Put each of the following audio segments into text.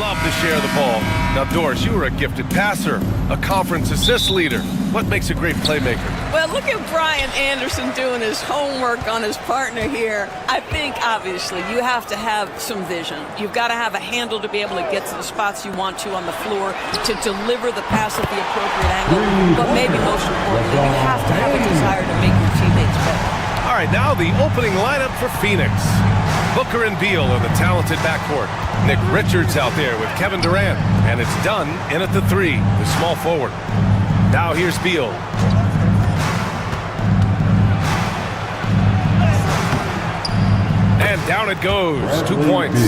love to share the ball. Now, Doris, you were a gifted passer, a conference assist leader. What makes a great playmaker? Well, look at Brian Anderson doing his homework on his partner here. I think, obviously, you have to have some vision. You've got to have a handle to be able to get to the spots you want to on the floor, to deliver the pass at the appropriate angle. But maybe most importantly, you have to have a desire to make your teammates better. All right, now the opening lineup for Phoenix. Booker and Beal are the talented backcourt. Nick Richards out there with Kevin Durant. And it's done in at the 3, the small forward. Now here's Beal. And down it goes. 2 points.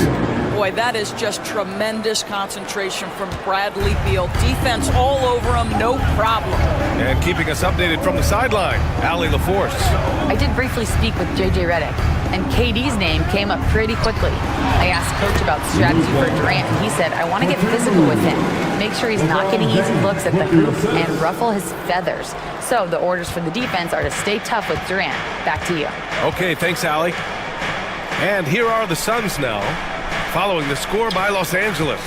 Boy, that is just tremendous concentration from Bradley Beal. Defense all over him, no problem. And keeping us updated from the sideline, Allie LaForce. I did briefly speak with J.J. Redick, and KD's name came up pretty quickly. I asked Coach about strategy for Durant, and he said, I want to get physical with him, make sure he's not getting easy looks at the hoop, and ruffle his feathers. So the orders for the defense are to stay tough with Durant. Back to you. Okay, thanks, Allie. And here are the Suns now, following the score by Los Angeles.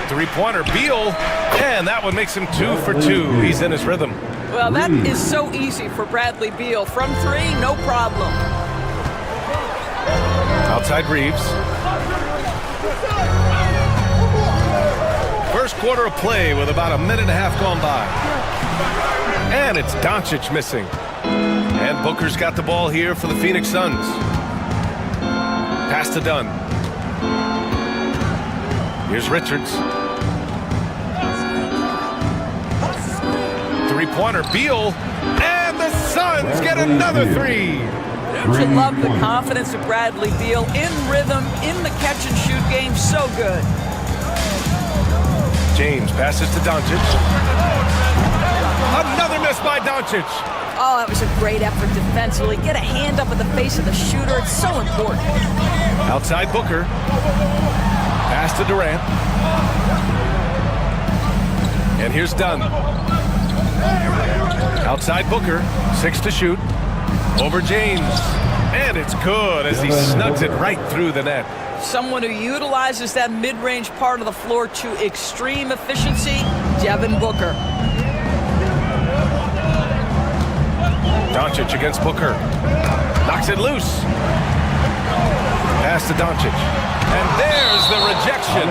Three-pointer, Beal, and that one makes him 2 for 2. He's in his rhythm. Well, that is so easy for Bradley Beal. From 3, no problem. Outside Reeves. First quarter of play with about a minute and a half gone by. And it's Doncic missing. And Booker's got the ball here for the Phoenix Suns. Pass to Dunn. Here's Richards. Three-pointer, Beal. And the Suns get another 3. Don't you love the confidence of Bradley Beal? In rhythm, in the catch-and-shoot game, so good. James passes to Doncic. Another miss by Doncic. Oh, that was a great effort defensively. Get a hand up in the face of the shooter. It's so important. Outside Booker. Pass to Durant. And here's Dunn. Outside Booker. 6 to shoot. Over James. And it's good as he snugs it right through the net. Someone who utilizes that mid-range part of the floor to extreme efficiency, Devin Booker. Doncic against Booker. Knocks it loose. Pass to Doncic. And there's the rejection.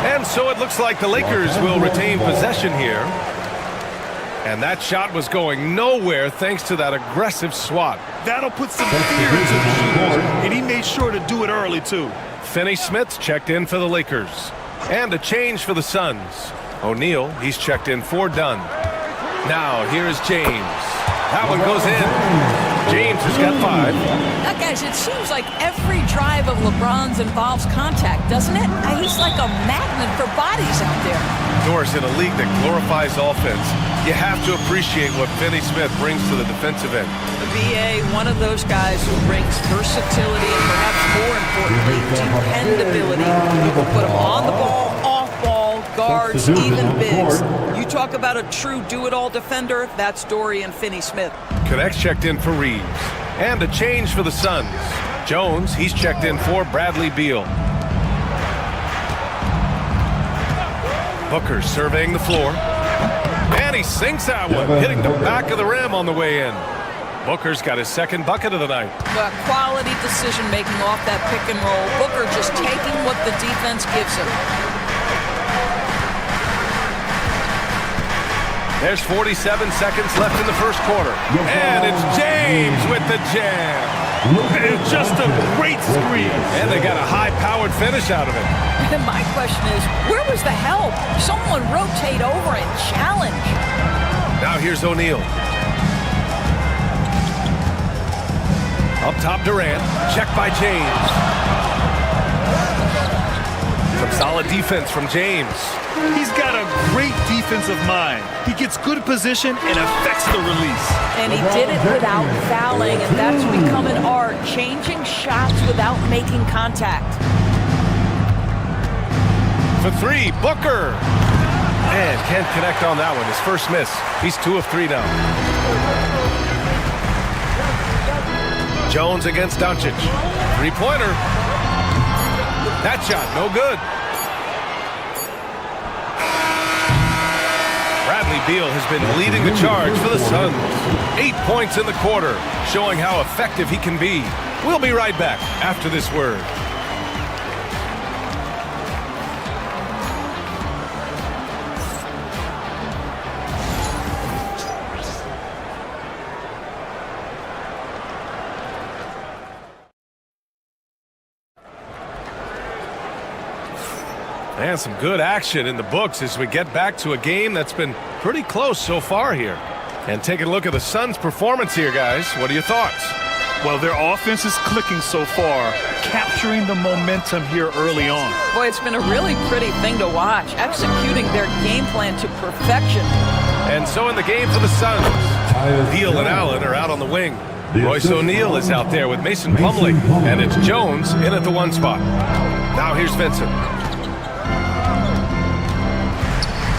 And so it looks like the Lakers will retain possession here. And that shot was going nowhere thanks to that aggressive swat. That'll put some fear into the shooters, and he made sure to do it early, too. Finney-Smith's checked in for the Lakers. And a change for the Suns. O'Neal, he's checked in for Dunn. Now, here's James. That one goes in. James has got 5. Now, guys, it seems like every drive of LeBron's involves contact, doesn't it? He's like a magnet for bodies out there. Doris, in a league that glorifies offense, you have to appreciate what Finney-Smith brings to the defensive end. The VA, one of those guys who brings versatility and perhaps more importantly, dependability. You can put him on the ball, off ball, guards, even bigs. You talk about a true do-it-all defender, that's Dorian Finney-Smith. Connects checked in for Reeves. And a change for the Suns. Jones, he's checked in for Bradley Beal. Booker surveying the floor. And he sinks that one, hitting the back of the rim on the way in. Booker's got his second bucket of the night. But quality decision-making off that pick and roll. Booker just taking what the defense gives him. There's 47 seconds left in the first quarter. And it's James with the jam. And just a great screen. And they got a high-powered finish out of it. And my question is, where was the help? Someone rotate over and challenge. Now here's O'Neal. Up top, Durant. Checked by James. Some solid defense from James. He's got a great defensive mind. He gets good position and affects the release. And he did it without fouling, and that's become an art, changing shots without making contact. For 3, Booker. And can't connect on that one. His first miss. He's 2 of 3 now. Jones against Doncic. Three-pointer. That shot, no good. Beal has been leading the charge for the Suns. 8 points in the quarter, showing how effective he can be. We'll be right back after this word. And some good action in the books as we get back to a game that's been pretty close so far here. And taking a look at the Suns' performance here, guys. What are your thoughts? Well, their offense is clicking so far, capturing the momentum here early on. Boy, it's been a really pretty thing to watch, executing their game plan to perfection. And so in the game for the Suns, Beal and Allen are out on the wing. Royce O'Neal is out there with Mason Plumlee, and it's Jones in at the 1 spot. Now here's Vincent.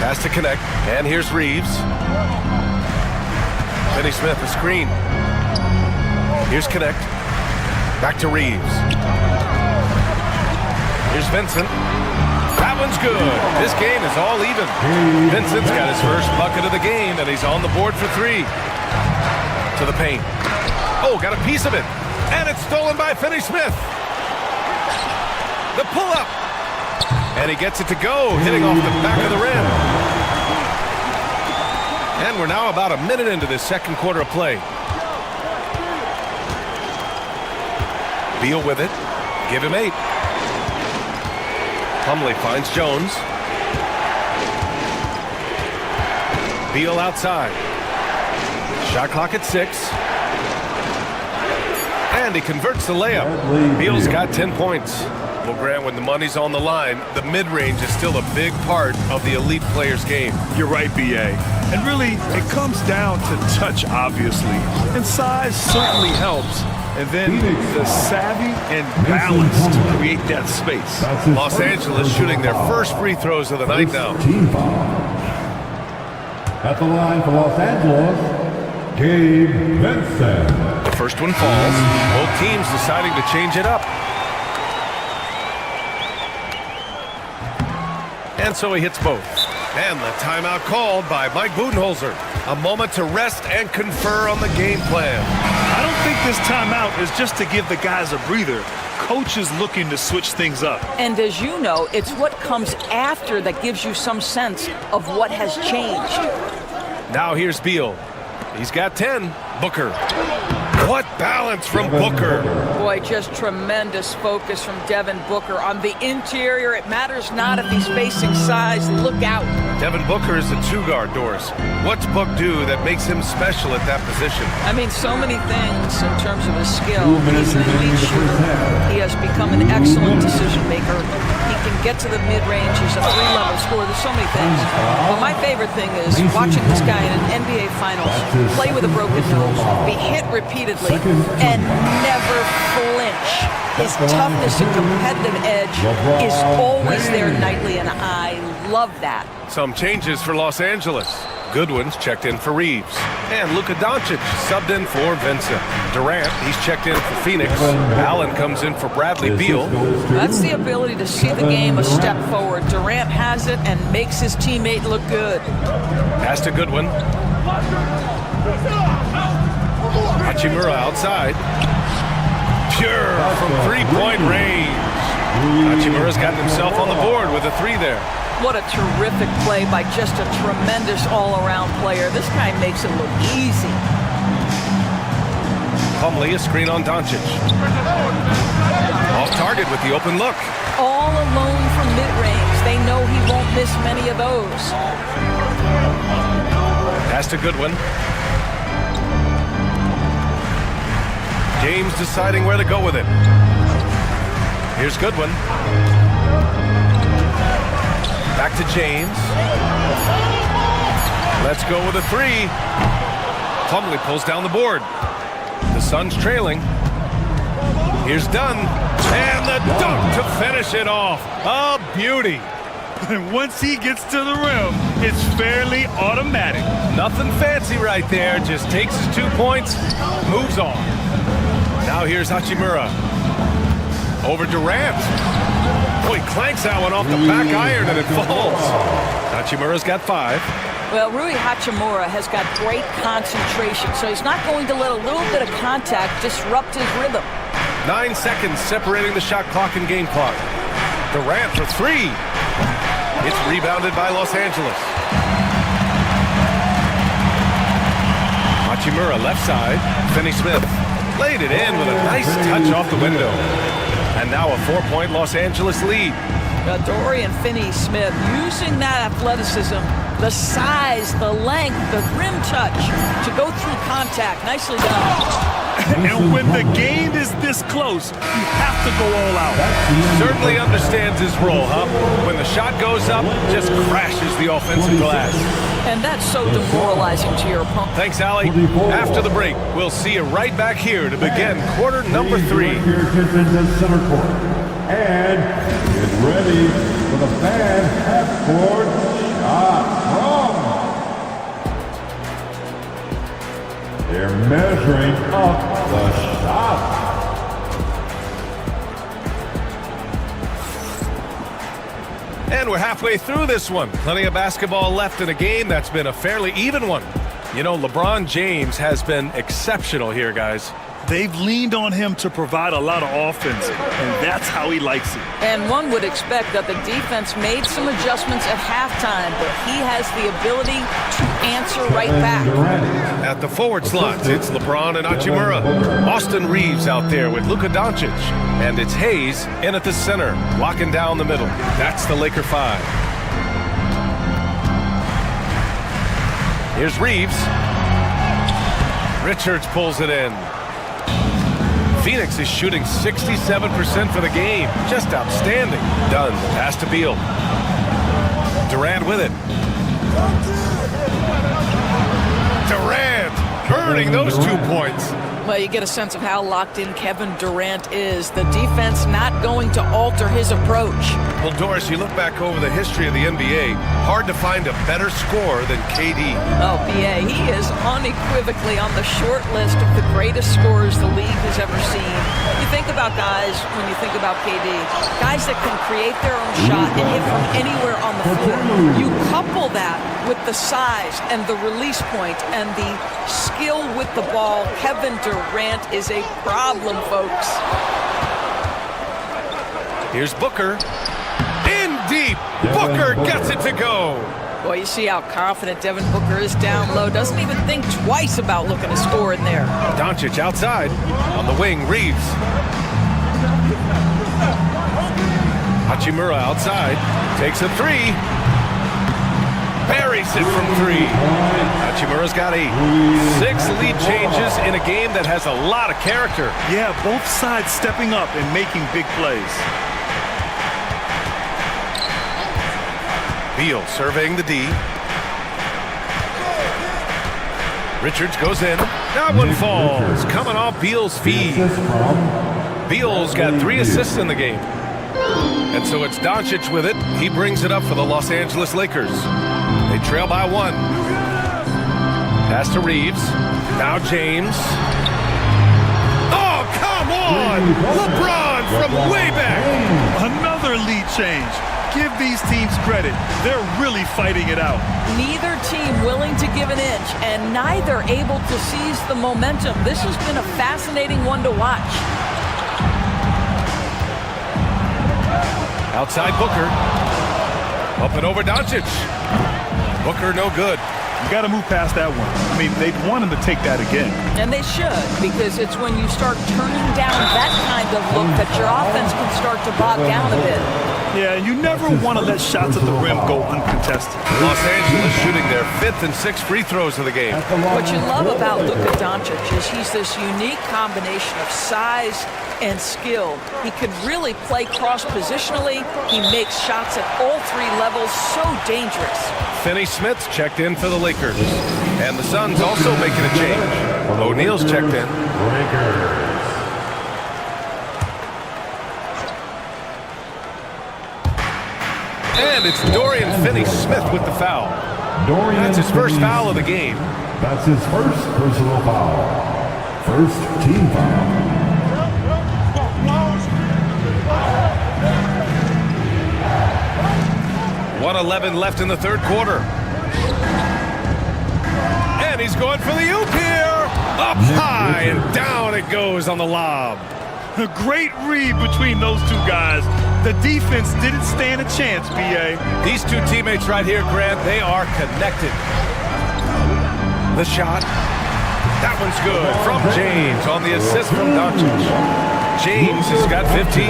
Pass to connect, and here's Reeves. Finney Smith, a screen. Here's Connect. Back to Reeves. Here's Vincent. That one's good. This game is all even. Vincent's got his first bucket of the game, and he's on the board for 3. To the paint. Oh, got a piece of it. And it's stolen by Finney Smith. The pull-up. And he gets it to go, hitting off the back of the rim. And we're now about a minute into this second quarter of play. Beal with it. Give him 8. Plumlee finds Jones. Beal outside. Shot clock at 6. And he converts the layup. Beal's got 10 points. Well, Grant, when the money's on the line, the mid-range is still a big part of the elite player's game. You're right, B.A. And really, it comes down to touch, obviously. And size certainly helps. And then the savvy and balance to create that space. Los Angeles shooting their first free throws of the night now. At the line for Los Angeles, Gabe Vincent. The first one falls. Both teams deciding to change it up. And so he hits both. And the timeout called by Mike Budenholzer. A moment to rest and confer on the game plan. I don't think this timeout is just to give the guys a breather. Coach is looking to switch things up. And as you know, it's what comes after that gives you some sense of what has changed. Now here's Beal. He's got 10. Booker. What balance from Booker. Boy, just tremendous focus from Devin Booker on the interior. It matters not if he's facing size. Look out. Devin Booker is a 2-guard, Doris. What's Book do that makes him special at that position? I mean, so many things in terms of his skill. He's an elite shooter. He has become an excellent decision maker. He can get to the mid-range. He's a 3-level scorer. There's so many things. But my favorite thing is watching this guy in an NBA Finals play with a broken nose, be hit repeatedly, and never flinch. His toughness and competitive edge is always there nightly, and I love that. Some changes for Los Angeles. Goodwin's checked in for Reeves. And Luka Doncic subbed in for Vincent. Durant, he's checked in for Phoenix. Allen comes in for Bradley Beal. That's the ability to see the game a step forward. Durant has it and makes his teammate look good. Pass to Goodwin. Hachimura outside. Pure from 3-point range. Hachimura's gotten himself on the board with a 3 there. What a terrific play by just a tremendous all-around player. This guy makes it look easy. Plumlee, a screen on Doncic. Off target with the open look. All alone from mid-range. They know he won't miss many of those. Pass to Goodwin. James deciding where to go with it. Here's Goodwin. Back to James. Let's go with a 3. Plumlee pulls down the board. The Suns trailing. Here's Dunn. And the dunk to finish it off. A beauty. And once he gets to the rim, it's fairly automatic. Nothing fancy right there. Just takes his 2 points, moves on. Now here's Hachimura. Over Durant. Boy, clanks that one off the back iron and it falls. Hachimura's got 5. Well, Rui Hachimura has got great concentration, so he's not going to let a little bit of contact disrupt his rhythm. 9 seconds separating the shot clock and game clock. Durant for three. It's rebounded by Los Angeles. Hachimura left side. Finney-Smith laid it in with a nice touch off the window. And now a 4-point Los Angeles lead. Dorian Finney-Smith using that athleticism, the size, the length, the rim touch to go through contact. Nicely done. And when the game is this close, you have to go all out. Certainly understands his role, huh? When the shot goes up, just crashes the offensive glass. And that's so demoralizing to your opponent. Thanks, Allie. After the break, we'll see you right back here to begin quarter number 3. Here to center court. And get ready for the fan half-court shot from. They're measuring up the shot. And we're halfway through this one. Plenty of basketball left in a game that's been a fairly even one. You know, LeBron James has been exceptional here, guys. They've leaned on him to provide a lot of offense, and that's how he likes it. And one would expect that the defense made some adjustments at halftime, but he has the ability to answer right back. At the forward slots, it's LeBron and Hachimura. Austin Reeves out there with Luka Doncic. And it's Hayes in at the center, locking down the middle. That's the Laker 5. Here's Reeves. Richards pulls it in. Phoenix is shooting 67% for the game. Just outstanding. Done. Pass to Beal. Durant with it. Durant earning those 2 points. Well, you get a sense of how locked in Kevin Durant is. The defense not going to alter his approach. Well, Doris, you look back over the history of the NBA, hard to find a better scorer than KD. Oh, BA, he is unequivocally on the short list of the greatest scorers the league has ever seen. You think about guys, when you think about KD, guys that can create their own shot and hit from anywhere on the floor. You couple that with the size and the release point and the skill with the ball. Kevin Durant is a problem, folks. Here's Booker. In deep. Booker gets it to go. Boy, you see how confident Devin Booker is down low. Doesn't even think twice about looking to score in there. Doncic outside. On the wing, Reeves. Hachimura outside. Takes a three. Buries it from three. Hachimura's got 8. 6 lead changes in a game that has a lot of character. Yeah, both sides stepping up and making big plays. Beal surveying the D. Richards goes in. That one falls. Coming off Beal's feed. Beal's got 3 assists in the game. And so it's Doncic with it. He brings it up for the Los Angeles Lakers. They trail by 1. Pass to Reeves. Now James. Oh, come on! LeBron from way back. Another lead change. Give these teams credit. They're really fighting it out. Neither team willing to give an inch, and neither able to seize the momentum. This has been a fascinating one to watch. Outside Booker. Up and over Doncic. Booker no good. You got to move past that one. I mean, they'd want him to take that again. And they should, because it's when you start turning down that kind of look that your offense can start to bog down a bit. Yeah, you never want to let shots at the rim go uncontested. Los Angeles shooting their 5th and 6th free throws of the game. What you love about Luka Doncic is he's this unique combination of size and skill. He could really play cross-positionally. He makes shots at all 3 levels, so dangerous. Finney-Smith's checked in for the Lakers. And the Suns also making a change. O'Neal's checked in. And it's Dorian Finney-Smith with the foul. That's his first foul of the game. That's his first personal foul. First team foul. 1:11 left in the third quarter. he's going for the oop here. Up high and down it goes on the lob. A great read between those two guys. The defense didn't stand a chance, B.A. These two teammates right here, Grant, they are connected. The shot. That one's good from James on the assist from Doncic. James has got 15.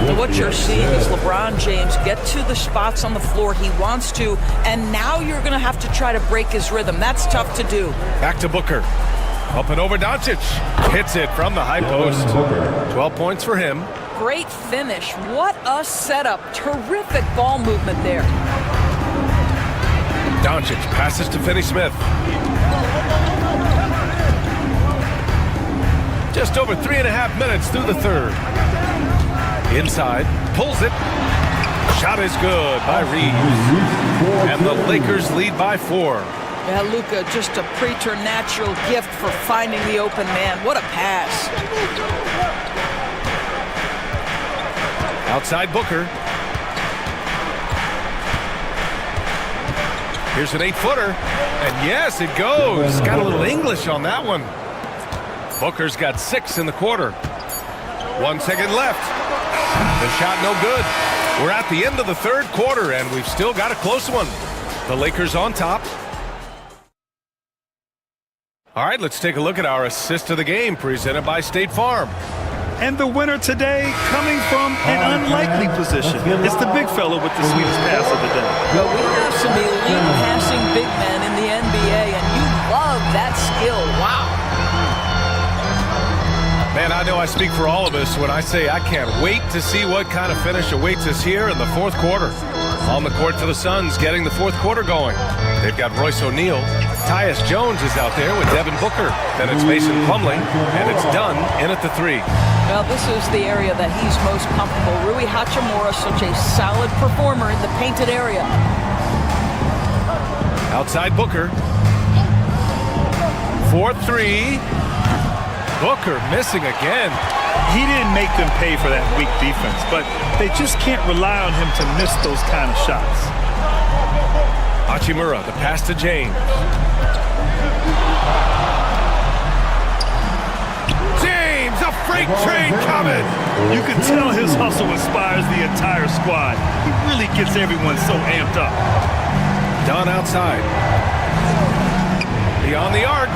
And what you're seeing is LeBron James get to the spots on the floor he wants to, and now you're going to have to try to break his rhythm. That's tough to do. Back to Booker. Up and over Doncic. Hits it from the high post. 12 points for him. Great finish. What a setup. Terrific ball movement there. Doncic passes to Finney-Smith. Just over 3.5 minutes through the third. Inside, pulls it. Shot is good by Reeves. And the Lakers lead by 4. Yeah, Luka, just a preternatural gift for finding the open man. What a pass. Outside Booker. Here's an 8-footer. And yes, it goes. Got a little English on that one. Booker's got 6 in the quarter. 1 second left. The shot no good. We're at the end of the third quarter, and we've still got a close one. The Lakers on top. All right, let's take a look at our assist of the game presented by State Farm. And the winner today coming from an unlikely position. It's the big fella with the sweetest pass of the day. Well, we have some elite passing big men in the NBA, and you love that skill. Wow. Man, I know I speak for all of us when I say I can't wait to see what kind of finish awaits us here in the fourth quarter. On the court for the Suns, getting the fourth quarter going. They've got Royce O'Neal. Tyus Jones is out there with Devin Booker. Then it's Mason Plumlee, and it's done in at the 3. Well, this is the area that he's most comfortable. Rui Hachimura, such a solid performer in the painted area. Outside Booker. 4-3. Booker missing again. He didn't make them pay for that weak defense, but they just can't rely on him to miss those kind of shots. Hachimura, the pass to James. James, a freight train coming. You can tell his hustle inspires the entire squad. He really gets everyone so amped up. Done outside. Beyond the arc.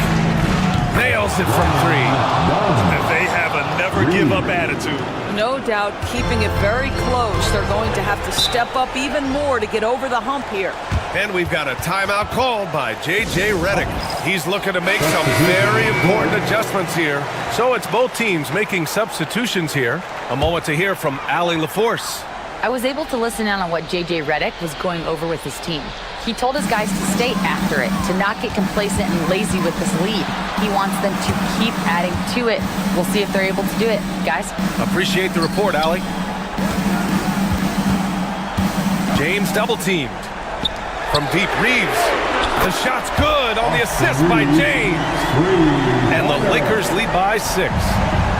Nails it from 3. And they have a never-give-up attitude. No doubt, keeping it very close. They're going to have to step up even more to get over the hump here. And we've got a timeout called by J.J. Redick. He's looking to make some very important adjustments here. So it's both teams making substitutions here. A moment to hear from Allie LaForce. I was able to listen in on what J.J. Redick was going over with his team. He told his guys to stay after it, to not get complacent and lazy with this lead. He wants them to keep adding to it. We'll see if they're able to do it, guys. Appreciate the report, Allie. James double-teamed. From deep, Reeves. The shot's good on the assist by James. And the Lakers lead by 6.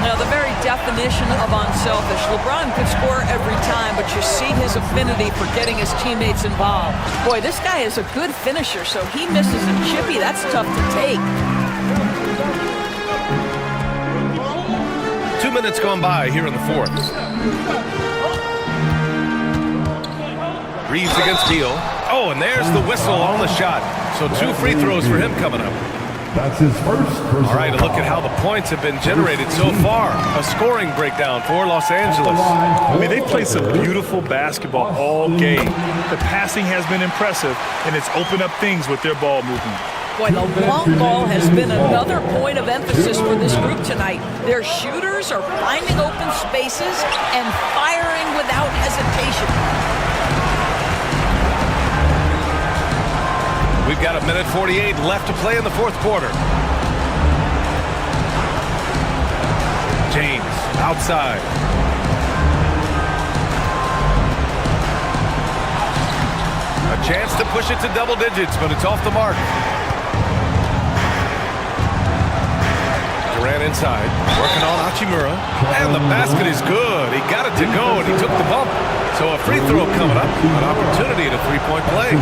Now, the very definition of unselfish. LeBron could score every time, but you see his affinity for getting his teammates involved. Boy, this guy is a good finisher, so he misses a chippy. That's tough to take. 2 minutes gone by here in the fourth. Reeves against Beal. Oh, and there's the whistle on the shot. So 2 free throws for him coming up. That's his first personal All right, a look at how the points have been generated so far. A scoring breakdown for Los Angeles. I mean, they play some beautiful basketball all game. The passing has been impressive, and it's opened up things with their ball movement. Boy, the long ball has been another point of emphasis for this group tonight. Their shooters are finding open spaces and firing without hesitation. We've got 1:48 left to play in the fourth quarter. James outside. A chance to push it to double digits, but it's off the mark. Durant inside, working on Hachimura, and the basket is good. He got it to go, and he took the bump. So a free throw coming up, an opportunity at a three-point play.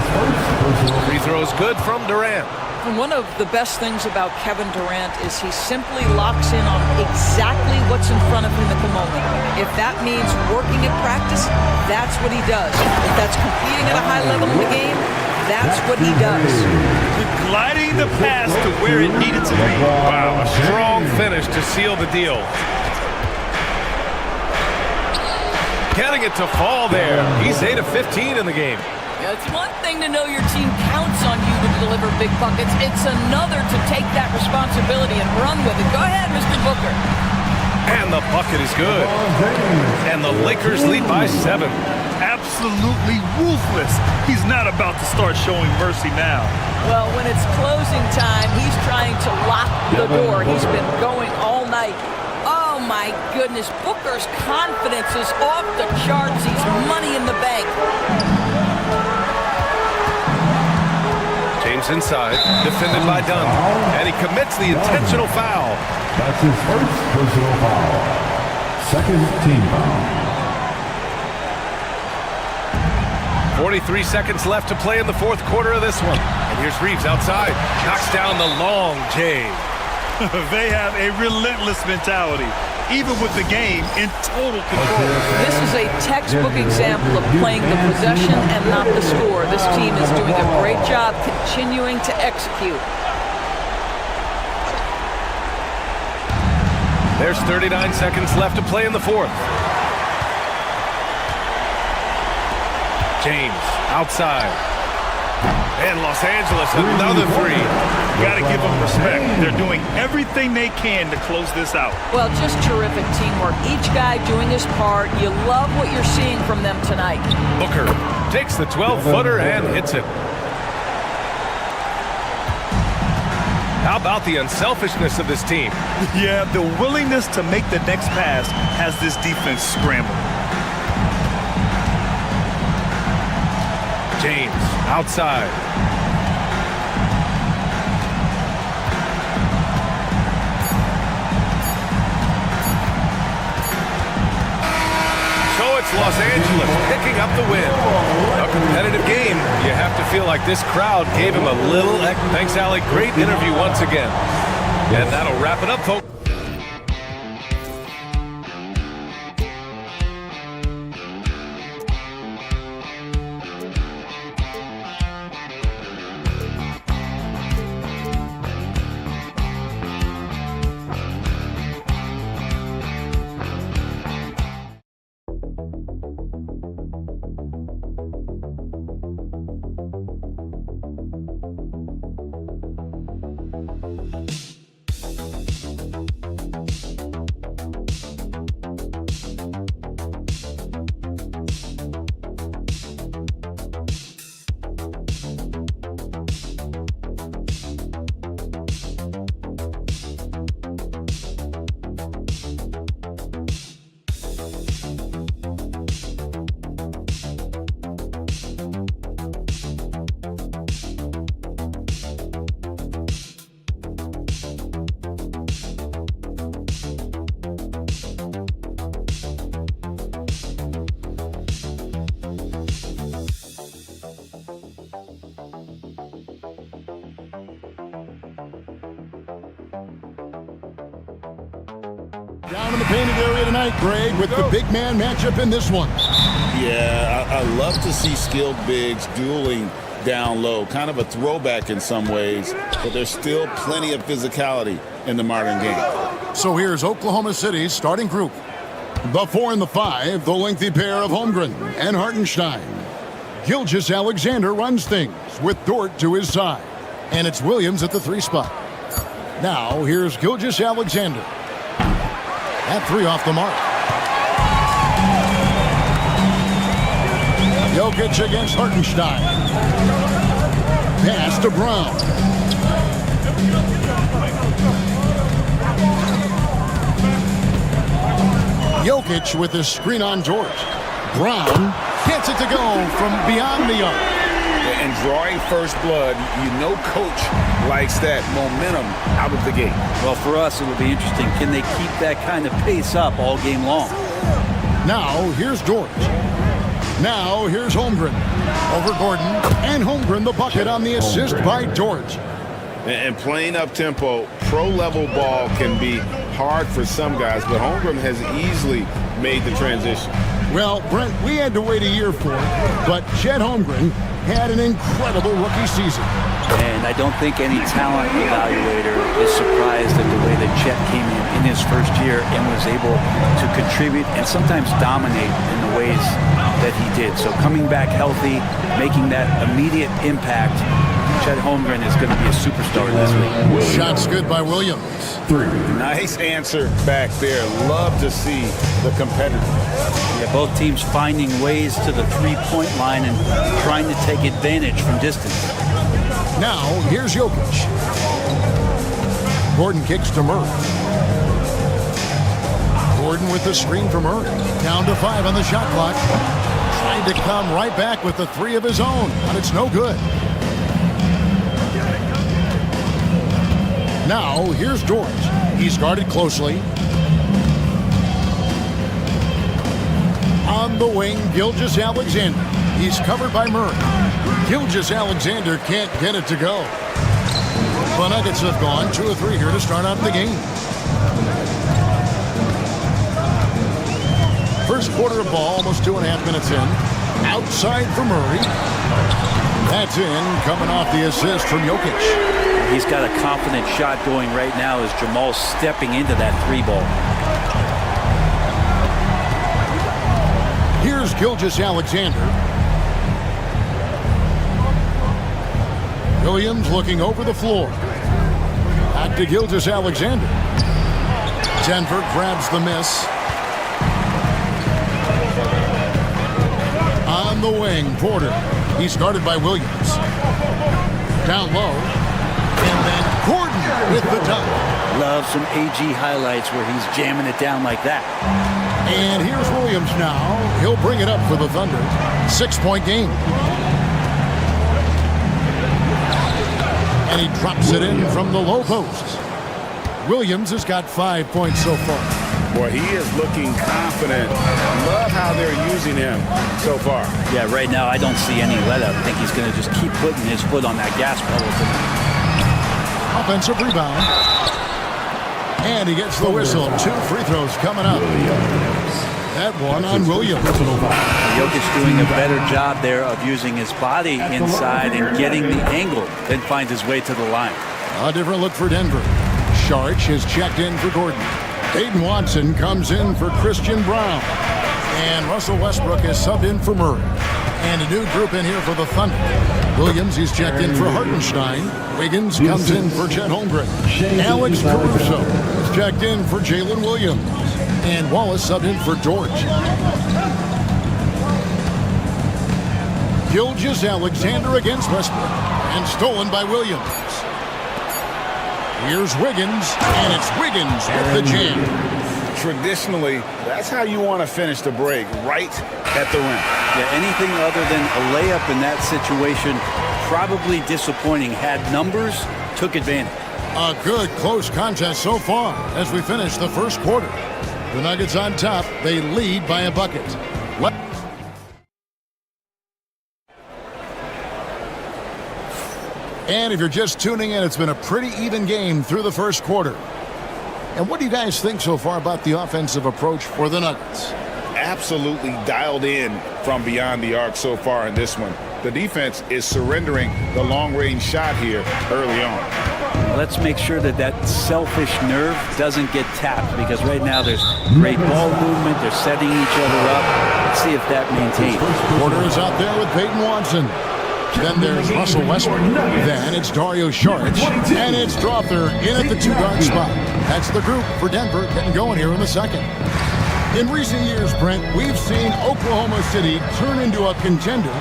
Free throw is good from Durant. And one of the best things about Kevin Durant is he simply locks in on exactly what's in front of him at the moment. If that means working at practice, that's what he does. If that's competing at a high level in the game, that's what he does. Gliding the pass to where it needed to be. Wow, a strong finish to seal the deal. Getting it to fall there. He's 8 of 15 in the game. Yeah, it's one thing to know your team counts on you to deliver big buckets. It's another to take that responsibility and run with it. Go ahead, Mr. Booker. And the bucket is good. And the Lakers lead by 7. Absolutely ruthless. He's not about to start showing mercy now. Well, when it's closing time, he's trying to lock the door. He's been going all night. Oh, my goodness. Booker's confidence is off the charts. He's money in the bank. James inside, defended by Dunn. And he commits the intentional foul. That's his first personal foul. Second team foul. 43 seconds left to play in the fourth quarter of this one. And here's Reeves outside. Knocks down the long J. They have a relentless mentality, even with the game in total control. This is a textbook example of playing the possession and not the score. This team is doing a great job continuing to execute. There's 39 seconds left to play in the fourth. James outside. And Los Angeles, another three. Got to give them respect. They're doing everything they can to close this out. Well, just terrific teamwork. Each guy doing his part. You love what you're seeing from them tonight. Booker takes the 12-footer and hits it. How about the unselfishness of this team? Yeah, the willingness to make the next pass has this defense scrambling. James outside. So it's Los Angeles picking up the win. A competitive game. You have to feel like this crowd gave him a little. Thanks, Allie. Great interview once again. And that'll wrap it up, folks. Down in the painted area tonight, Greg, with the big man matchup in this one. Yeah, I love to see skilled bigs dueling down low. Kind of a throwback in some ways, but there's still plenty of physicality in the modern game. So here's Oklahoma City's starting group. The 4 and the 5, the lengthy pair of Holmgren and Hartenstein. Gilgeous-Alexander runs things with Dort to his side. And it's Williams at the 3 spot. Now, here's Gilgeous-Alexander. That 3 off the mark. Jokic against Hartenstein. Pass to Brown. Jokic with his screen on George. Brown gets it to go from beyond the arc. And drawing first blood, you know coach likes that momentum out of the gate. Well, for us, it will be interesting. Can they keep that kind of pace up all game long? Now, here's George. Now here's Holmgren over Gordon, and Holmgren the bucket on the assist by George. And playing up-tempo, pro-level ball can be hard for some guys, but Holmgren has easily made the transition. Well, Brent, we had to wait a year for it, but Chet Holmgren had an incredible rookie season. And I don't think any talent evaluator is surprised at the way that Chet came in his first year and was able to contribute and sometimes dominate in the ways that he did. So coming back healthy, making that immediate impact, Chet Holmgren is going to be a superstar this week. Shots good by Williams. Nice answer back there. Love to see the competitor. Yeah, both teams finding ways to the three-point line and trying to take advantage from distance. Now, here's Jokic. Gordon kicks to Murray. Gordon with the screen from Murray. Down to 5 on the shot clock. Trying to come right back with the 3 of his own, but it's no good. Now, here's George. He's guarded closely. On the wing, Gilgeous-Alexander. He's covered by Murray. Gilgeous-Alexander can't get it to go. The Nuggets have gone 2 of 3 here to start out the game. First quarter of ball, almost 2.5 minutes in. Outside for Murray. That's in, coming off the assist from Jokic. He's got a confident shot going right now as Jamal's stepping into that 3-ball. Here's Gilgeous-Alexander. Williams looking over the floor. Back to Gilgeous-Alexander. Denver grabs the miss. On the wing, Porter. He's guarded by Williams. Down low. And then Gordon with the dunk. Love some AG highlights where he's jamming it down like that. And here's Williams now. He'll bring it up for the Thunder. 6-point game. And he drops it in from the low post. Williams has got 5 points so far. Boy, he is looking confident. Love how they're using him so far. Yeah, right now I don't see any let-up. I think he's going to just keep putting his foot on that gas pedal tonight. Offensive rebound. And he gets the whistle. 2 free throws coming up. That one on Williams. Jokic doing a better job there of using his body inside and getting the angle, then finds his way to the line. A different look for Denver. Sharch has checked in for Gordon. Peyton Watson comes in for Christian Brown. And Russell Westbrook is subbed in for Murray. And a new group in here for the Thunder. Williams, he's checked in for Hartenstein. Wiggins comes in for Chet Holmgren. Alex Caruso is checked in for Jalen Williams. And Wallace subbed in for George. Gilgeous-Alexander against Westbrook. And stolen by Williams. Here's Wiggins, and it's Wiggins with the jam. Traditionally, that's how you want to finish the break, right at the rim. Yeah, anything other than a layup in that situation, probably disappointing. Had numbers, took advantage. A good close contest so far as we finish the first quarter. The Nuggets on top. They lead by a bucket. And if you're just tuning in, it's been a pretty even game through the first quarter. And what do you guys think so far about the offensive approach for the Nuggets? Absolutely dialed in from beyond the arc so far in this one. The defense is surrendering the long-range shot here early on. Let's make sure that that selfish nerve doesn't get tapped, because right now there's great ball movement. They're setting each other up. Let's see if that maintains. Porter is out there with Peyton Watson. Then there's Russell Westbrook. Then it's Dario Saric. And it's Drawther in at the 2-guard spot. That's the group for Denver getting going here in the second. In recent years, Brent, we've seen Oklahoma City turn into a contender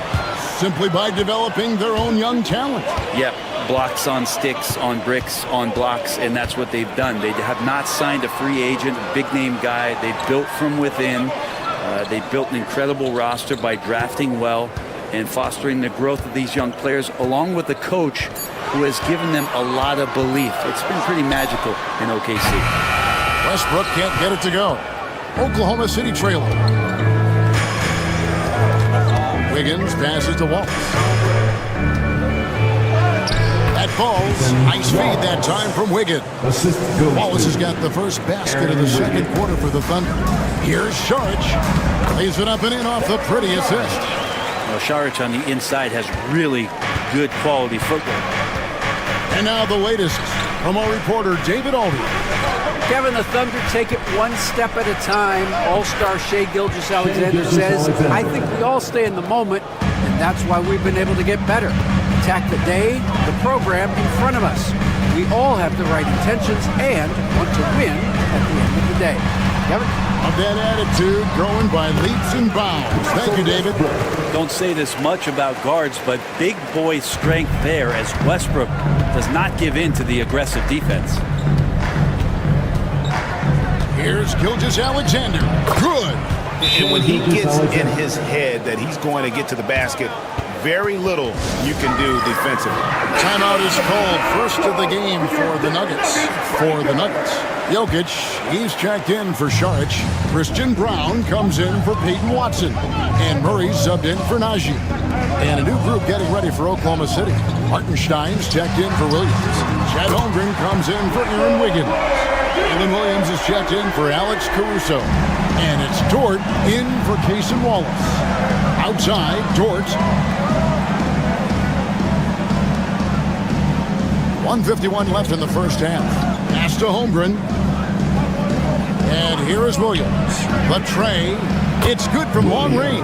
simply by developing their own young talent. Yep, blocks on sticks, on bricks, on blocks, and that's what they've done. They have not signed a free agent, a big-name guy. They've built from within. They built an incredible roster by drafting well and fostering the growth of these young players, along with the coach who has given them a lot of belief. It's been pretty magical in OKC. Westbrook can't get it to go. Oklahoma City trailing. Wiggins passes to Wallace. That falls. Nice feed that time from Wiggins. Wallace has got the first basket of the second quarter for the Thunder. Here's Saric. Lays it up and in off the pretty assist. Well, Saric on the inside has really good quality footwork. And now the latest from our reporter, David Alden. Kevin, the Thunder take it one step at a time. All-star Shai Gilgeous-Alexander says, I think we all stay in the moment, and that's why we've been able to get better. Attack the day, the program in front of us. We all have the right intentions and want to win at the end of the day. Kevin? Of that attitude, growing by leaps and bounds. Thank you, David. Don't say this much about guards, but big boy strength there as Westbrook does not give in to the aggressive defense. Here's Gilgeous-Alexander. Good. And when he gets in his head that he's going to get to the basket, very little you can do defensively. Timeout is called. First of the game for the Nuggets. Jokic, he's checked in for Saric. Christian Brown comes in for Peyton Watson. And Murray's subbed in for Najee. And a new group getting ready for Oklahoma City. Hartenstein's checked in for Williams. Chet Holmgren comes in for Aaron Wiggins. Evan Williams is checked in for Alex Caruso. And it's Dort in for Cason Wallace. Outside, Dort. 1:51 left in the first half. Pass to Holmgren. And here is Williams. The tray. It's good from long range.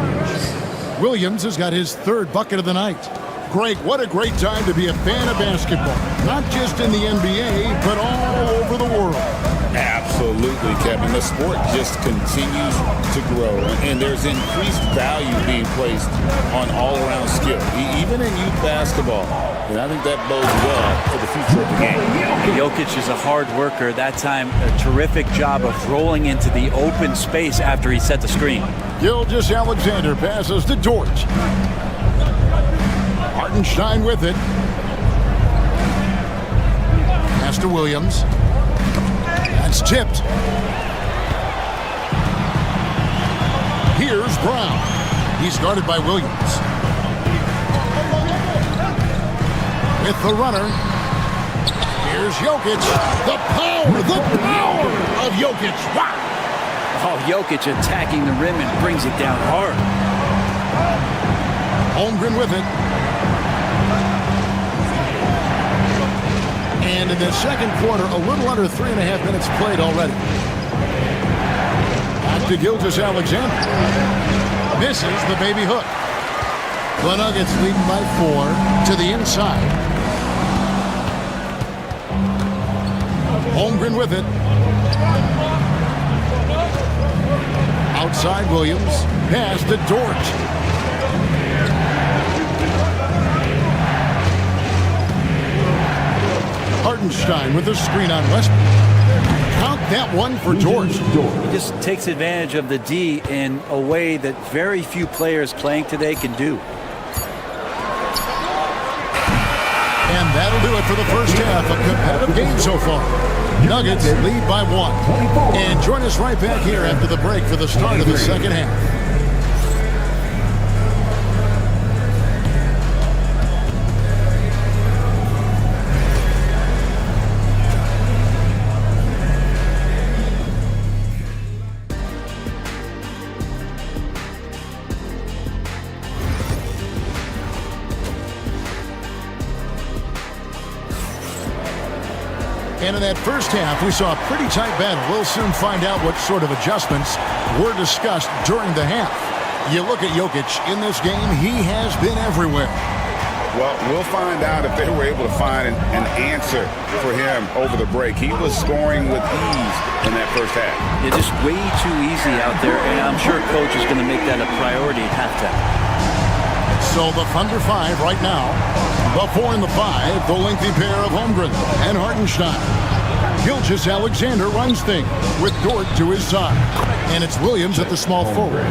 Williams has got his third bucket of the night. Greg, what a great time to be a fan of basketball. Not just in the NBA, but all over the world. Absolutely, Kevin. The sport just continues to grow, and there's increased value being placed on all-around skill, even in youth basketball. And I think that bodes well for the future of the game. Jokic is a hard worker. That time, a terrific job of rolling into the open space after he set the screen. Gilgeous-Alexander passes to Dort. Hartenstein with it. Pass to Williams. That's tipped. Here's Brown. He's guarded by Williams. With the runner. Here's Jokic. The power of Jokic. Wow. Oh, Jokic attacking the rim and brings it down hard. Holmgren with it. And in the second quarter, a little under 3.5 minutes played already. Back to Gilgeous-Alexander. Misses the baby hook. The Nuggets leading by 4 to the inside. Holmgren with it. Outside Williams. Pass to Dort. Hartenstein with the screen on Westbrook. Count that one for Dort. He just takes advantage of the D in a way that very few players playing today can do. And that'll do it for the first half. A competitive game so far. Nuggets lead by 1. And join us right back here after the break for the start of the second half. And in that first half, we saw a pretty tight battle. We'll soon find out what sort of adjustments were discussed during the half. You look at Jokic in this game, he has been everywhere. Well, we'll find out if they were able to find an answer for him over the break. He was scoring with ease in that first half. It's just way too easy out there, and I'm sure Coach is going to make that a priority at halftime. So the Thunder 5 right now. The 4 and the 5, the lengthy pair of Holmgren and Hartenstein. Gilgeous-Alexander runs things with Dort to his side. And it's Williams at the small forward.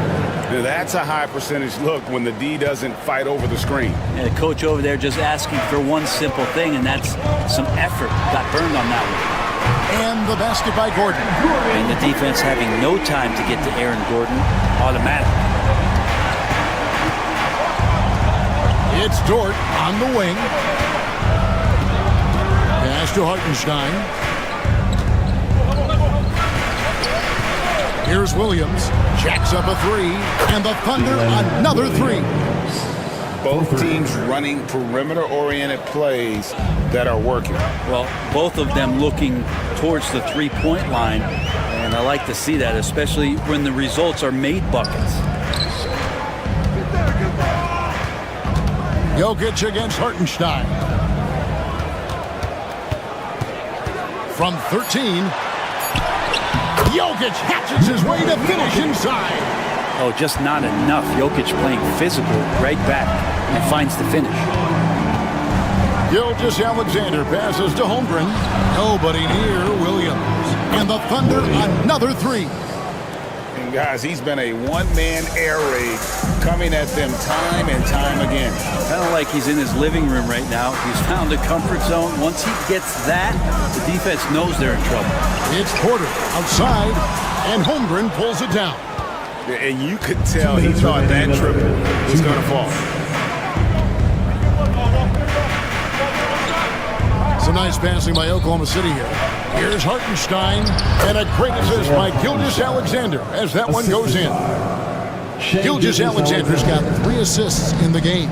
That's a high percentage look when the D doesn't fight over the screen. And the coach over there just asking for one simple thing, and that's some effort. Got burned on that one. And the basket by Gordon. And the defense having no time to get to Aaron Gordon. Automatic. It's Dort on the wing. Pass to Hartenstein. Here's Williams. Jacks up a three. And the Thunder another three. Both teams running perimeter-oriented plays that are working. Well, both of them looking towards the three-point line, and I like to see that, especially when the results are made buckets. Jokic against Hartenstein. From 13, Jokic hatches his way to finish inside. Oh, just not enough. Jokic playing physical right back and finds the finish. Gilgeous-Alexander passes to Holmgren. Nobody near Williams. And the Thunder another three. And guys, he's been a one-man air raid coming at them time and time again. Kind of like he's in his living room right now. He's found a comfort zone. Once he gets that, the defense knows they're in trouble. It's Porter outside, and Holmgren pulls it down. And you could tell he thought that triple was going to fall. Some nice passing by Oklahoma City here. Here's Hartenstein, and a great assist by Gilgeous-Alexander as that one goes in. Gilgeous-Alexander's got 3 assists in the game.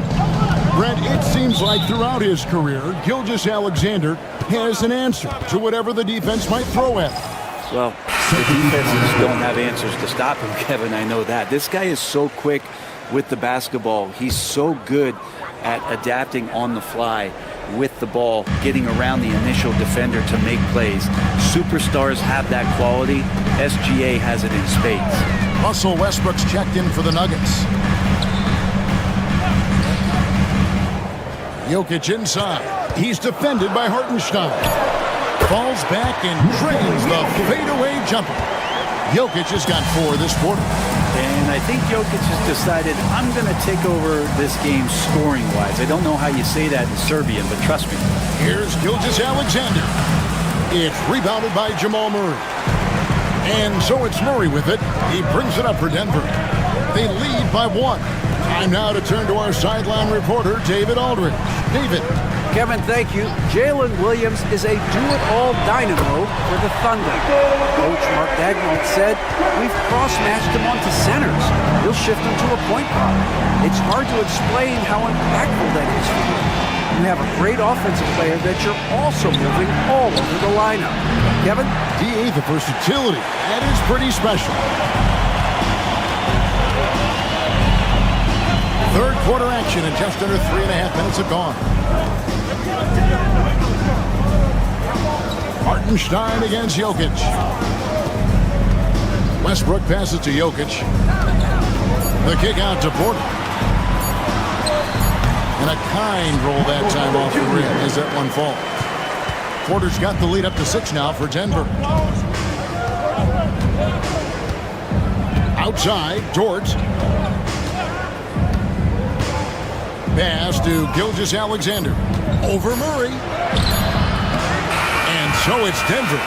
Brent, it seems like throughout his career, Gilgeous-Alexander has an answer to whatever the defense might throw at him. Well, the defenses don't have answers to stop him, Kevin. I know that. This guy is so quick with the basketball. He's so good at adapting on the fly with the ball, getting around the initial defender to make plays. Superstars have that quality. SGA has it in spades. Russell Westbrook's checked in for the Nuggets. Jokic inside. He's defended by Hartenstein. Falls back and drains the fadeaway jumper. Jokic has got 4 this quarter. And I think Jokic has decided, I'm going to take over this game scoring-wise. I don't know how you say that in Serbian, but trust me. Here's Gilgeous-Alexander. It's rebounded by Jamal Murray. And so it's Murray with it. He brings it up for Denver. They lead by 1. Time now to turn to our sideline reporter, David Aldridge. David. Kevin, thank you. Jalen Williams is a do-it-all dynamo for the Thunder. Coach Mark Dagnall said, we've cross-matched him onto centers. He'll shift him to a point guard. It's hard to explain how impactful that is for you. You have a great offensive player that you're also moving all over the lineup. Kevin? D.A. the versatility. That is pretty special. Third quarter action, and just under 3.5 minutes have gone. Hartenstein against Jokic. Westbrook passes to Jokic. The kick out to Porter. And a kind roll that time off the rim as that one falls. Porter's got the lead up to 6 now for Denver. Outside, Dort. Pass to Gilgeous-Alexander. Over Murray. And so it's Denver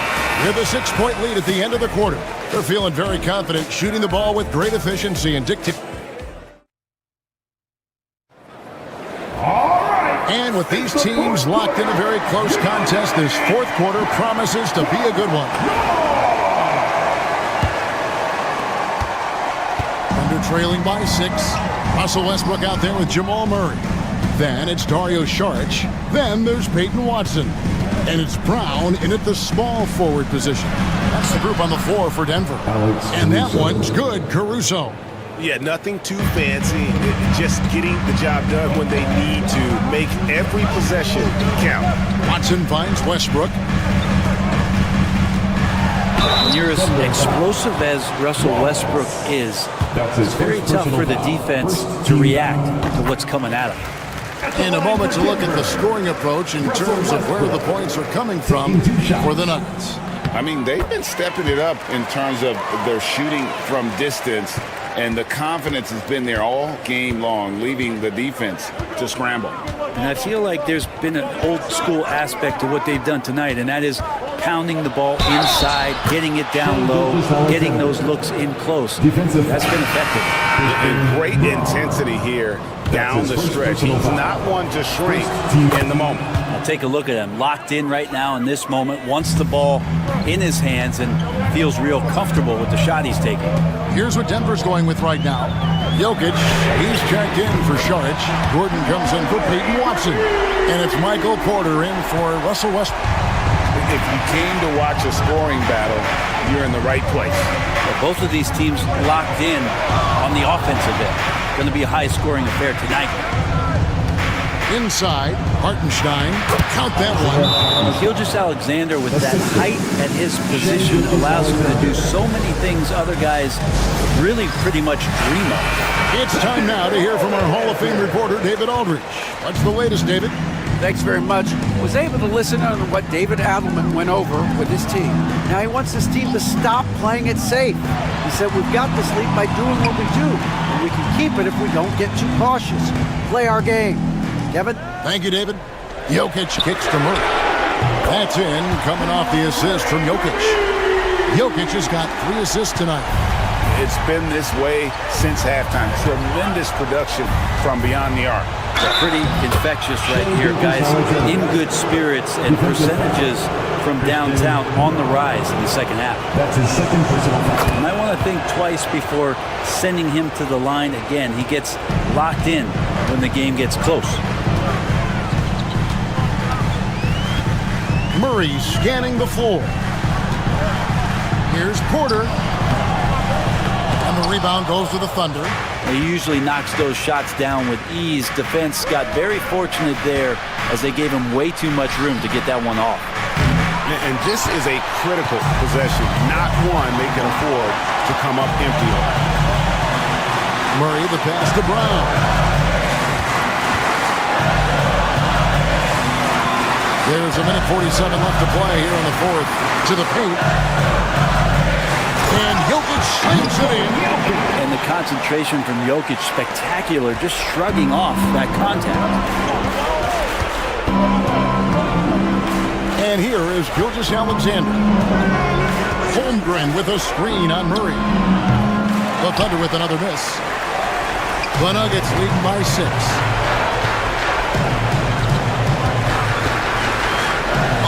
with a 6-point lead at the end of the quarter. They're feeling very confident, shooting the ball with great efficiency and And with these teams locked in a very close contest, this fourth quarter promises to be a good one. Under trailing by 6. Russell Westbrook out there with Jamal Murray. Then it's Dario Saric. Then there's Peyton Watson. And it's Brown in at the small forward position. That's the group on the floor for Denver. And that one's good, Caruso. Yeah, nothing too fancy. Just getting the job done when they need to. Make every possession count. Watson finds Westbrook. When you're as explosive as Russell Westbrook is, it's very tough for the defense to react to what's coming at them. In a moment to look at the scoring approach in terms of where the points are coming from for the Nuggets. I mean, they've been stepping it up in terms of their shooting from distance, and the confidence has been there all game long, leaving the defense to scramble. And I feel like there's been an old school aspect to what they've done tonight, and that is pounding the ball inside, getting it down low, getting those looks in close. That's been effective. And great intensity here. down the stretch. He's not one to shrink in the moment. Now take a look at him, locked in right now in this moment, wants the ball in his hands and feels real comfortable with the shot he's taking. Here's what Denver's going with right now. Jokic, he's checked in for Šarić. Gordon comes in for Peyton Watson. And it's Michael Porter in for Russell Westbrook. If you came to watch a scoring battle, you're in the right place. Well, both of these teams locked in on the offensive end. Going to be a high-scoring affair tonight. Inside, Hartenstein, count that one. Gilgeous-Alexander, with that height at his position, allows him to do so many things other guys really pretty much dream of. It's time now to hear from our Hall of Fame reporter, David Aldridge. What's the latest, David? Thanks very much. Was able to listen on what David Adelman went over with his team. Now he wants his team to stop playing it safe. He said, we've got this lead by doing what we do, and we can keep it if we don't get too cautious. Play our game. Kevin? Thank you, David. Jokic kicks to Murray. That's in, coming off the assist from Jokic. Jokic has got 3 assists tonight. It's been this way since halftime. Tremendous production from beyond the arc. Pretty infectious right here, guys. In good spirits and percentages from downtown on the rise in the second half. That's his second personal foul. You might want to think twice before sending him to the line again. He gets locked in when the game gets close. Murray scanning the floor. Here's Porter. And the rebound goes to the Thunder. He usually knocks those shots down with ease. Defense got very fortunate there as they gave him way too much room to get that one off. And this is a critical possession, not one they can afford to come up empty on. Murray, the pass to Brown. There's a minute 47 left to play here in the fourth. To the paint. And Jokic slams it in. And the concentration from Jokic, spectacular, just shrugging off that contact. And here is Gilgeous-Alexander. Holmgren with a screen on Murray. The Thunder with another miss. The Nuggets leading by 6.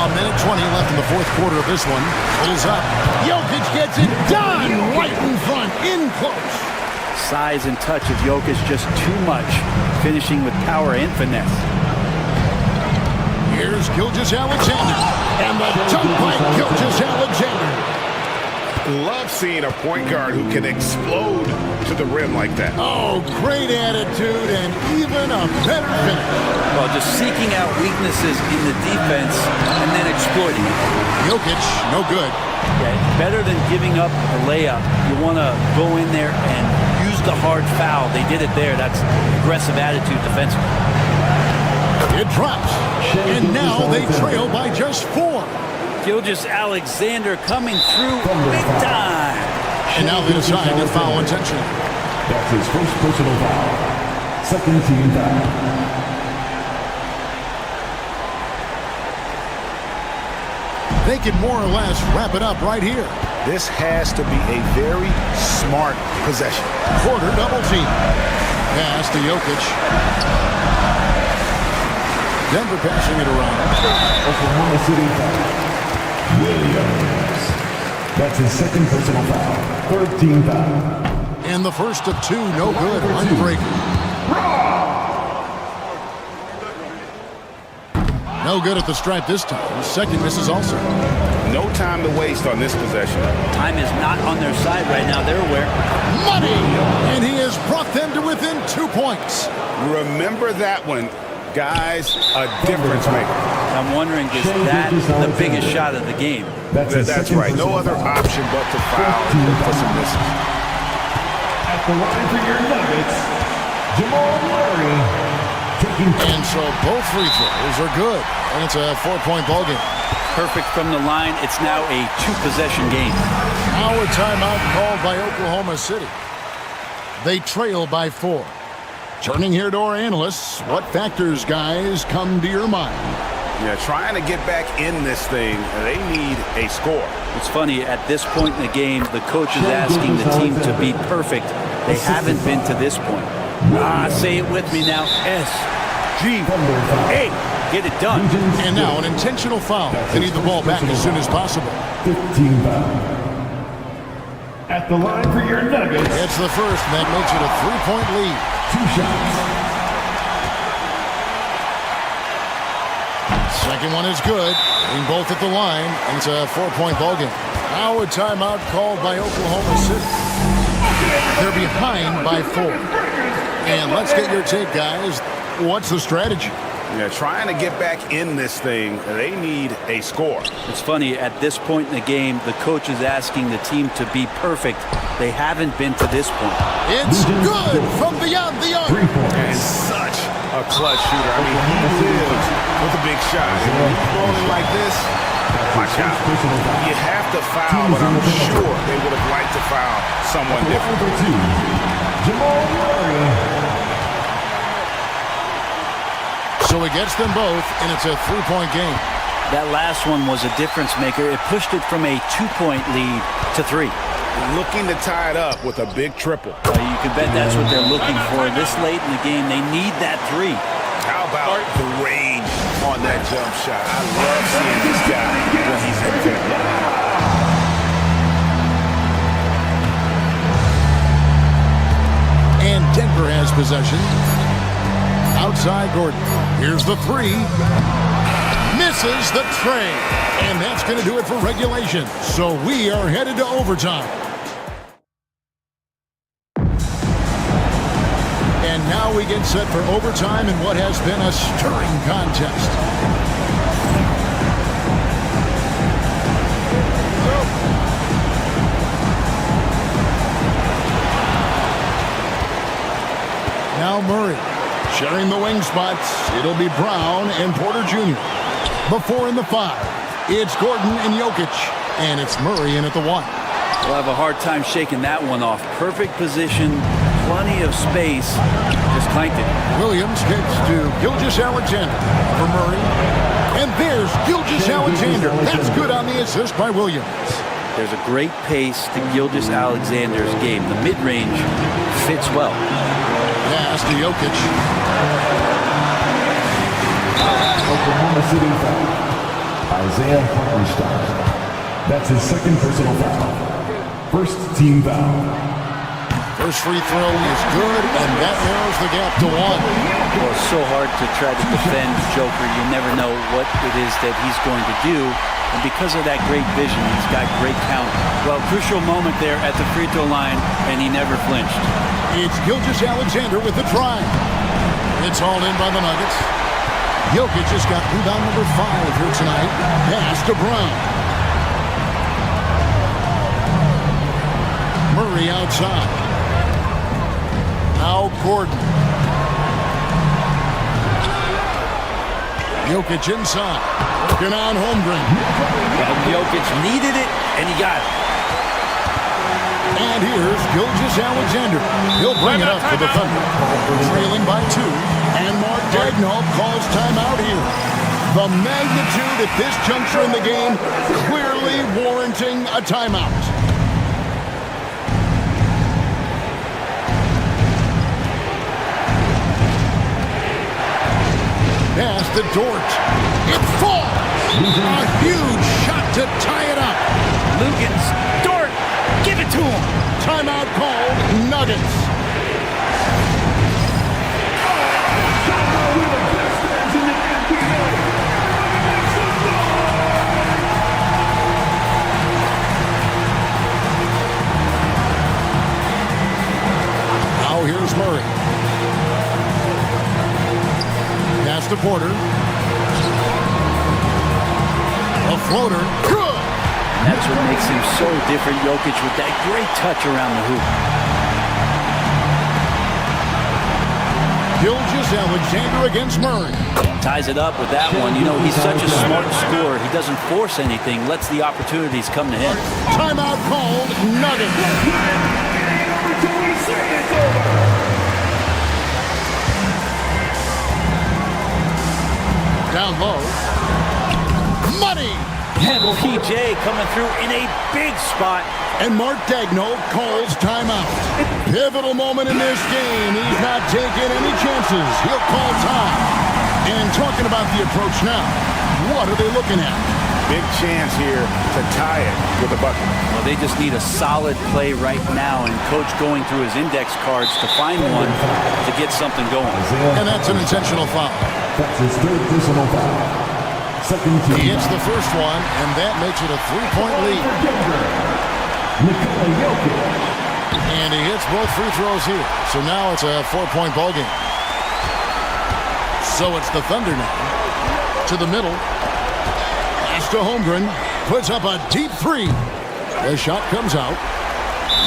A minute 20 left in the fourth quarter of this one. It is up. Jokic gets it done right in front, in close. Size and touch of Jokic just too much, finishing with power and finesse. Here's Gilgeous-Alexander. And the dunk by Gilgeous-Alexander. Love seeing a point guard who can explode to the rim like that. Oh, great attitude and even a better finish. Well, just seeking out weaknesses in the defense and then exploiting it. Jokic, no good. Okay, better than giving up a layup. You want to go in there and use the hard foul. They did it there. That's aggressive attitude defensively. It drops. And now they trail by just 4. Gilgeous-Alexander coming through big time. And now they decide to foul intentionally. That's his first personal foul. Second team foul. They can more or less wrap it up right here. This has to be a very smart possession. Porter double team. Pass to Jokic. Denver passing it around. Oklahoma City foul. Williams. That's his second personal foul. Third team foul. And the first of 2, no good. Unbreaking. No good at the stripe this time. Second misses also. No time to waste on this possession. Time is not on their side right now. They're aware. Money! And he has brought them to within 2 points. Remember that one. Guys, a difference maker. I'm wondering, is that the biggest shot of the game? That's right. No other option but to foul for some misses. At the line for your Nuggets, Jamal Murray. And so both free throws are good. And it's a 4-point ball game. Perfect from the line. It's now a 2-possession game. Now a timeout called by Oklahoma City. They trail by 4. Turning here to our analysts, what factors, guys, come to your mind? Yeah, trying to get back in this thing, they need a score. It's funny, at this point in the game, the coach is asking the team to be perfect. They haven't been to this point. Say it with me now. SGA. Get it done. And now an intentional foul. They need the ball back as soon as possible. 15 foul. At the line for your Nuggets. It's the first, and that makes it a 3-point lead. 2 shots. Second one is good. Getting both at the line, and it's a 4-point ball game. Now a timeout called by Oklahoma City. They're behind by 4. And let's get your take, guys. What's the strategy? Yeah, trying to get back in this thing, they need a score. It's funny, at this point in the game, the coach is asking the team to be perfect. They haven't been to this point. It's good from beyond the arc. And such a clutch shooter. I mean, he lives with a big shot. And when he's rolling like this, watch out. You have to foul, but I'm sure they would have liked to foul someone different. So he gets them both, and it's a 3-point game. That last one was a difference maker. It pushed it from a 2-point lead to 3. Looking to tie it up with a big triple. You can bet that's what they're looking for. This late in the game, they need that 3. How about the range on that jump shot? I love seeing this guy when he's in there. And Denver has possession. Outside Gordon. Here's the 3. Misses the tray. And that's going to do it for regulation. So we are headed to overtime. And now we get set for overtime in what has been a stirring contest. Now Murray. Sharing the wing spots, it'll be Brown and Porter Jr. Before in the 5, it's Gordon and Jokic, and it's Murray in at the 1. We'll have a hard time shaking that one off. Perfect position, plenty of space, just clanked it. Williams kicks to Gilgeous-Alexander for Murray, and there's Gilgeous-Alexander. That's good on the assist by Williams. There's a great pace to Gilgeous-Alexander's game. The mid-range fits well. Pass to Jokic. Oklahoma City foul. Isaiah Hartenstein. That's his second personal foul. First team foul. First free throw is good, and that narrows the gap to 1. Well, it's so hard to try to defend Joker. You never know what it is that he's going to do. And because of that great vision, he's got great count. Well, crucial moment there at the free throw line, and he never flinched. It's Gilgeous-Alexander with the try. It's hauled in by the Nuggets. Jokic just got rebound number 5 here tonight. Pass to Brown. Murray outside. Now Gordon. Jokic inside. Working on Holmgren. Jokic needed it, and he got it. And here's Gilgeous-Alexander. He'll bring it up for the Thunder. Trailing by 2. And Mark Daigneault calls timeout here. The magnitude at this juncture in the game clearly warranting a timeout. Pass to Dort. It falls. A huge shot to tie it up. Lugans, Dort, give it to him. Timeout called, Nuggets. Now here's Murray. Pass to Porter. A floater. Good. That's what makes him so different, Jokic, with that great touch around the hoop. Gilgeous-Alexander against Murray. Ties it up with that one. You know, he's such a smart scorer. He doesn't force anything, lets the opportunities come to him. Timeout called, Nuggets. Down low. Money. PJ coming through in a big spot. And Mark Daigneault calls timeout. Pivotal moment in this game. He's not taking any chances. He'll call time. And talking about the approach now, what are they looking at? Big chance here to tie it with a bucket. Well, they just need a solid play right now, and Coach going through his index cards to find one to get something going. And that's an intentional foul. That's his third personal foul. Second team. He hits the first one, and that makes it a 3-point lead. Nikola Jokic. And he hits both free throws here. So now it's a 4-point ball game. So it's the Thunder now. To the middle. Pass to Holmgren. Puts up a deep three. The shot comes out.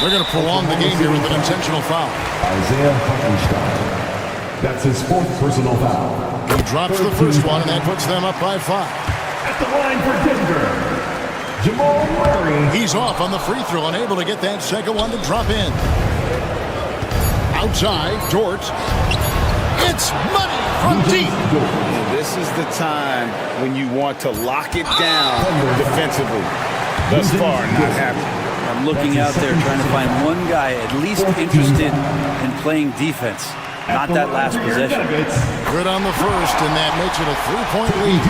They're going to prolong the game here with an intentional foul. Isaiah Hartenstein. That's his fourth personal foul. He drops the first one, and that puts them up by 5. At the line for Denver, Jamal Murray. He's off on the free throw, unable to get that second one to drop in. Outside, Dort. It's money from deep. This is the time when you want to lock it down defensively. Thus far, not happening. I'm looking out there trying to find one guy at least interested in playing defense. Not that last possession. Good on the first, and that makes it a 3-point lead.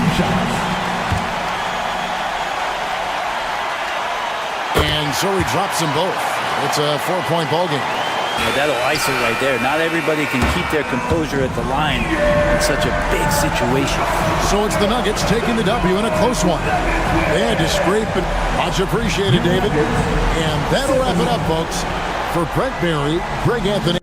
And so he drops them both. It's a 4-point ball game. Yeah, that'll ice it right there. Not everybody can keep their composure at the line in such a big situation. So it's the Nuggets taking the W in a close one. They had to scrape it. Much appreciated, David. And that'll wrap it up, folks. For Brent Barry, Greg Anthony.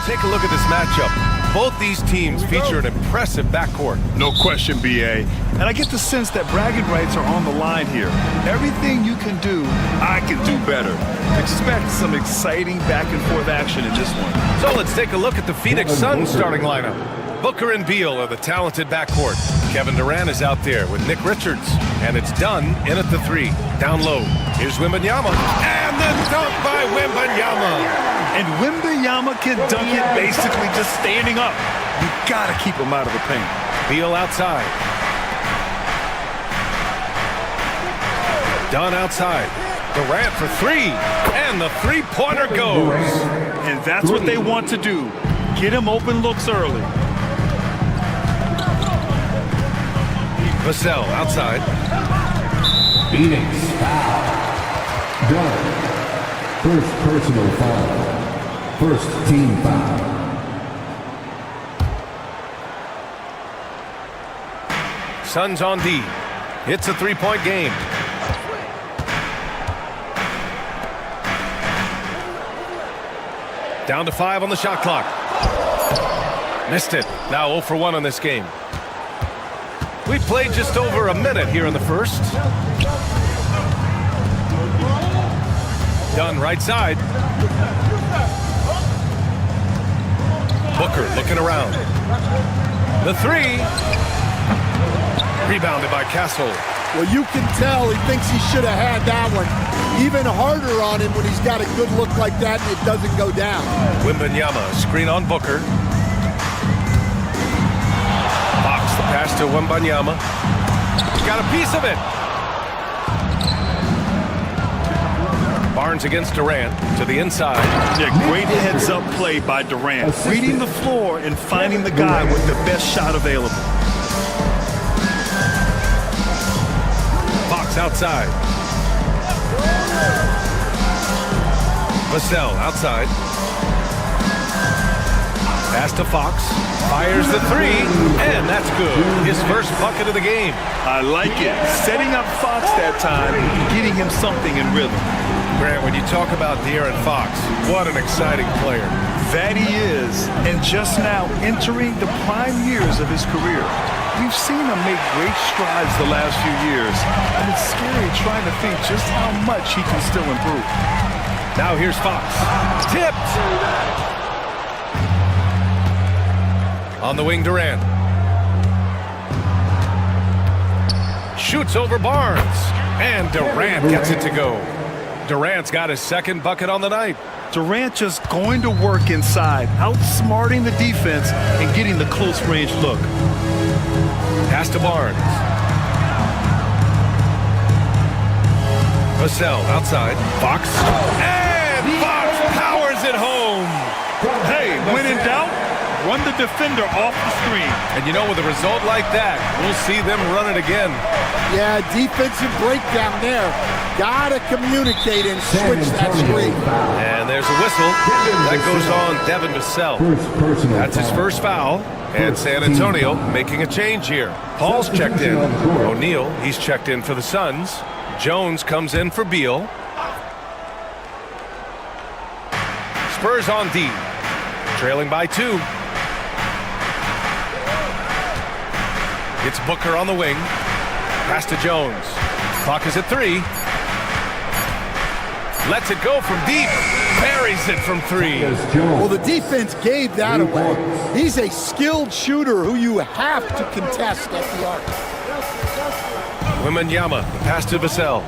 Take a look at this matchup. Both these teams feature an impressive backcourt. No question, BA. And I get the sense that bragging rights are on the line here. Everything you can do, I can do better. Expect some exciting back-and-forth action in this one. So let's take a look at the Phoenix Suns starting lineup. Booker and Beal are the talented backcourt. Kevin Durant is out there with Nick Richards. And it's done in at the 3. Down low. Here's Wembanyama. And the dunk by Wembanyama. And Wembanyama can dunk it basically just standing up. You gotta keep him out of the paint. Beal outside. Dunn outside. Durant for 3. And the three-pointer goes. And that's what they want to do. Get him open looks early. Vassell outside. Phoenix foul. First personal foul. First team foul. Suns on D. It's a three-point game. Down to 5 on the shot clock. Missed it. Now 0 for 1 on this game. We played just over a minute here in the first. Dunn right side. Booker looking around. The three. Rebounded by Castle. Well, you can tell he thinks he should have had that one. Even harder on him when he's got a good look like that and it doesn't go down. Wembanyama, screen on Booker. Fox, the pass to Wembanyama. Got a piece of it. Barnes against Durant to the inside. Yeah, great heads-up play by Durant. Reading the floor and finding the guy with the best shot available. Fox outside. Vassell outside. Pass to Fox. Fires the three, and that's good. His first bucket of the game. I like it. Setting up Fox that time, getting him something in rhythm. Grant, when you talk about De'Aaron Fox, what an exciting player. That he is, and just now entering the prime years of his career. We've seen him make great strides the last few years, and it's scary trying to think just how much he can still improve. Now here's Fox. Tipped! On the wing, Durant. Shoots over Barnes. And Durant gets it to go. Durant's got his second bucket on the night. Durant just going to work inside, outsmarting the defense and getting the close-range look. Pass to Barnes. Vassell outside. Fox. And Fox powers it home. Hey, when in doubt, run the defender off the screen. And you know, with a result like that, we'll see them run it again. Yeah, defensive breakdown there. Gotta communicate and switch that screen. And there's a whistle. That goes on Devin Vassell. That's his first foul. And San Antonio making a change here. Paul's checked in. O'Neal, he's checked in for the Suns. Jones comes in for Beal. Spurs on D. Trailing by 2. It's Booker on the wing. Pass to Jones. Clock is at 3. Lets it go from deep. Buries it from 3. Well, the defense gave that away. He's a skilled shooter who you have to contest at the arc. Wembanyama, the pass to Vassell.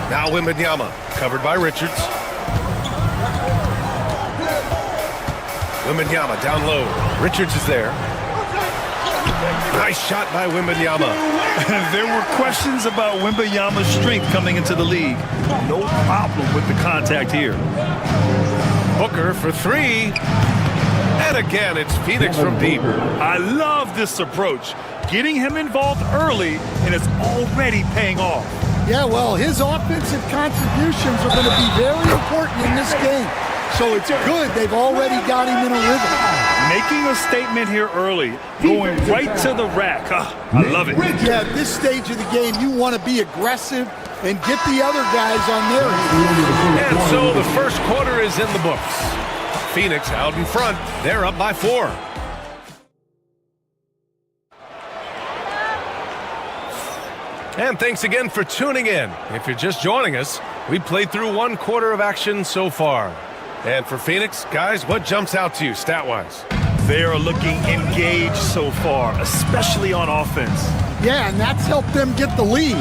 Now Wembanyama, covered by Richards. Wembanyama down low. Richards is there. Nice shot by Wembanyama. There were questions about Wembanyama's strength coming into the league. No problem with the contact here. Booker for 3. And again, it's Phoenix from deep. I love this approach. Getting him involved early, and it's already paying off. Yeah, well, his offensive contributions are going to be very important in this game. So it's good they've already got him in a rhythm. Making a statement here early, going right to the rack. I love it. Yeah, at this stage of the game, you want to be aggressive and get the other guys on their end. And so the first quarter is in the books. Phoenix out in front. They're up by 4. And thanks again for tuning in. If you're just joining us, we played through 1 quarter of action so far. And for Phoenix, guys, what jumps out to you stat-wise? They are looking engaged so far, especially on offense. Yeah, and that's helped them get the lead.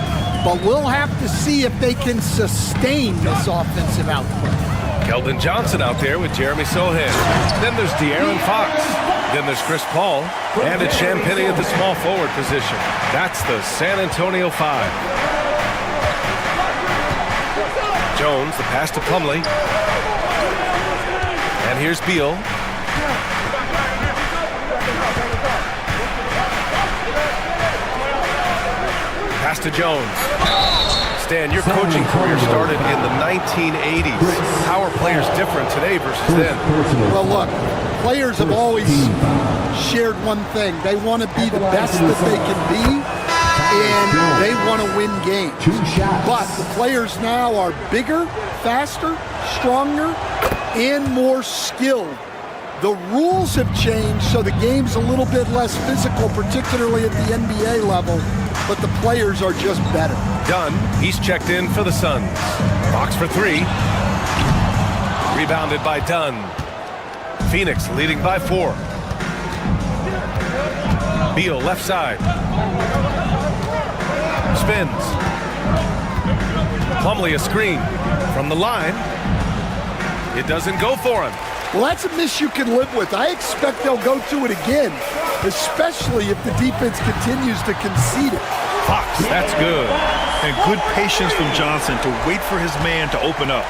But we'll have to see if they can sustain this offensive output. Keldon Johnson out there with Jeremy Sohan. Then there's De'Aaron Fox. Then there's Chris Paul. And it's Champagnie at the small forward position. That's the San Antonio 5. Jones, the pass to Plumlee. And here's Beal. Pass to Jones. Stan, your coaching career started in the 1980s. How are players different today versus then? Well, look, players have always shared one thing. They want to be the best that they can be, and they want to win games. But the players now are bigger, faster, stronger, and more skilled. The rules have changed, so the game's a little bit less physical, particularly at the NBA level, but the players are just better. Dunn, he's checked in for the Suns. Fox for three. Rebounded by Dunn. Phoenix leading by 4. Beal left side. Spins. Plumlee a screen from the line. It doesn't go for him. Well, that's a miss you can live with. I expect they'll go to it again, especially if the defense continues to concede it. Fox, that's good. And good patience from Johnson to wait for his man to open up.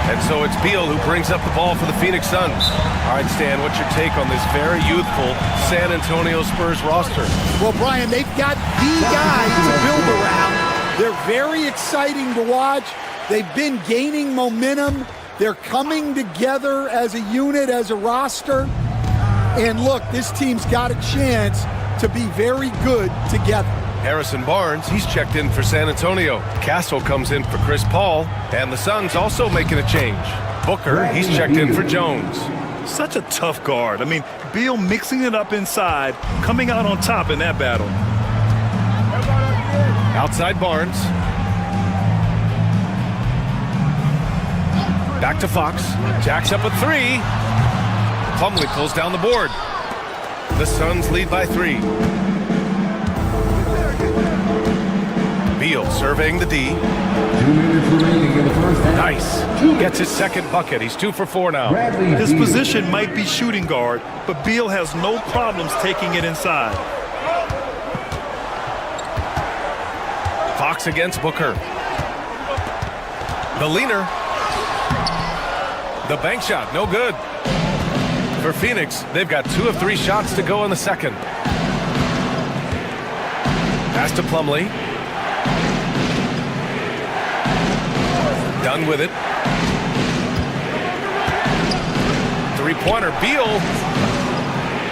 And so it's Beal who brings up the ball for the Phoenix Suns. All right, Stan, what's your take on this very youthful San Antonio Spurs roster? Well, Brian, they've got the guy to build around. They're very exciting to watch. They've been gaining momentum. They're coming together as a unit, as a roster. And look, this team's got a chance to be very good together. Harrison Barnes, he's checked in for San Antonio. Castle comes in for Chris Paul. And the Suns also making a change. Booker, he's checked in for Jones. Such a tough guard. I mean, Beal mixing it up inside, coming out on top in that battle. Outside Barnes. Back to Fox. Jacks up a 3. Plumlee pulls down the board. The Suns lead by 3. Beal surveying the D. 2 minutes remaining in the first half. Nice. Gets his second bucket. He's 2 for 4 now. His position might be shooting guard, but Beal has no problems taking it inside. Fox against Booker. The leaner. The bank shot, no good. For Phoenix, they've got 2 of 3 shots to go in the second. Pass to Plumlee. Done with it. Three-pointer, Beal.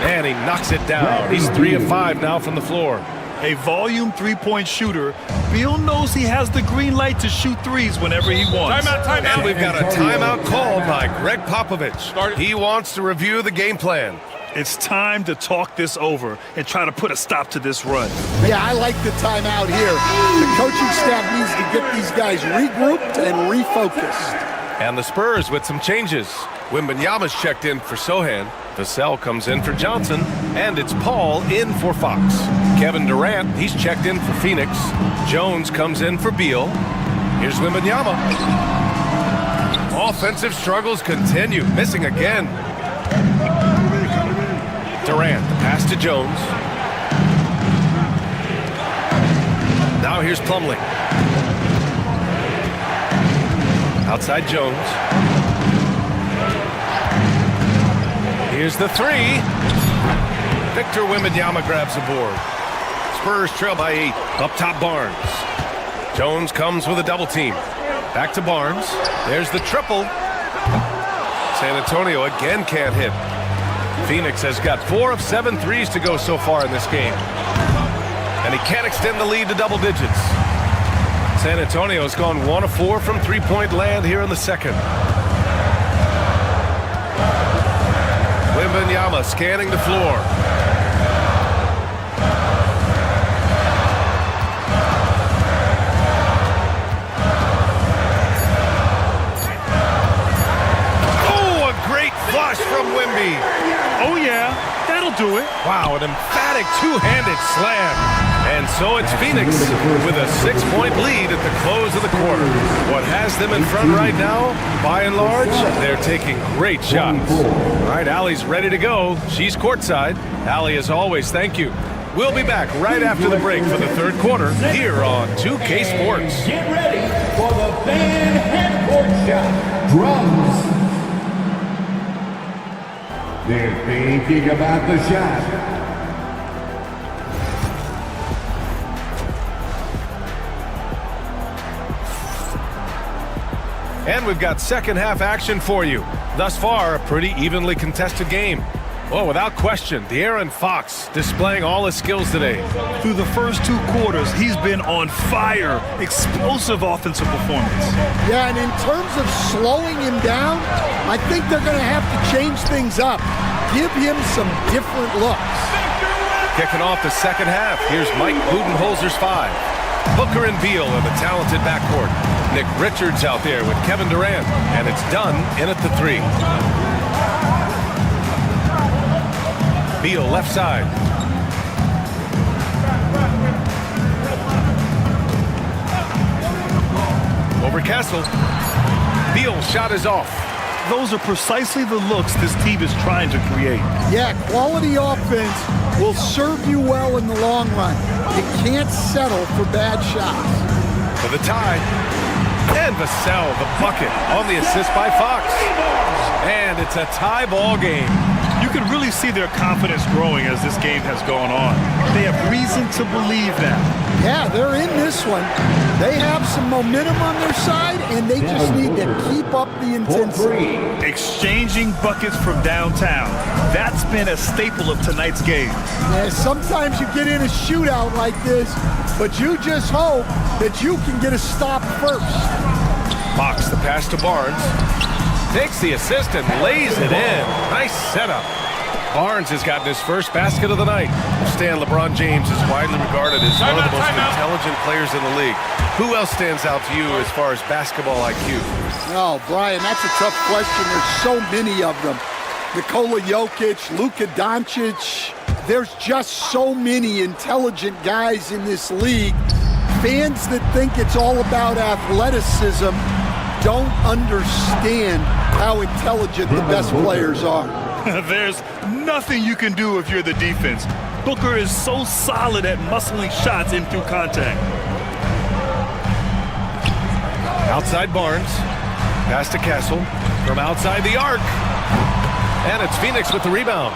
And he knocks it down. He's 3 of 5 now from the floor. A volume three-point shooter, Beal knows he has the green light to shoot threes whenever he wants. Timeout. And we've got a timeout called by Greg Popovich. He wants to review the game plan. It's time to talk this over and try to put a stop to this run. Yeah, I like the timeout here. The coaching staff needs to get these guys regrouped and refocused. And the Spurs with some changes. Wembanyama's checked in for Sohan. Vassell comes in for Johnson. And it's Paul in for Fox. Kevin Durant, he's checked in for Phoenix. Jones comes in for Beal. Here's Wembanyama. Offensive struggles continue. Missing again. Durant, the pass to Jones. Now here's Plumlee. Outside Jones. Here's the 3. Victor Wembanyama grabs the board. Spurs trail by 8. Up top Barnes. Jones comes with a double team. Back to Barnes. There's the triple. San Antonio again can't hit. Phoenix has got 4 of 7 threes to go so far in this game. And he can't extend the lead to double digits. San Antonio's gone 1 of 4 from three-point land here in the second. Wembanyama scanning the floor. Oh, a great flush from Wemby. Oh, yeah, that'll do it. Wow, an emphatic two-handed slam. And so it's Phoenix with a 6-point lead at the close of the quarter. What has them in front right now, by and large, they're taking great shots. All right, Allie's ready to go. She's courtside. Allie, as always, thank you. We'll be back right after the break for the third quarter here on 2K Sports. Get ready for the fan half-court shot. Drums. They're thinking about the shot. And we've got second half action for you. Thus far, a pretty evenly contested game. Well, without question, De'Aaron Fox displaying all his skills today. Through the first 2 quarters, he's been on fire. Explosive offensive performance. Yeah, and in terms of slowing him down, I think they're going to have to change things up. Give him some different looks. Kicking off the second half, here's Mike Budenholzer's 5. Booker and Beal in the talented backcourt. Nick Richards out there with Kevin Durant, and it's done in at the 3. Beal left side. Over Castle. Beal shot is off. Those are precisely the looks this team is trying to create. Yeah, quality offense will serve you well in the long run. You can't settle for bad shots. For the tie. And Vassell, the bucket, on the assist by Fox. And it's a tie ball game. You can really see their confidence growing as this game has gone on. They have reason to believe that. Yeah, they're in this one. They have some momentum on their side, and they just need to keep up the intensity. Exchanging buckets from downtown. That's been a staple of tonight's game. Yeah, sometimes you get in a shootout like this, but you just hope that you can get a stop first. Fox, the pass to Barnes. Takes the assist and lays it in. Nice setup. Barnes has gotten his first basket of the night. Stan LeBron James is widely regarded as one of the most intelligent players in the league. Who else stands out to you as far as basketball IQ? Oh, Brian, that's a tough question. There's so many of them. Nikola Jokic, Luka Doncic. There's just so many intelligent guys in this league. Fans that think it's all about athleticism don't understand how intelligent the best players are. There's nothing you can do if you're the defense. Booker is so solid at muscling shots in through contact. Outside Barnes. Pass to Castle. From outside the arc. And it's Phoenix with the rebound.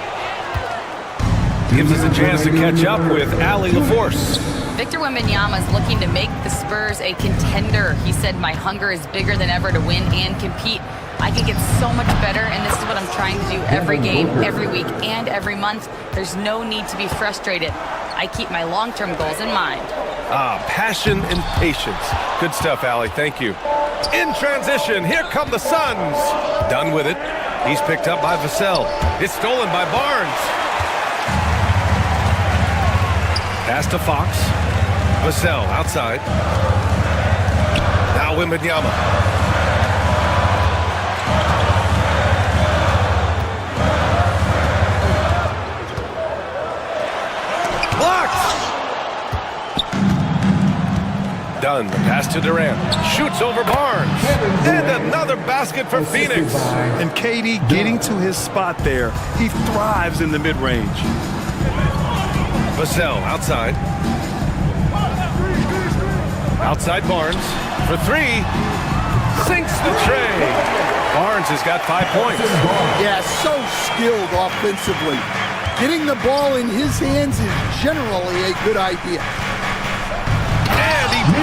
Gives us a chance to catch up with Allie LaForce. Victor Wembanyama is looking to make the Spurs a contender. He said, my hunger is bigger than ever to win and compete. I can get so much better, and this is what I'm trying to do every game, every week, and every month. There's no need to be frustrated. I keep my long-term goals in mind. Passion and patience. Good stuff, Allie. Thank you. In transition, here come the Suns. Done with it. He's picked up by Vassell. It's stolen by Barnes. Pass to Fox. Vassell outside. Now Wembanyama. Done. The pass to Durant. Shoots over Barnes. And another basket for Phoenix. And KD getting to his spot there. He thrives in the mid-range. Vassell outside. Outside Barnes for 3. Sinks the tray. Barnes has got 5 points. Yeah, so skilled offensively. Getting the ball in his hands is generally a good idea.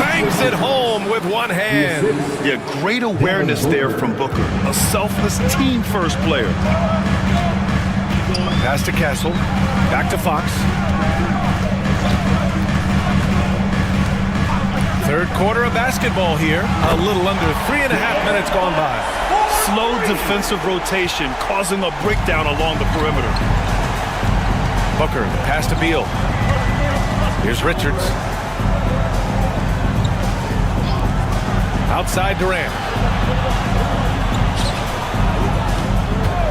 Banks it home with one hand. Yeah, great awareness there from Booker. A selfless team-first player. Pass to Castle. Back to Fox. Third quarter of basketball here. A little under 3.5 minutes gone by. Slow defensive rotation causing a breakdown along the perimeter. Booker, the pass to Beal. Here's Richards. Outside Durant.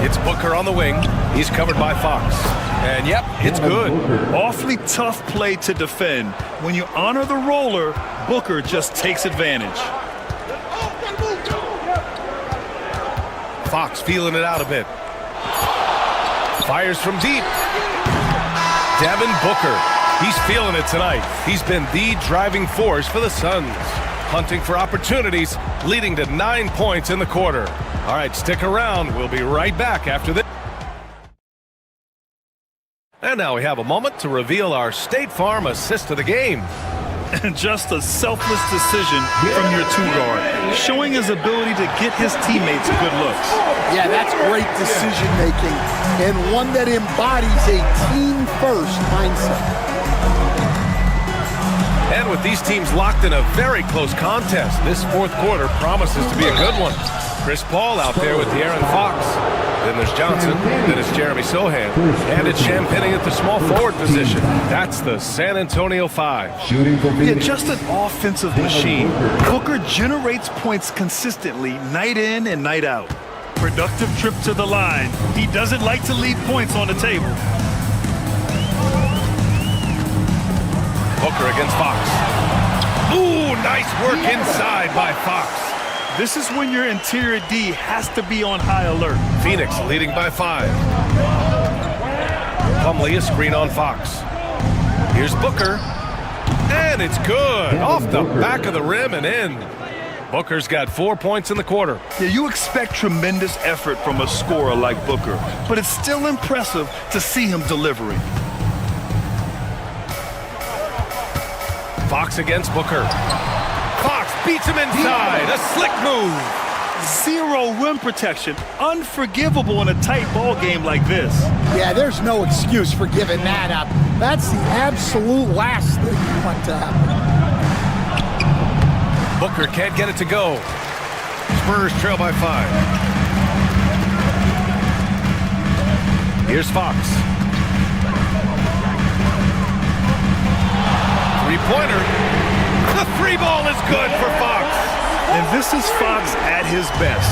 It's Booker on the wing. He's covered by Fox. And yep, it's good. Awfully tough play to defend. When you honor the roller, Booker just takes advantage. Fox feeling it out a bit. Fires from deep. Devin Booker. He's feeling it tonight. He's been the driving force for the Suns. Hunting for opportunities, leading to 9 points in the quarter. All right, stick around. We'll be right back after this. And now we have a moment to reveal our State Farm assist of the game. And just a selfless decision from your two-guard, showing his ability to get his teammates good looks. Yeah, that's great decision-making, and one that embodies a team-first mindset. And with these teams locked in a very close contest, this fourth quarter promises to be a good one. Chris Paul out there with De'Aaron Fox. Then there's Johnson. Then it's Jeremy Sohan. And it's Champagnie at the small forward position. That's the San Antonio 5. Yeah, just an offensive machine. Booker generates points consistently, night in and night out. Productive trip to the line. He doesn't like to leave points on the table. Booker against Fox. Ooh, nice work inside by Fox. This is when your interior D has to be on high alert. Phoenix leading by 5. Plumlee a screen on Fox. Here's Booker. And it's good. Off the back of the rim and in. Booker's got 4 points in the quarter. Yeah, you expect tremendous effort from a scorer like Booker, but it's still impressive to see him delivering. Fox against Booker. Fox beats him inside. A slick move. Zero rim protection. Unforgivable in a tight ball game like this. Yeah, there's no excuse for giving that up. That's the absolute last thing you want to happen. Booker can't get it to go. Spurs trail by 5. Here's Fox. Three-pointer. The three ball is good for Fox. And this is Fox at his best,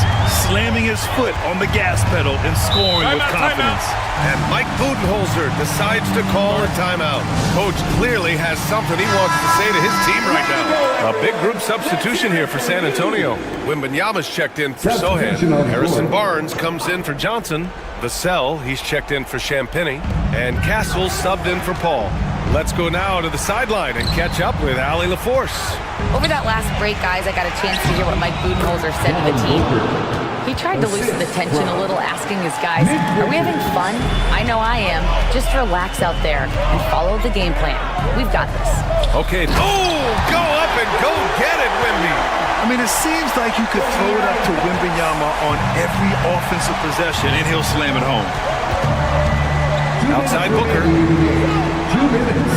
slamming his foot on the gas pedal and scoring with confidence. And Mike Budenholzer decides to call a timeout. Coach clearly has something he wants to say to his team right now. A big group substitution here for San Antonio. Wembanyama's checked in for Sohan. Harrison Barnes comes in for Johnson. Vassell, he's checked in for Champagnie. And Castle subbed in for Paul. Let's go now to the sideline and catch up with Allie LaForce. Over that last break, guys, I got a chance to hear what Mike Budenholzer said to the team. He tried to loosen the tension a little, asking his guys, are we having fun? I know I am. Just relax out there and follow the game plan. We've got this. Okay. Oh, go up and go get it, Wemby. I mean, it seems like you could throw it up to Wembanyama on every offensive possession and he'll slam it home. Outside Booker. 2 minutes.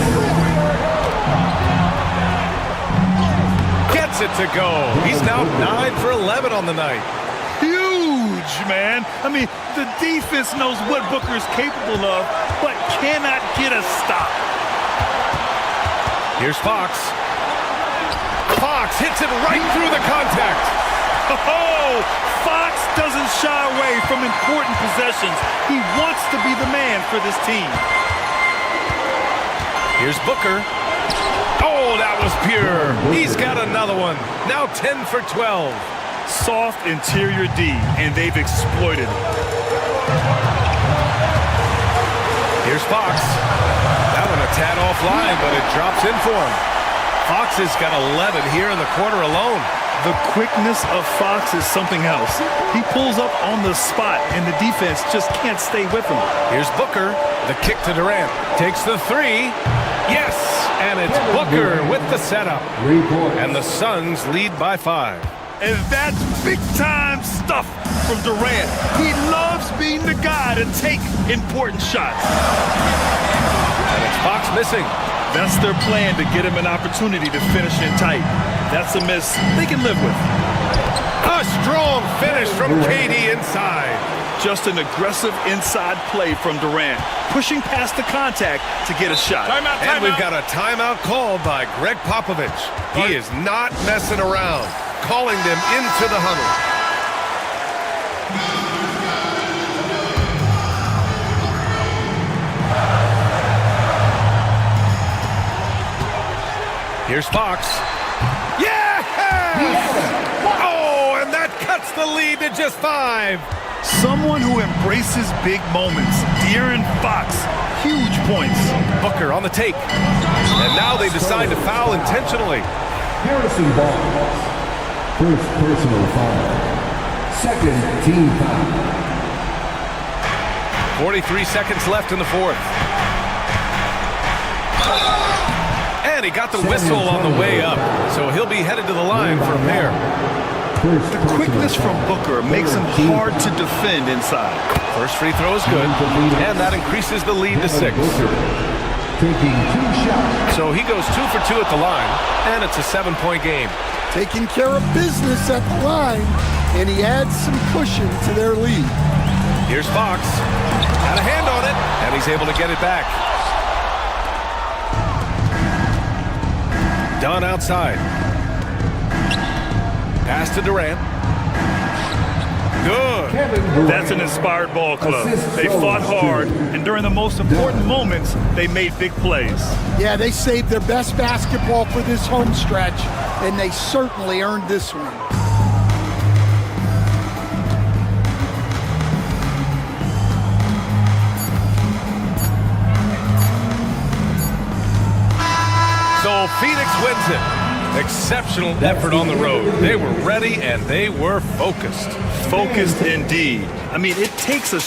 Gets it to go. He's now 9 for 11 on the night. Huge, man. I mean, the defense knows what Booker is capable of, but cannot get a stop. Here's Fox. Fox hits it right through the contact. Oh, Fox doesn't shy away from important possessions. He wants to be the man for this team. Here's Booker. Oh, that was pure. He's got another one. Now 10 for 12. Soft interior D, and they've exploited it. Here's Fox. That one a tad offline, but it drops in for him. Fox has got 11 here in the quarter alone. The quickness of Fox is something else. He pulls up on the spot, and the defense just can't stay with him. Here's Booker. The kick to Durant. Takes the three. Yes! And it's Booker with the setup. And the Suns lead by 5. And that's big-time stuff from Durant. He loves being the guy to take important shots. And it's Fox missing. That's their plan, to get him an opportunity to finish in tight. That's a miss they can live with. A strong finish from KD inside. Just an aggressive inside play from Durant, pushing past the contact to get a shot. And we've got a timeout called by Greg Popovich. He is not messing around, calling them into the huddle. Here's Fox. Yes! Oh, and that cuts the lead to just 5. Someone who embraces big moments. De'Aaron Fox, huge points. Booker on the take. And now they decide to foul intentionally. Harrison Barnes. First personal foul. Second team foul. 43 seconds left in the fourth. And he got the whistle on the way up, so he'll be headed to the line for a pair. The quickness from Booker makes him hard to defend inside. First free throw is good, and that increases the lead to 6. Taking 2 shots. So he goes 2 for 2 at the line, and it's a 7-point game. Taking care of business at the line, and he adds some cushion to their lead. Here's Fox. Had a hand on it, and he's able to get it back. Dunn outside. Pass to Durant. Good. That's an inspired ball club. They fought hard, and during the most important moments, they made big plays. Yeah, they saved their best basketball for this home stretch, and they certainly earned this one. So Phoenix wins it. Exceptional effort on the road. They were ready and they were focused. Focused indeed. I mean, it takes a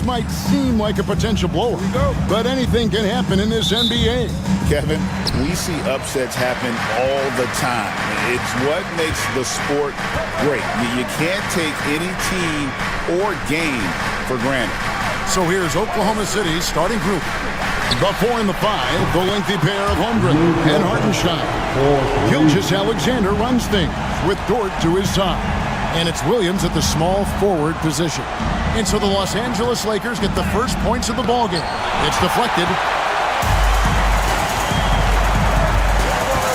Might seem like a potential blower, but anything can happen in this NBA. Kevin, we see upsets happen all the time. It's what makes the sport great. You can't take any team or game for granted. So here's Oklahoma City's starting group. The 4 and the 5, the lengthy pair of Holmgren and Hartenstein. Gilgeous-Alexander runs things with Dort to his side. And it's Williams at the small forward position. And so the Los Angeles Lakers get the first points of the ballgame. It's deflected.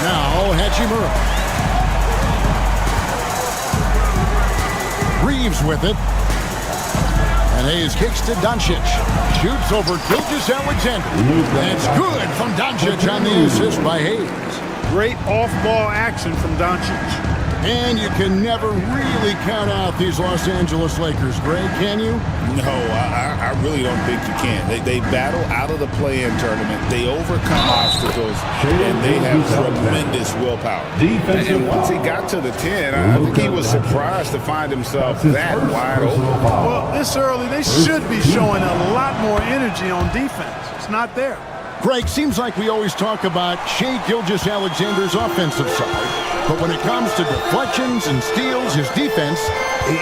Now Hachimura. Reeves with it. And Hayes kicks to Doncic. Shoots over Gilgeous-Alexander. And it's good from Doncic on the assist by Hayes. Great off-ball action from Doncic. And you can never really count out these Los Angeles Lakers, Greg, can you? No, I really don't think you can. They battle out of the play-in tournament. They overcome obstacles, and they have tremendous willpower. And once he got to the 10, I think he was surprised to find himself that wide open. Well, this early, they should be showing a lot more energy on defense. It's not there. Greg, seems like we always talk about Shai Gilgeous-Alexander's offensive side. But when it comes to deflections and steals, his defense,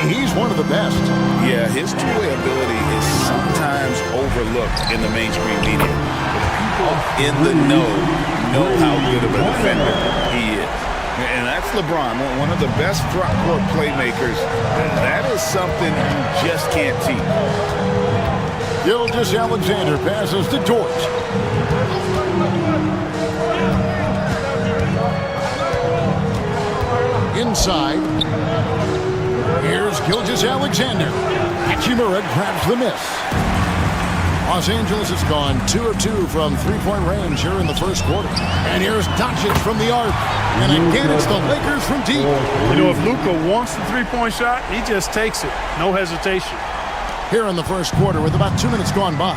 he's one of the best. Yeah, his two-way ability is sometimes overlooked in the mainstream media. But people in the know how good of a defender he is. And that's LeBron, one of the best front court playmakers. That is something you just can't teach. Gilgeous-Alexander passes to Dort. Inside. Here's Gilgeous-Alexander. Hachimura grabs the miss. Los Angeles has gone 2 of 2 from three-point range here in the first quarter. And here's Doncic from the arc. And again, it's the Lakers from deep. You know, if Luka wants the three-point shot, he just takes it. No hesitation. Here in the first quarter with about 2 minutes gone by.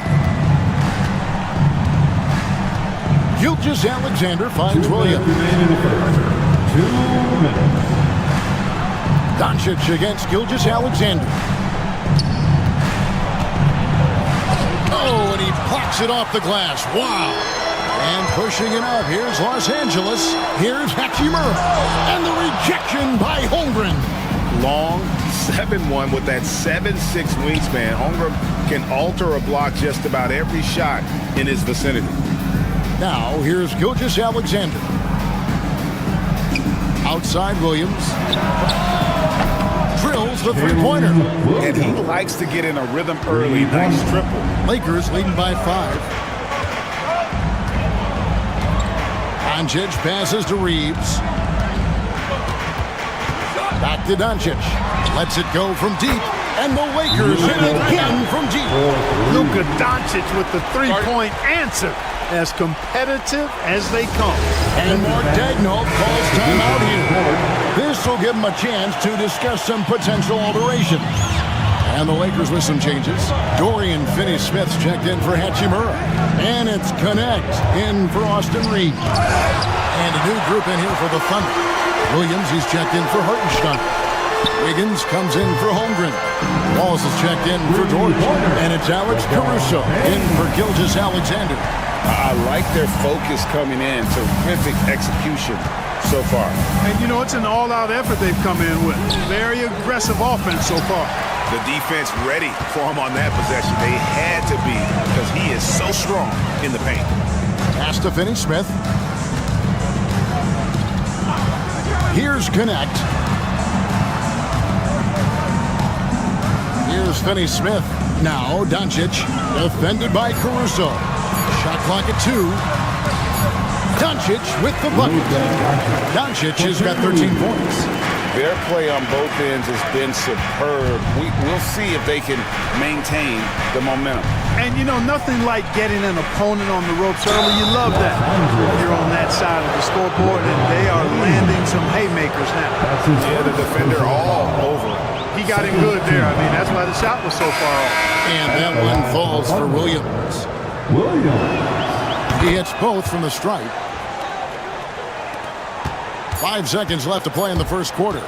Gilgeous-Alexander finds Williams. 2 minutes. Doncic against Gilgeous-Alexander. Oh, and he blocks it off the glass. Wow. And pushing it up. Here's Los Angeles. Here's Hachimura. And the rejection by Holmgren. Long 7-1 with that 7'6" wingspan. Holmgren can alter a block just about every shot in his vicinity. Now, here's Gilgeous-Alexander. Outside Williams. Drills the three-pointer. And he likes to get in a rhythm early. Nice triple. Lakers leading by 5. Doncic passes to Reeves. Back to Doncic. Lets it go from deep. And the Lakers hit again from deep. Luka Doncic with the three-point answer. As competitive as they come. And Mark Daigneault calls timeout here. This will give him a chance to discuss some potential alterations. And the Lakers with some changes. Dorian Finney-Smith's checked in for Hachimura. And it's Connect in for Austin Reeves. And a new group in here for the Thunder. Williams, he's checked in for Hartenstein. Wiggins comes in for Holmgren. Walls is checked in for Dort. And it's Alex Caruso in for Gilgeous-Alexander. I like their focus coming in. Terrific execution so far. And, you know, it's an all-out effort they've come in with. Very aggressive offense so far. The defense ready for him on that possession. They had to be because he is so strong in the paint. Pass to Finney-Smith. Here's Connect. Here's Finney-Smith. Now Doncic, defended by Caruso. Shot clock at 2. Doncic with the bucket. Doncic has got 13 points. Their play on both ends has been superb. We'll see if they can maintain the momentum. And, you know, nothing like getting an opponent on the ropes early. You love that. You're on that side of the scoreboard, and they are landing some haymakers now. Yeah, the defender all over. He got him good there. I mean, that's why the shot was so far off. And that one falls for Williams. He hits both from the stripe. 5 seconds left to play in the first quarter.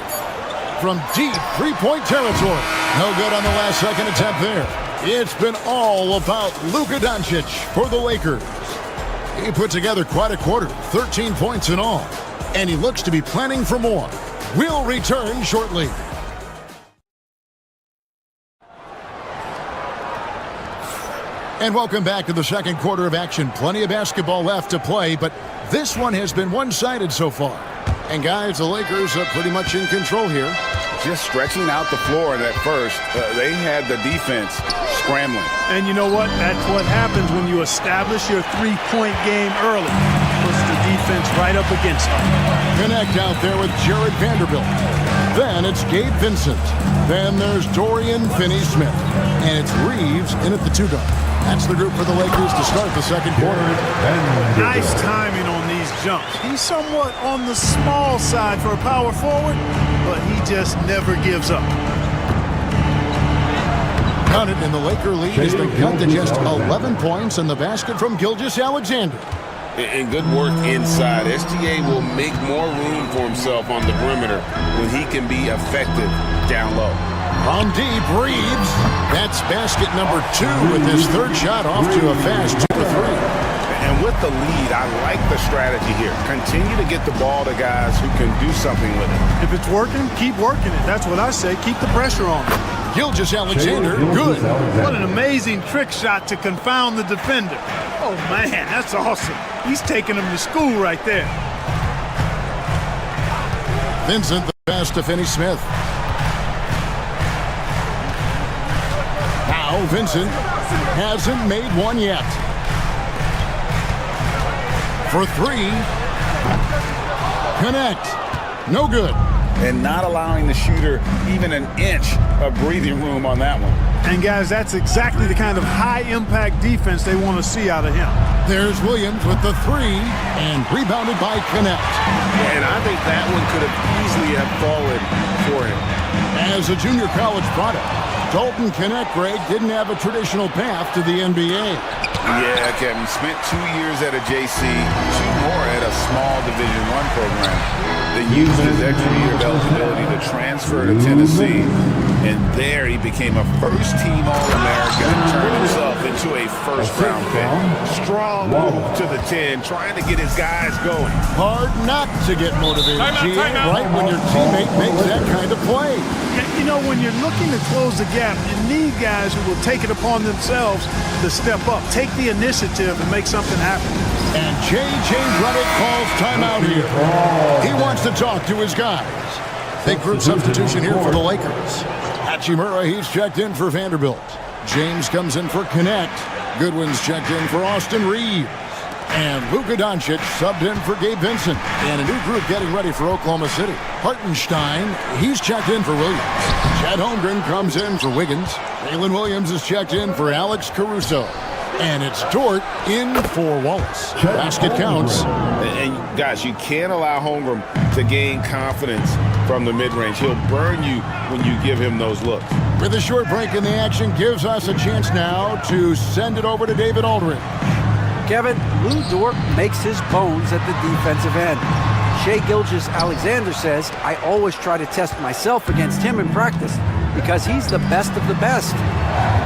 From deep three-point territory. No good on the last second attempt there. It's been all about Luka Doncic for the Lakers. He put together quite a quarter, 13 points in all. And he looks to be planning for more. We'll return shortly. And welcome back to the second quarter of action. Plenty of basketball left to play, but this one has been one-sided so far. And guys, the Lakers are pretty much in control here. Just stretching out the floor at first. They had the defense scrambling. And you know what? That's what happens when you establish your three-point game early. Puts the defense right up against them. Connect out there with Jared Vanderbilt. Then it's Gabe Vincent. Then there's Dorian Finney-Smith. And it's Reeves in at the 2-guard. That's the group for the Lakers to start the second quarter. Nice timing on these jumps. He's somewhat on the small side for a power forward, but he just never gives up. Count it, and the Laker lead has been cut to just 11 points in the basket from Gilgeous-Alexander. And good work inside. SGA will make more room for himself on the perimeter when he can be effective down low. From deep, Reeves. That's basket number 2 with his third shot off to a fast 2-3. And with the lead, I like the strategy here. Continue to get the ball to guys who can do something with it. If it's working, keep working it. That's what I say. Keep the pressure on. Gilgeous-Alexander, good. What an amazing trick shot to confound the defender. Oh, man, that's awesome. He's taking him to school right there. Vincent, the pass to Finney-Smith. Now Vincent hasn't made one yet. For 3. Connect. No good. And not allowing the shooter even an inch of breathing room on that one. And guys, that's exactly the kind of high-impact defense they want to see out of him. There's Williams with the 3 and rebounded by Connect. And I think that one could have easily have fallen for him. As a junior college product, Dalton Connect, Greg, didn't have a traditional path to the NBA. Yeah, Kevin, spent 2 years at a JC, 2 more at a small Division I program. Then used his extra year of eligibility to transfer to Tennessee. And there he became a first-team All-American and turned himself into a first-round pick. Strong move to the 10, trying to get his guys going. Hard not to get motivated, right when your teammate makes that kind of play. You know, when you're looking to close the gap, you need guys who will take it upon themselves to step up, take the initiative, and make something happen. And J.J. Redick calls timeout here. He wants to talk to his guys. Big group substitution here for the Lakers. Hachimura, he's checked in for Vanderbilt. James comes in for Connect. Goodwin's checked in for Austin Reeves. And Luka Doncic subbed in for Gabe Vincent. And a new group getting ready for Oklahoma City. Hartenstein, he's checked in for Williams. Chad Holmgren comes in for Wiggins. Jalen Williams is checked in for Alex Caruso. And it's Dort in for Wallace. Basket counts. And guys, you can't allow Holmgren to gain confidence from the mid-range. He'll burn you when you give him those looks. With a short break in the action, gives us a chance now to send it over to David Aldridge. Kevin, Lou Dort makes his bones at the defensive end. Shai Gilgeous-Alexander says, I always try to test myself against him in practice because he's the best of the best.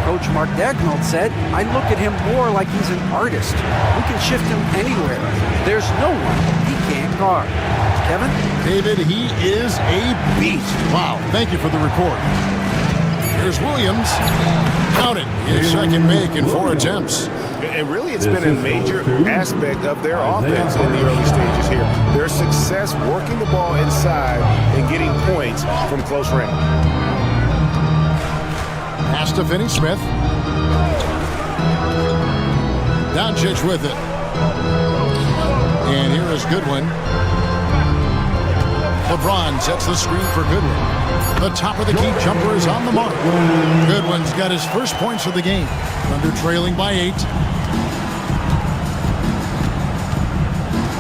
Coach Mark Dagnall said, I look at him more like he's an artist. We can shift him anywhere. There's no one he can't guard. Kevin? David, he is a beast. Wow, thank you for the report. Here's Williams. Counted. His second make in 4 attempts. And really, it's been a major aspect of their offense in the early stages here. Their success working the ball inside and getting points from close range. Pass to Finney-Smith. Doncic with it. And here is Goodwin. LeBron sets the screen for Goodwin. The top of the key jumper is on the mark. Goodwin's got his first points of the game. Thunder trailing by 8.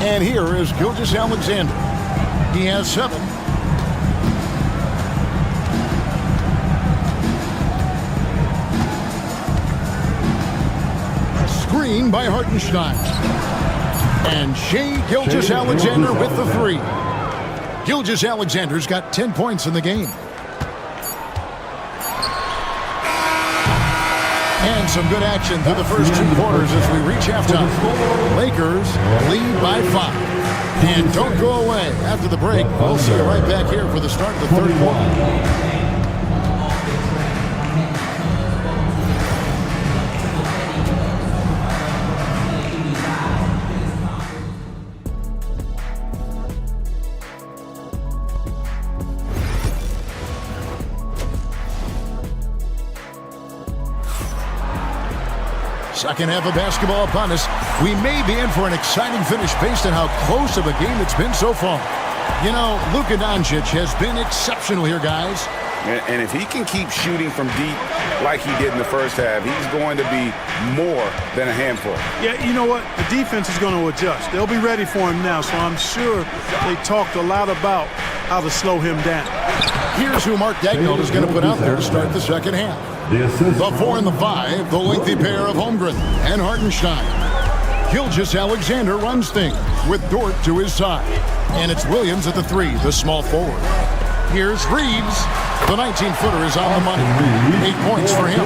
And here is Gilgeous-Alexander. He has 7. A screen by Hartenstein. And Shai Gilgeous-Alexander with the 3. Gilgeous-Alexander's got 10 points in the game. And some good action through the first 2 quarters as we reach halftime. Lakers lead by 5. And don't go away. After the break, we'll see you right back here for the start of the third quarter. Second half of basketball upon us. We may be in for an exciting finish based on how close of a game it's been so far. You know, Luka Doncic has been exceptional here, guys. And if he can keep shooting from deep like he did in the first half, he's going to be more than a handful. Yeah, you know what? The defense is going to adjust. They'll be ready for him now, so I'm sure they talked a lot about how to slow him down. Here's who Mark Daigneault is going to put out there to start the second half. The 4 and the 5, the lengthy pair of Holmgren and Hartenstein. Gilgeous-Alexander runs things with Dort to his side. And it's Williams at the 3, the small forward. Here's Reeves. The 19-footer is on the money. 8 points for him.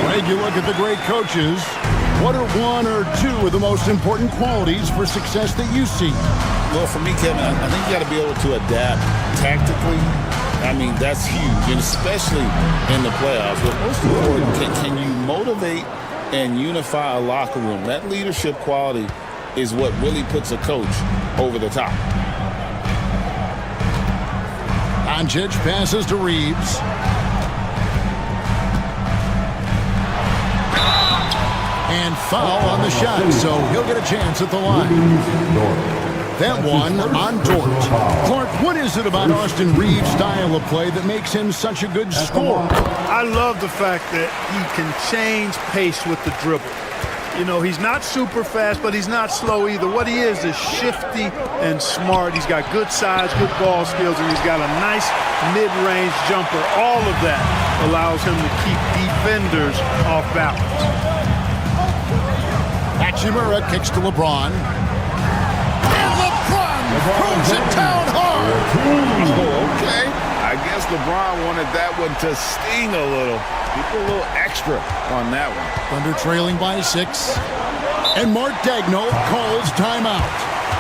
Greg, you look at the great coaches. What are 1 or 2 of the most important qualities for success that you see? Well, for me, Kevin, I think you got to be able to adapt tactically. I mean, that's huge, and especially in the playoffs. But most important, can you motivate and unify a locker room? That leadership quality is what really puts a coach over the top. Doncic passes to Reeves. And foul on the shot, so he'll get a chance at the line. That one on Dort. Clark, what is it about Austin Reeves' style of play that makes him such a good scorer? I love the fact that he can change pace with the dribble. You know, he's not super fast, but he's not slow either. What he is shifty and smart. He's got good size, good ball skills, and he's got a nice mid-range jumper. All of that allows him to keep defenders off balance. Hachimura kicks to LeBron. Proves it down hard. Oh, okay. I guess LeBron wanted that one to sting a little. People a little extra on that one. Thunder trailing by 6. And Mark Daigneault calls timeout.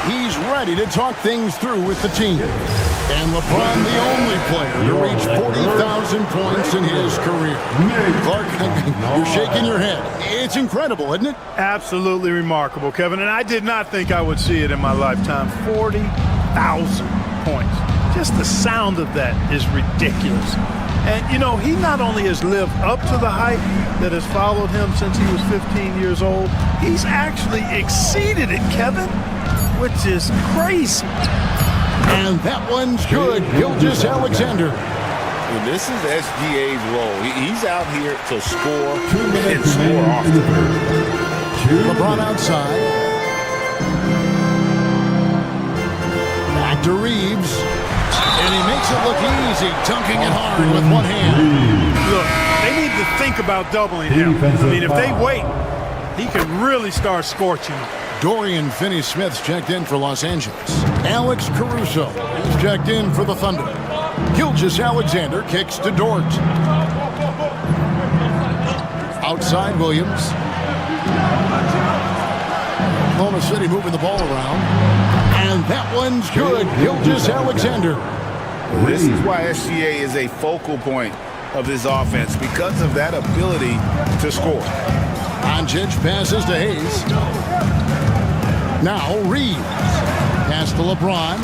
He's ready to talk things through with the team. And LeBron, the only player to reach 40,000 points in his career. Clark, you're shaking your head. It's incredible, isn't it? Absolutely remarkable, Kevin. And I did not think I would see it in my lifetime. 40,000 points. Just the sound of that is ridiculous. And, you know, he not only has lived up to the hype that has followed him since he was 15 years old, he's actually exceeded it, Kevin, which is crazy. And that one's good. Gilgeous-Alexander. Well, this is SGA's role. He's out here to score and score often. LeBron outside. Back to Reeves. And he makes it look easy, dunking it hard with one hand. Look, they need to think about doubling him. I mean, if they wait, he can really start scorching them. Dorian Finney-Smith's checked in for Los Angeles. Alex Caruso is checked in for the Thunder. Gilgeous-Alexander kicks to Dort. Outside Williams. Oklahoma City moving the ball around. And that one's good. Gilgeous-Alexander. This is why SGA is a focal point of this offense because of that ability to score. Doncic passes to Hayes. Now Reeves. Pass to LeBron.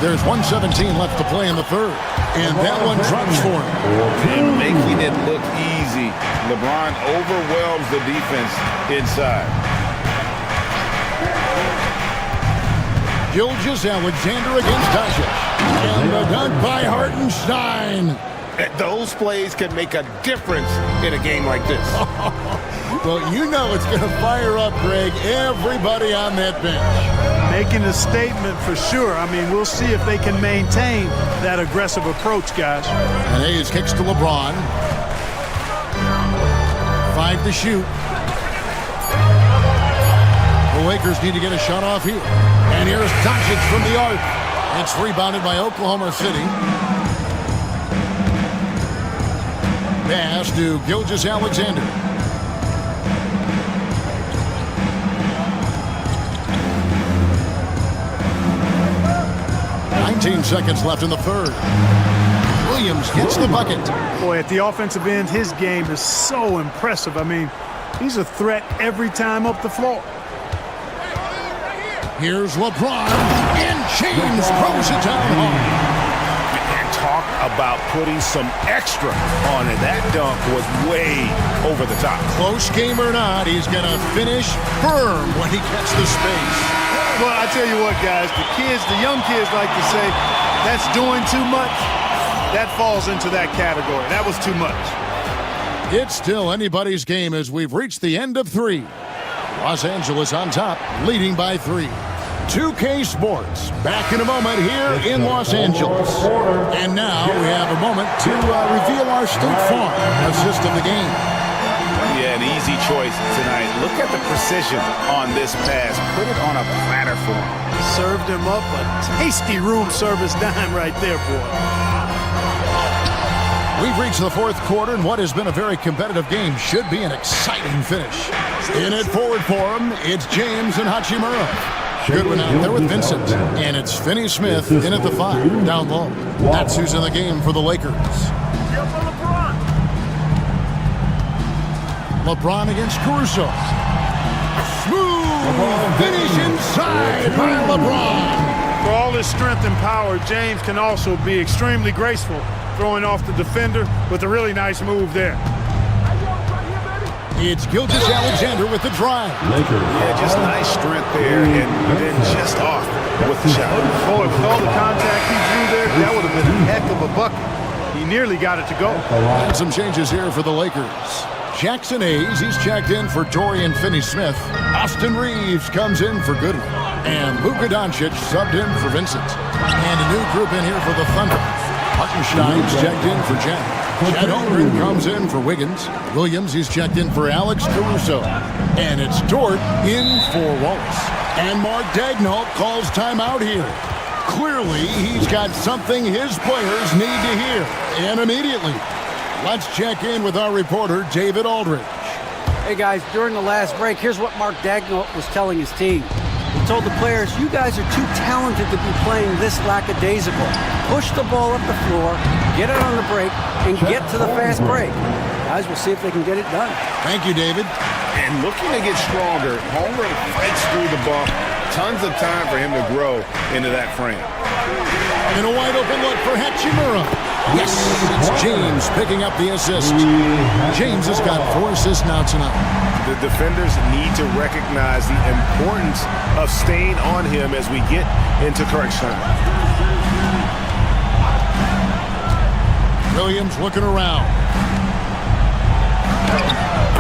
There's 1:17 left to play in the third. And that one drops for him. And making it look easy. LeBron overwhelms the defense inside. Gilgeous-Alexander against Doncic. And the dunk by Hartenstein. Those plays can make a difference in a game like this. Well, you know it's going to fire up, Greg, everybody on that bench. Making a statement for sure. I mean, we'll see if they can maintain that aggressive approach, guys. And Hayes kicks to LeBron. 5 to shoot. The Lakers need to get a shot off here. And here's Doncic from the arc. It's rebounded by Oklahoma City. Pass to Gilgeous-Alexander. Seconds left in the third. Williams gets the bucket. Boy, at the offensive end, his game is so impressive. I mean, he's a threat every time up the floor. Here's LeBron, and James throws it down home. And talk about putting some extra on it. That dunk was way over the top. Close game or not, he's going to finish firm when he gets the space. Well, I tell you what, guys, the young kids like to say, that's doing too much. That falls into that category. That was too much. It's still anybody's game as we've reached the end of 3. Los Angeles on top, leading by 3. 2K Sports, back in a moment here in Los Angeles. And now we have a moment to reveal our State Farm assist of the game. Yeah, an easy choice tonight. Look at the precision on this pass. Put it on a platter for him. Served him up a tasty room service dime right there, boy. We've reached the fourth quarter, and what has been a very competitive game should be an exciting finish. In it forward for him, it's James and Hachimura. Goodwin out there with Vincent. And it's Finney-Smith in at the 5, down low. That's who's in the game for the Lakers. LeBron against Caruso. Smooth finish inside by LeBron. For all his strength and power, James can also be extremely graceful, throwing off the defender with a really nice move there. It's Gilgeous-Alexander with the drive. Yeah, just nice strength there, and then just off with the shot. Oh, with all the contact he drew there, that would have been a heck of a bucket. He nearly got it to go. And some changes here for the Lakers. Jackson Hayes, he's checked in for Dorian Finney-Smith. Austin Reeves comes in for Goodwin. And Luka Doncic subbed in for Vincent. And a new group in here for the Thunder. Hartenstein's checked in for Jen. Chet Holmgren comes in for Wiggins. Williams, he's checked in for Alex Caruso. And it's Dort in for Wallace. And Mark Daigneault calls timeout here. Clearly, he's got something his players need to hear. And immediately. Let's check in with our reporter, David Aldridge. Hey, guys, during the last break, here's what Mark Daigneault was telling his team. He told the players, you guys are too talented to be playing this lackadaisical. Push the ball up the floor, get it on the break, and get to the fast break. Guys, we'll see if they can get it done. Thank you, David. And looking to get stronger, Holmgren fights through the bump. Tons of time for him to grow into that frame. And a wide open look for Hachimura. Yes, it's James picking up the assist. James has got 4 assists now tonight. The defenders need to recognize the importance of staying on him as we get into crunch time. Williams looking around.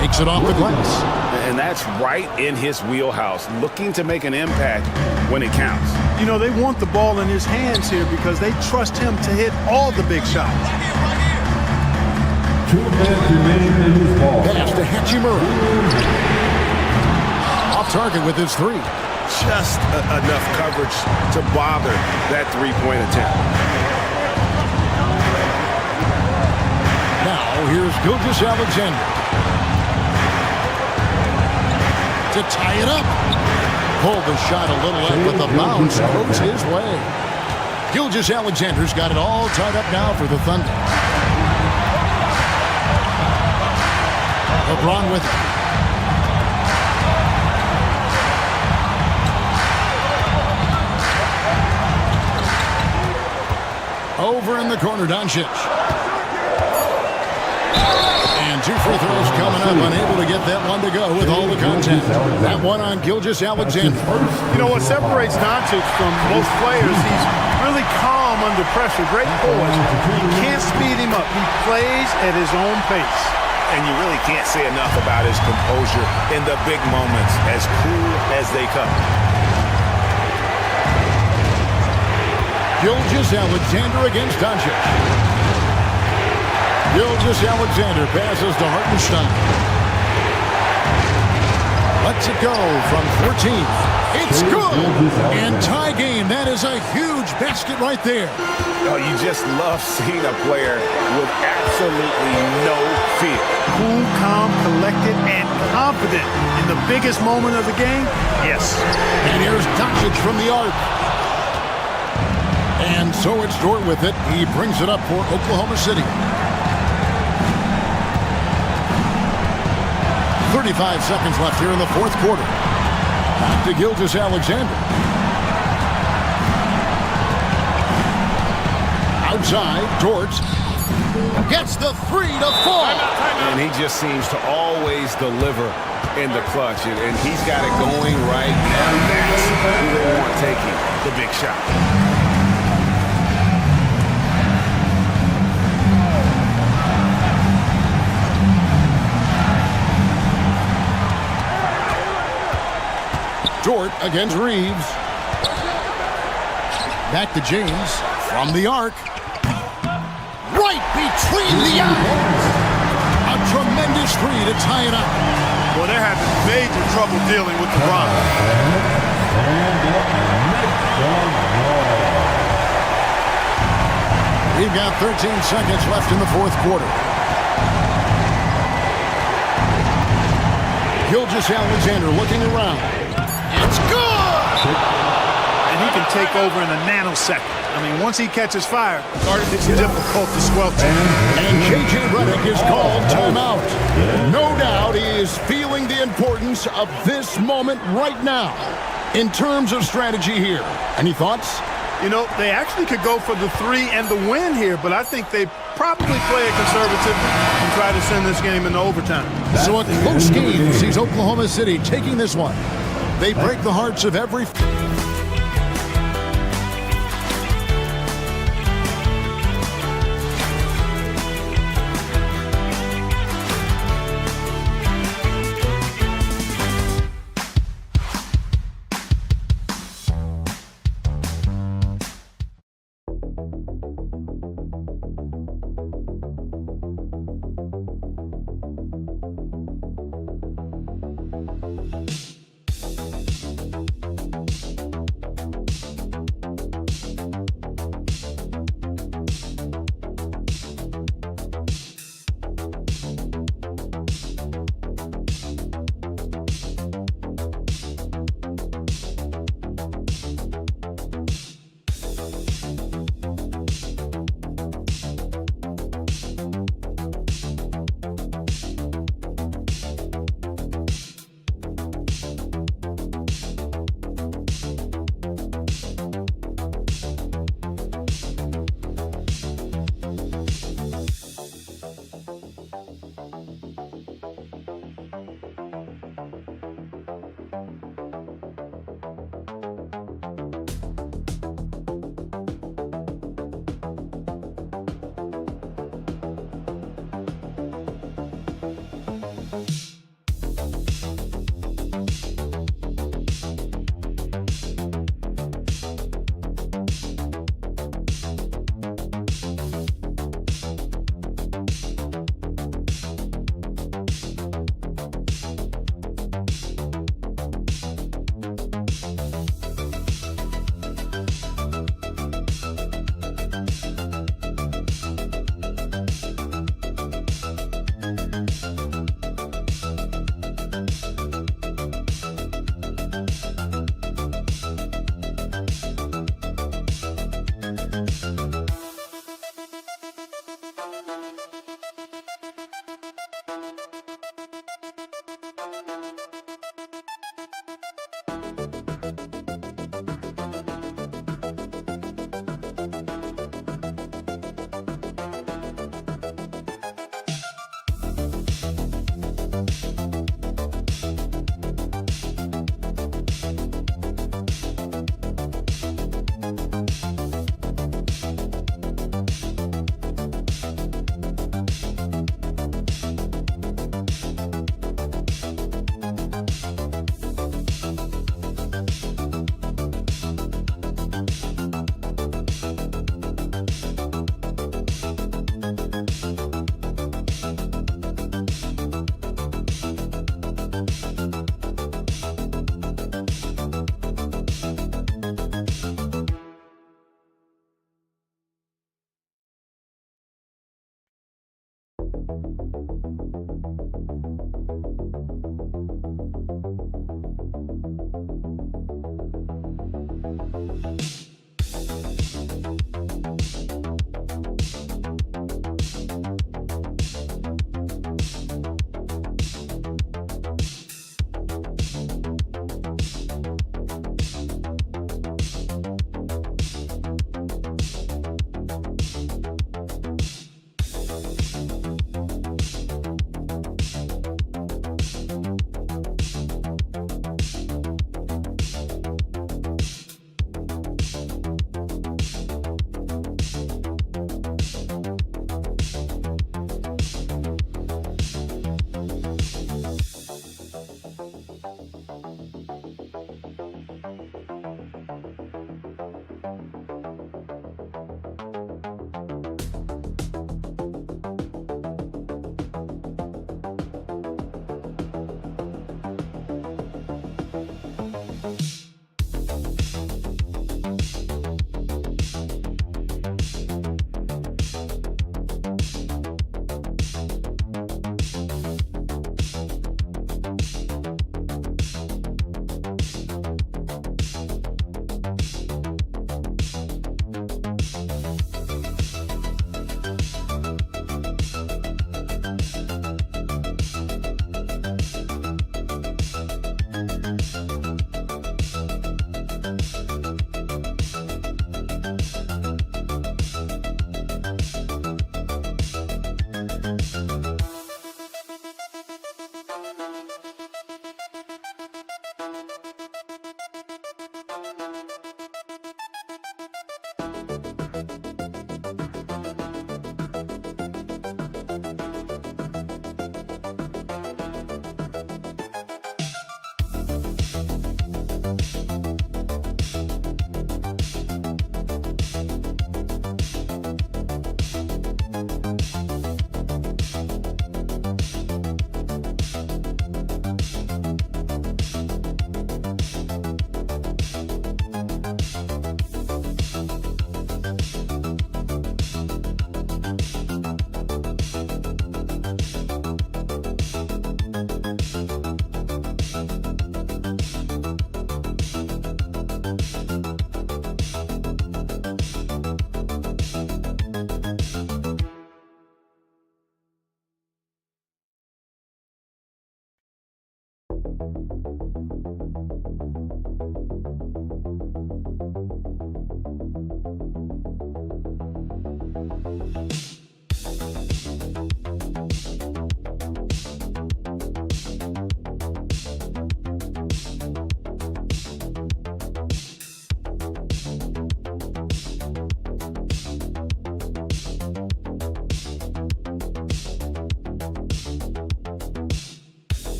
Takes it off the glass. And that's right in his wheelhouse, looking to make an impact when it counts. You know, they want the ball in his hands here because they trust him to hit all the big shots. 2 minutes remaining in this ball. Pass to Hachimura. Off target with his 3. Just enough coverage to bother that 3-point attempt. Now here's Gilgeous-Alexander. To tie it up. Pulled the shot a little late, but the bounce goes his way. Gilgeous-Alexander's got it all tied up now for the Thunder. LeBron with it. Over in the corner, Doncic. And 2 free throws coming up, unable to get that one to go with all the contact. That one on Gilgeous-Alexander. You know what separates Doncic from most players? He's really calm under pressure. Great poise. You can't speed him up. He plays at his own pace. And you really can't say enough about his composure in the big moments, as cool as they come. Gilgeous-Alexander against Doncic. Gilgeous-Alexander passes to Hartenstein. Lets it go from 14. It's good! And tie game. That is a huge basket right there. Oh, you just love seeing a player with absolutely no fear. Cool, calm, collected, and confident in the biggest moment of the game? Yes. And here's Doncic from the arc. And so it's Dort with it. He brings it up for Oklahoma City. 35 seconds left here in the fourth quarter. Back to Gilgeous-Alexander. Outside, Dort gets the 3 to fall. And he just seems to always deliver in the clutch. And he's got it going right now. That's who they want taking the big shot. Dort against Reeves. Back to James from the arc. Right between the eyes. A tremendous 3 to tie it up. Well, they're having major trouble dealing with the run. We've got 13 seconds left in the fourth quarter. Gilgeous-Alexander looking around. It's good! And he can take over in a nanosecond. I mean, once he catches fire, it's difficult to squelch him. And J.J. Redick is called timeout. No doubt he is feeling the importance of this moment right now in terms of strategy here. Any thoughts? You know, they actually could go for the 3 and the win here, but I think they probably play it conservatively and try to send this game into overtime. So a close game sees Oklahoma City taking this one. They break the hearts of every...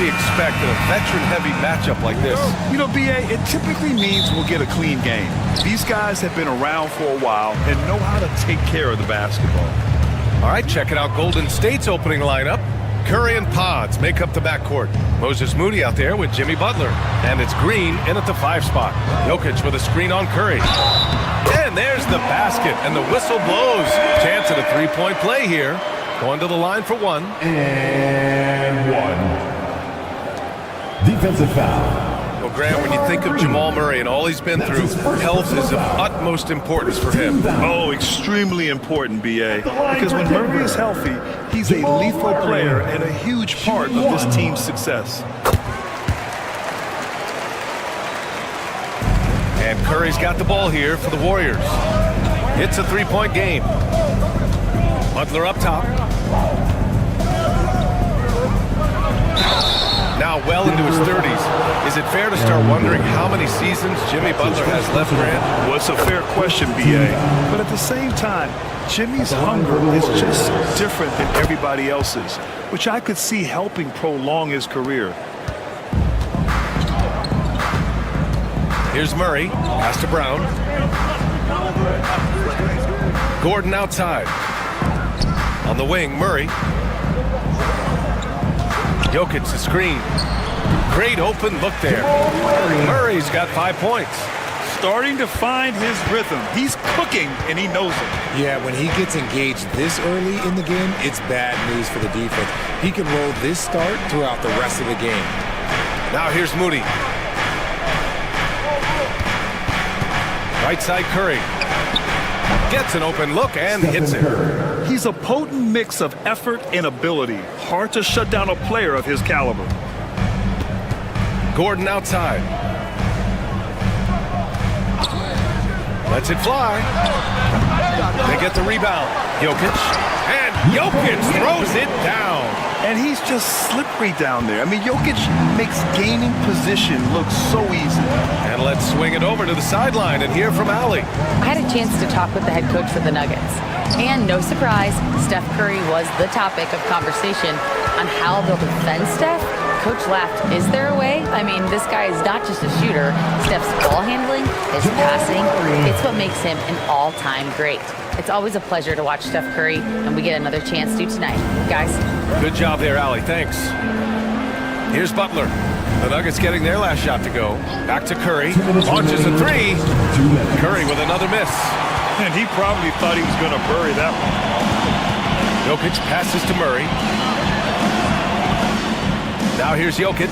we expect in a veteran-heavy matchup like this? You know, B.A., it typically means we'll get a clean game. These guys have been around for a while and know how to take care of the basketball. All right, checking out Golden State's opening lineup. Curry and Pods make up the backcourt. Moses Moody out there with Jimmy Butler. And it's Green in at the 5 spot. Jokic with a screen on Curry. And there's the basket, and the whistle blows. Chance at a three-point play here. Going to the line for one. And one. Defensive foul. Well, Graham, when you think of Jamal Murray and all he's been through, health is of utmost importance for him. Oh, extremely important, B.A. Because when Murray is healthy, he's a lethal player and a huge part of this team's success. And Curry's got the ball here for the Warriors. It's a three-point game. Butler up top. Now well into his 30s. Is it fair to start wondering how many seasons Jimmy Butler has left, Grant? Well, it's a fair question, B.A. But at the same time, Jimmy's hunger is just different than everybody else's, which I could see helping prolong his career. Here's Murray. Pass to Brown. Gordon outside. On the wing, Murray. Jokic the screen. Great open look there. Murray's got 5 points. Starting to find his rhythm. He's cooking, and he knows it. Yeah, when he gets engaged this early in the game, it's bad news for the defense. He can roll this start throughout the rest of the game. Now here's Moody. Right side Curry. Gets an open look and hits it. He's a potent mix of effort and ability. Hard to shut down a player of his caliber. Gordon outside. Lets it fly. They get the rebound. Jokic. And Jokic throws it down. And he's just slippery down there. I mean, Jokic makes gaining position look so easy. And let's swing it over to the sideline and hear from Allie. I had a chance to talk with the head coach for the Nuggets. And no surprise, Steph Curry was the topic of conversation on how they'll defend Steph. Coach laughed. Is there a way? I mean, this guy is not just a shooter. Steph's ball handling, his passing, it's what makes him an all-time great. It's always a pleasure to watch Steph Curry, and we get another chance to tonight. Guys. Good job there, Allie. Thanks. Here's Butler. The Nuggets getting their last shot to go. Back to Curry. Launches a three. Curry with another miss. And he probably thought he was going to bury that one. Jokic passes to Murray. Now here's Jokic.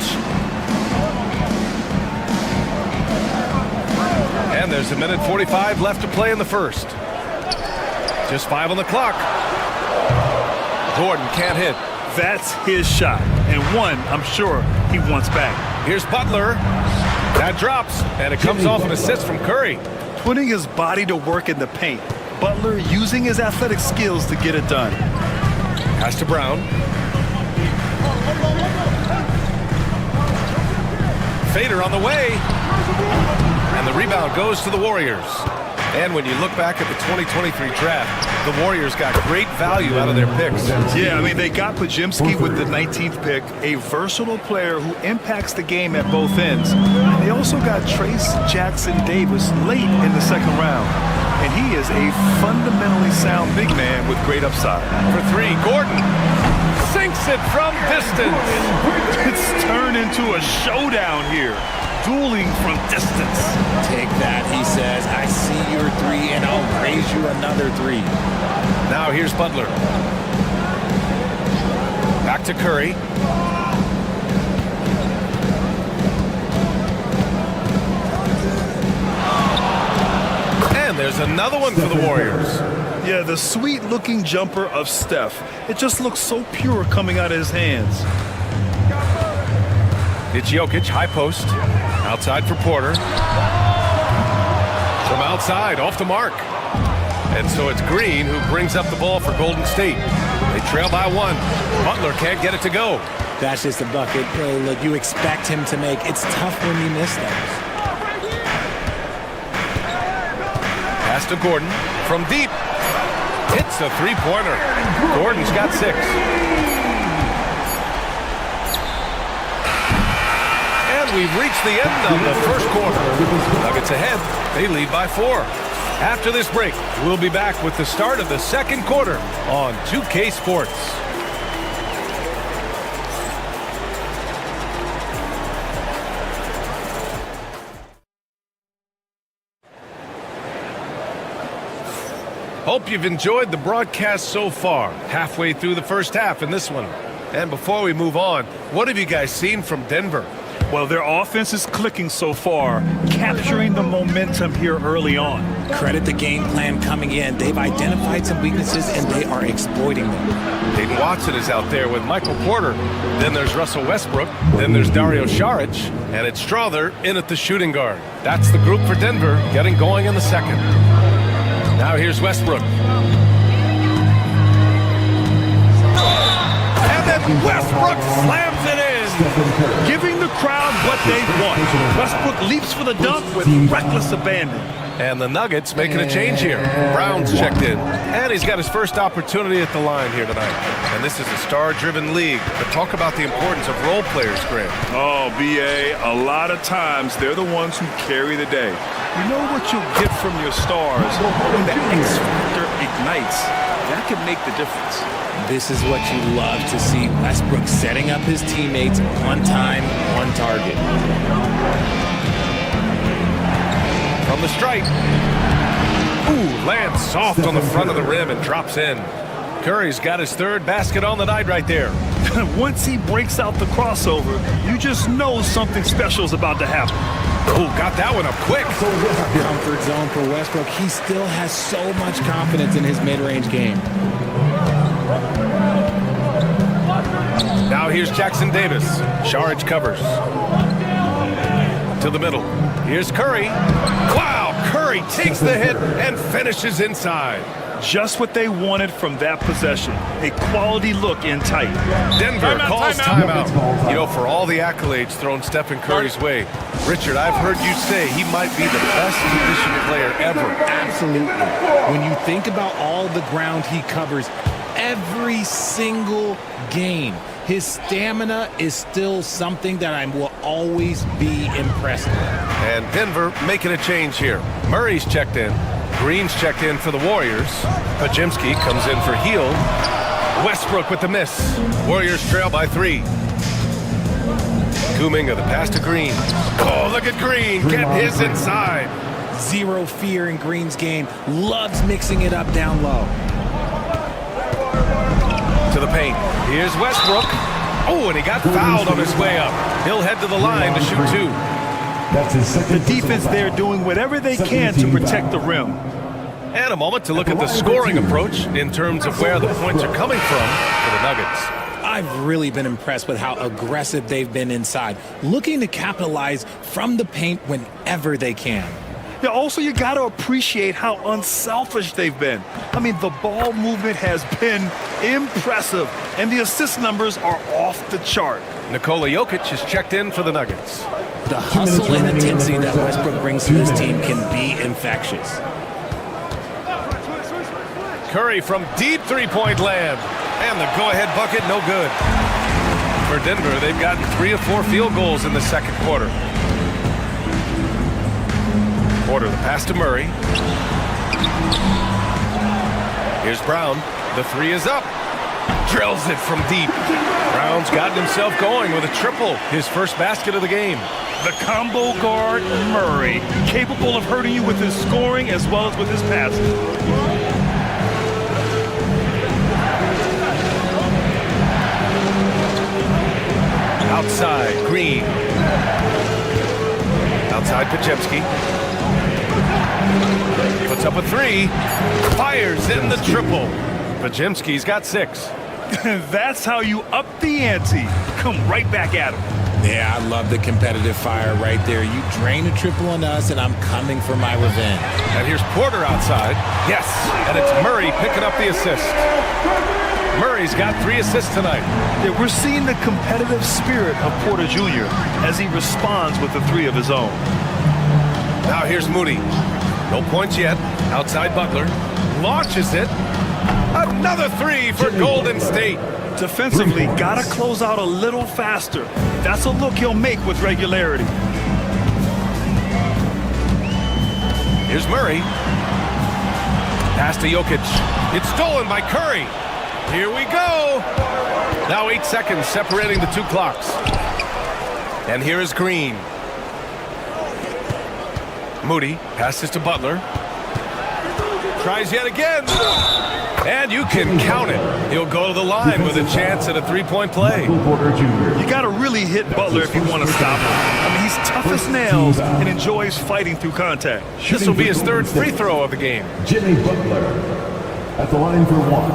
And there's 1:45 left to play in the first. Just 5 on the clock. Gordon can't hit. That's his shot. And one, I'm sure, he wants back. Here's Butler. That drops. And it comes off an assist from Curry. Putting his body to work in the paint. Butler using his athletic skills to get it done. Pass to Brown. Fader on the way. And the rebound goes to the Warriors. And when you look back at the 2023 draft, the Warriors got great value out of their picks. Yeah, I mean, they got Pajimski with the 19th pick, a versatile player who impacts the game at both ends. And they also got Trace Jackson-Davis late in the second round. And he is a fundamentally sound big man with great upside. For three, Gordon sinks it from distance. It's turned into a showdown here. Dueling from distance. Take that, he says. I see your three, and I'll raise you another three. Now here's Butler. Back to Curry. And there's another one for the Warriors. Yeah, the sweet-looking jumper of Steph. It just looks so pure coming out of his hands. It's Jokic, high post. Outside for Porter. From outside, off the mark. And so it's Green who brings up the ball for Golden State. They trail by one. Butler can't get it to go. That's just a bucket. Look, you expect him to make. It's tough when you miss those. Pass to Gordon from deep. Hits a three-pointer. Gordon's got 6. we've reached the end of the first quarter. Nuggets ahead. They lead by 4. After this break, we'll be back with the start of the second quarter on 2K Sports. Hope you've enjoyed the broadcast so far. Halfway through the first half in this one. And before we move on, what have you guys seen from Denver? Well, their offense is clicking so far, capturing the momentum here early on. Credit the game plan coming in. They've identified some weaknesses, and they are exploiting them. Dayton Watson is out there with Michael Porter. Then there's Russell Westbrook. Then there's Dario Saric. And it's Strother in at the shooting guard. That's the group for Denver getting going in the second. Now here's Westbrook. And then Westbrook slams it in. Giving the crowd what they want. Westbrook leaps for the dunk with reckless abandon. And the Nuggets making a change here. Brown's checked in. And he's got his first opportunity at the line here tonight. And this is a star-driven league. But talk about the importance of role players, Graham. Oh, B.A., a lot of times they're the ones who carry the day. You know what you'll get from your stars when the X factor ignites. That can make the difference. This is what you love to see. Westbrook setting up his teammates on time, on target. From the stripe. Ooh, lands soft on the front of the rim and drops in. Curry's got his third basket on the night right there. Once he breaks out the crossover, you just know something special is about to happen. Ooh, got that one up quick. Comfort zone for Westbrook. He still has so much confidence in his mid-range game. Now here's Jackson Davis. Saric covers. To the middle. Here's Curry. Wow, Curry takes the hit and finishes inside. Just what they wanted from that possession. A quality look in tight. Denver calls timeout. You know, for all the accolades thrown Stephen Curry's way, Richard, I've heard you say he might be the best position player ever. Absolutely. When you think about all the ground he covers every single game, his stamina is still something that I will always be impressed with. And Denver making a change here. Murray's checked in. Green's checked in for the Warriors. Pajemski comes in for Heel. Westbrook with the miss. Warriors trail by 3. Kuminga, the pass to Green. Oh, look at Green. Get his inside. Zero fear in Green's game. Loves mixing it up down low. To the paint. Here's Westbrook. Oh, and he got fouled on his way up. He'll head to the line to shoot 2. The defense there doing whatever they can to protect the rim. And a moment to look at the scoring approach in terms of where the points are coming from for the Nuggets. I've really been impressed with how aggressive they've been inside, looking to capitalize from the paint whenever they can. Yeah, also, you got to appreciate how unselfish they've been. I mean, the ball movement has been impressive, and the assist numbers are off the chart. Nikola Jokic is checked in for the Nuggets. The hustle and intensity that Westbrook brings to this team can be infectious. Curry from deep three-point land. And the go-ahead bucket, no good. For Denver, they've gotten 3 of 4 field goals in the second quarter. Porter, the pass to Murray. Here's Brown. The 3 is up. Drills it from deep. Brown's gotten himself going with a triple. His first basket of the game. The combo guard, Murray, capable of hurting you with his scoring as well as with his passing. Outside, Green. Outside, Pajemski. Puts up a 3. Fires in the triple. Pajemski's got 6. That's how you up the ante. Come right back at him. Yeah, I love the competitive fire right there. You drain a triple on us, and I'm coming for my revenge. And here's Porter outside. Yes, and it's Murray picking up the assist. Murray's got 3 assists tonight. Yeah, we're seeing the competitive spirit of Porter Jr. as he responds with the 3 of his own. Now here's Moody. No points yet. Outside Butler. Launches it. Another 3 for Golden State. Defensively, got to close out a little faster. That's a look he'll make with regularity. Here's Murray. Pass to Jokic. It's stolen by Curry. Here we go. Now 8 seconds separating the two clocks. And here is Green. Moody passes to Butler. Tries yet again. And you can count it. He'll go to the line with a chance at a three-point play. You got to really hit Butler if you want to stop him. I mean, he's tough as nails and enjoys fighting through contact. This will be his third free throw of the game. Jimmy Butler at the line for one.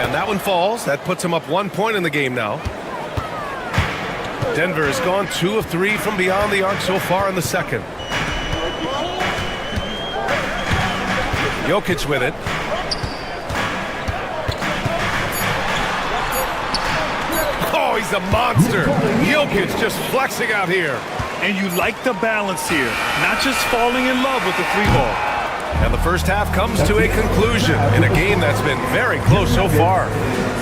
And that one falls. That puts him up 1 point in the game now. Denver has gone 2 of 3 from beyond the arc so far in the second. Jokic with it. Oh, he's a monster. Jokic just flexing out here. And you like the balance here, not just falling in love with the three ball. And the first half comes to a conclusion in a game that's been very close so far.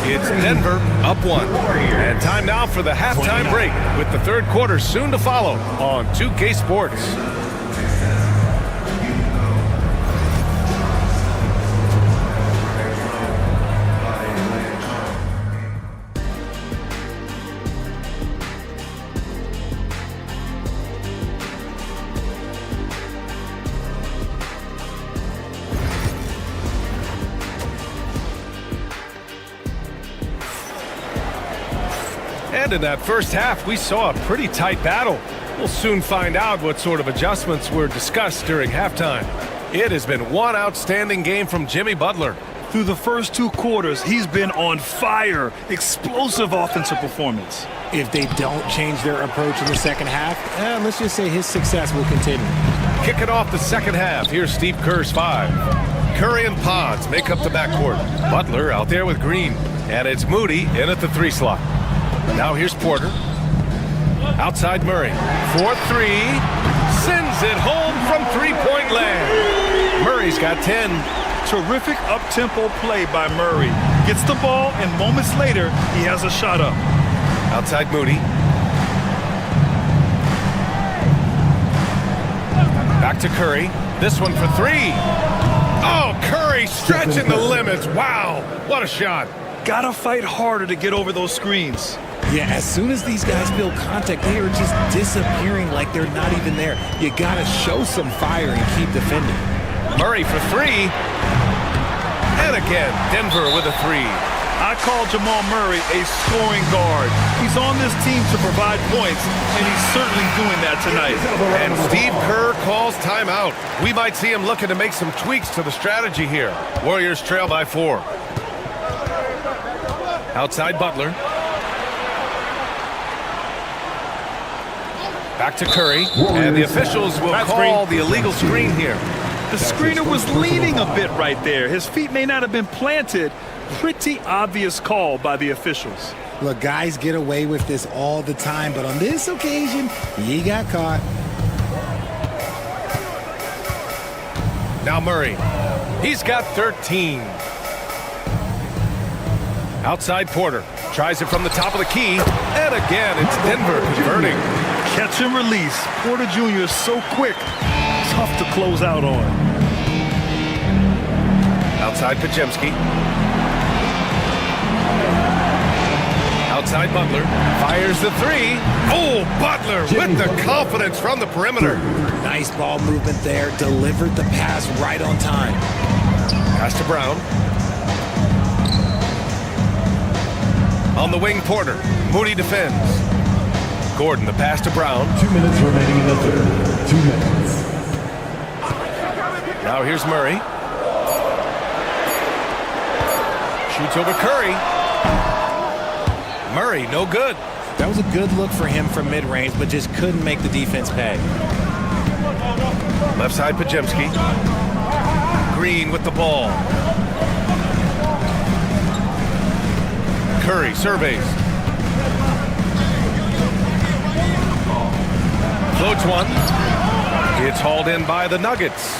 It's Denver up 1. And time now for the halftime break with the third quarter soon to follow on 2K Sports. And in that first half, we saw a pretty tight battle. We'll soon find out what sort of adjustments were discussed during halftime. It has been one outstanding game from Jimmy Butler. Through the first 2 quarters, he's been on fire. Explosive offensive performance. If they don't change their approach in the second half, let's just say his success will continue. Kicking off the second half, here's Steve Kerr's 5. Curry and Pods make up the backcourt. Butler out there with Green. And it's Moody in at the 3 slot. Now here's Porter. Outside Murray. 4-3. Sends it home from three-point land. Murray's got 10. Terrific up-tempo play by Murray. Gets the ball, and moments later, he has a shot up. Outside Moody. Back to Curry. This one for 3. Oh, Curry stretching the limits. Wow, what a shot. Gotta fight harder to get over those screens. Yeah, as soon as these guys feel contact, they are just disappearing like they're not even there. You gotta show some fire and keep defending. Murray for 3. And again, Denver with a 3. I call Jamal Murray a scoring guard. He's on this team to provide points, and he's certainly doing that tonight. And Steve Kerr calls timeout. We might see him looking to make some tweaks to the strategy here. Warriors trail by 4. Outside Butler. Back to Curry, and the officials will call the illegal screen here. The screener was leaning a bit right there. His feet may not have been planted. Pretty obvious call by the officials. Look, guys get away with this all the time, but on this occasion, he got caught. Now Murray. He's got 13. Outside Porter. Tries it from the top of the key. And again, it's Denver converting. Catch and release. Porter Jr. is so quick. Tough to close out on. Outside Pajemski. Outside Butler. Fires the 3. Oh, Butler with the confidence from the perimeter. Nice ball movement there. Delivered the pass right on time. Pass to Brown. On the wing, Porter. Moody defends. Gordon, the pass to Brown. 2 minutes remaining in the third. 2 minutes. Now here's Murray. Shoots over Curry. Murray, no good. That was a good look for him from mid-range, but just couldn't make the defense pay. Left side, Pajemski. Green with the ball. Curry surveys. Floats one. It's hauled in by the Nuggets.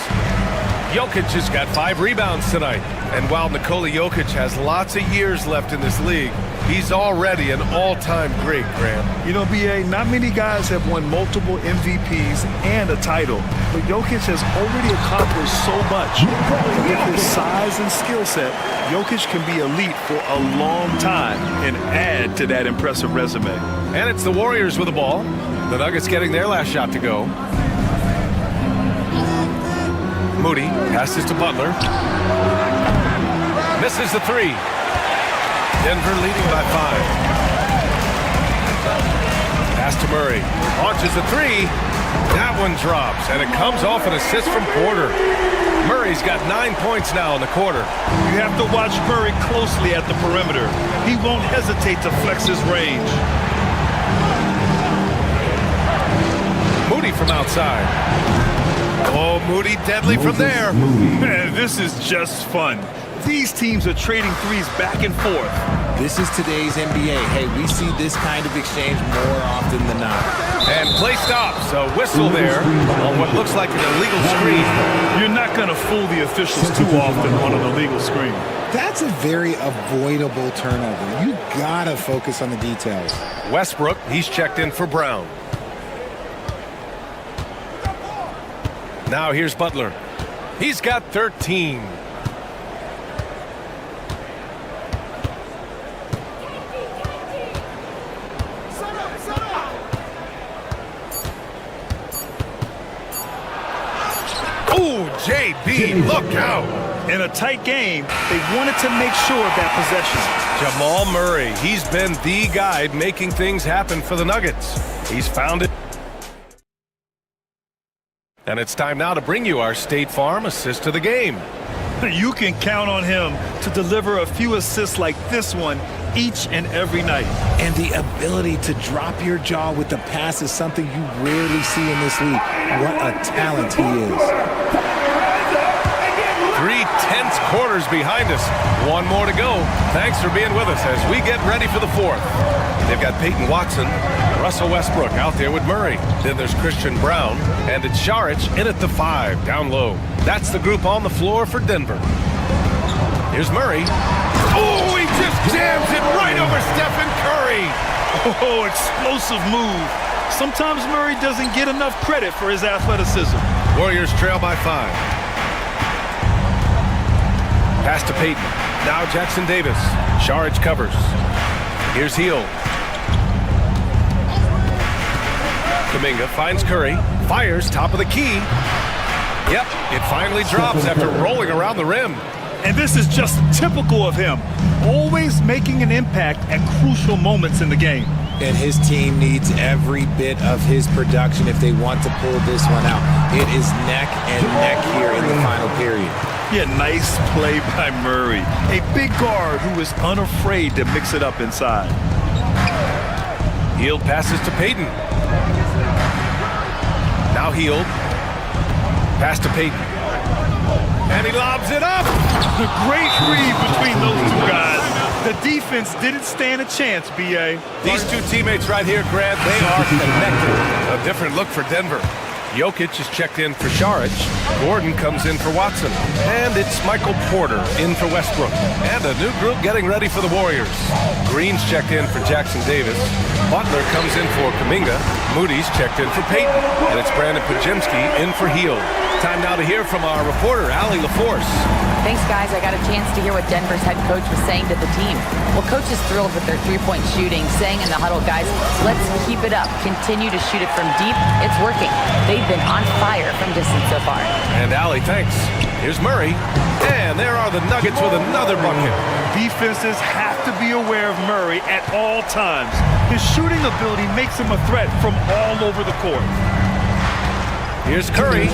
Jokic has got 5 rebounds tonight. And while Nikola Jokic has lots of years left in this league, he's already an all-time great, Grant. You know, B.A., not many guys have won multiple MVPs and a title, but Jokic has already accomplished so much. With his size and skill set, Jokic can be elite for a long time and add to that impressive resume. And it's the Warriors with the ball. The Nuggets getting their last shot to go. Moody passes to Butler. Misses the 3. Denver leading by 5. Pass to Murray. Launches the 3. That one drops, and it comes off an assist from Porter. Murray's got 9 points now in the quarter. You have to watch Murray closely at the perimeter. He won't hesitate to flex his range. Moody from outside. Oh, Moody deadly from there. Man, this is just fun. These teams are trading threes back and forth. This is today's NBA. Hey, we see this kind of exchange more often than not. And play stops. A whistle there on what looks like an illegal screen. You're not going to fool the officials too often on an illegal screen. That's a very avoidable turnover. You gotta focus on the details. Westbrook, he's checked in for Brown. Now here's Butler. He's got 13. Oh, JB, look out. In a tight game, they wanted to make sure of that possession. Jamal Murray, he's been the guy making things happen for the Nuggets. He's found it. And it's time now to bring you our State Farm assist of the game. You can count on him to deliver a few assists like this one each and every night. And the ability to drop your jaw with the pass is something you rarely see in this league. What a talent he is. 3 tense quarters behind us. 1 more to go. Thanks for being with us as we get ready for the 4th. They've got Peyton Watson, Russell Westbrook out there with Murray. Then there's Christian Brown, and it's Šarić in at the 5, down low. That's the group on the floor for Denver. Here's Murray. Oh, he just jams it right over Stephen Curry. Oh, explosive move. Sometimes Murray doesn't get enough credit for his athleticism. Warriors trail by 5. Pass to Peyton. Now Jackson Davis. Šarić covers. Here's Hield. Kuminga finds Curry. Fires top of the key. Yep, it finally drops after rolling around the rim. And this is just typical of him. Always making an impact at crucial moments in the game. And his team needs every bit of his production if they want to pull this one out. It is neck and neck here in the final period. Yeah, nice play by Murray. A big guard who is unafraid to mix it up inside. Hield passes to Peyton. Now Hield. Pass to Peyton. And he lobs it up. The great read between those two guys. The defense didn't stand a chance, B.A. These two teammates right here, Grant, they are connected. A different look for Denver. Jokic is checked in for Šarić. Gordon comes in for Watson. And it's Michael Porter in for Westbrook. And a new group getting ready for the Warriors. Green's checked in for Jackson Davis. Butler comes in for Kuminga. Moody's checked in for Peyton. And it's Brandon Podziemski in for Hield. Time now to hear from our reporter, Allie LaForce. Thanks, guys. I got a chance to hear what Denver's head coach was saying to the team. Well, coach is thrilled with their three-point shooting, saying in the huddle, guys, let's keep it up. Continue to shoot it from deep. It's working. They've been on fire from distance so far. And Allie, thanks. Here's Murray. And there are the Nuggets with another bucket. Defenses have to be aware of Murray at all times. His shooting ability makes him a threat from all over the court. Here's Curry.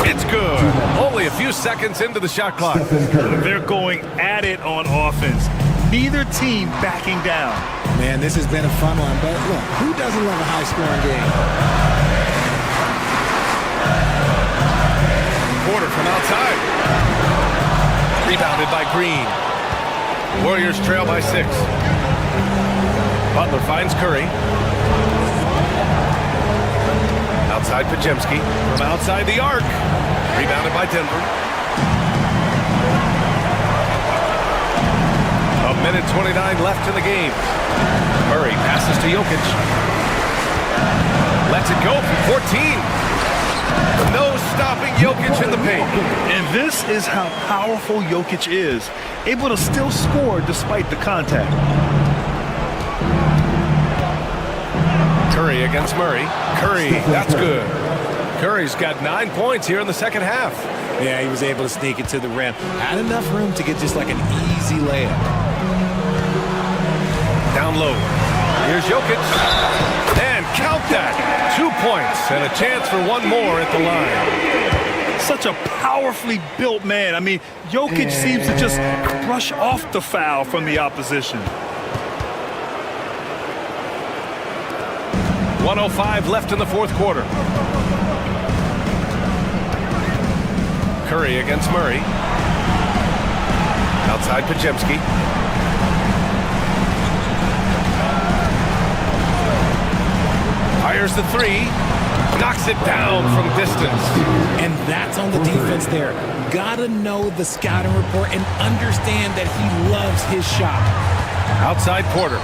It's good. Only a few seconds into the shot clock. They're going at it on offense. Neither team backing down. Man, this has been a fun one, but look, who doesn't love a high-scoring game? Porter from outside. Rebounded by Green. Warriors trail by 6. Butler finds Curry. Outside Pajemski from outside the arc. Rebounded by Denver. A minute 29 left in the game. Murray passes to Jokic. Lets it go from 14. No stopping Jokic in the paint. And this is how powerful Jokic is, able to still score despite the contact. Curry against Murray. Curry, that's good. Curry's got 9 points here in the second half. Yeah, he was able to sneak it to the rim. Had enough room to get just like an easy layup. Down low. Here's Jokic. And count that. 2 points and a chance for one more at the line. Such a powerfully built man. I mean, Jokic seems to just brush off the foul from the opposition. 1:05 left in the fourth quarter. Curry against Murray. Outside Pajemski. Fires the three. Knocks it down from distance. And that's on the defense there. Gotta know the scouting report and understand that he loves his shot. Outside Porter.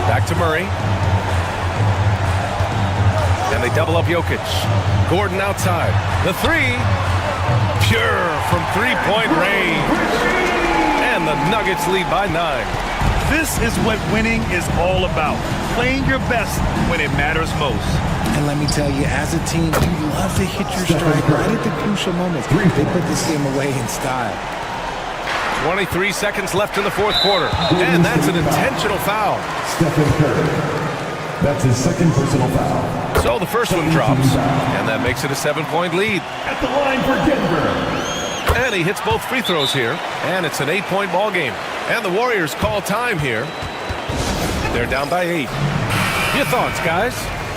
Back to Murray. And they double up Jokic. Gordon outside. The three. Pure from three-point range. And the Nuggets lead by 9. This is what winning is all about. Playing your best when it matters most. And let me tell you, as a team, you love to hit your stride right at the crucial moments. They put this game away in style. 23 seconds left in the fourth quarter. And that's an intentional foul. Stephen Curry. That's his second personal foul. So the first one drops. And that makes it a 7-point lead. At the line for Denver. And he hits both free throws here. And it's an 8-point ball game. And the Warriors call time here. They're down by 8. Your thoughts, guys?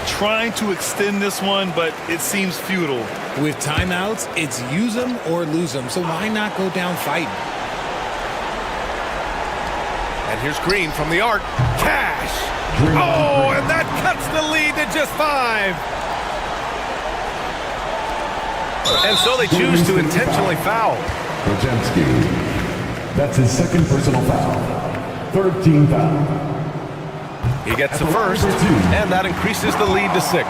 Trying to extend this one, but it seems futile. With timeouts, it's use them or lose them. So why not go down fighting? And here's Green from the arc. Cash. Oh, and that cuts the lead to just 5. And so they choose to intentionally foul. Pajemski. That's his second personal foul. 13 foul. He gets the first, and that increases the lead to 6.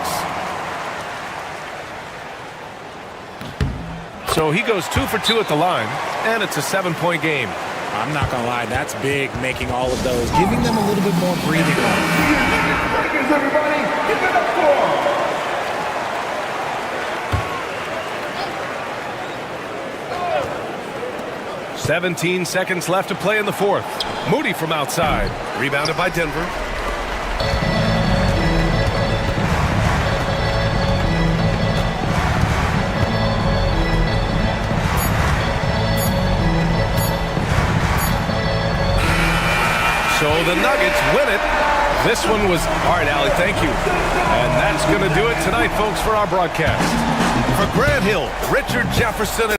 So he goes 2 for 2 at the line, and it's a 7-point game. I'm not going to lie, that's big, making all of those, giving them a little bit more breathing room. Everybody, give it up for 17 seconds left to play in the fourth. Moody from outside. Rebounded by Denver. So the Nuggets win it. This one was... All right, Allie, thank you. And that's going to do it tonight, folks, for our broadcast. For Grant Hill, Richard Jefferson, and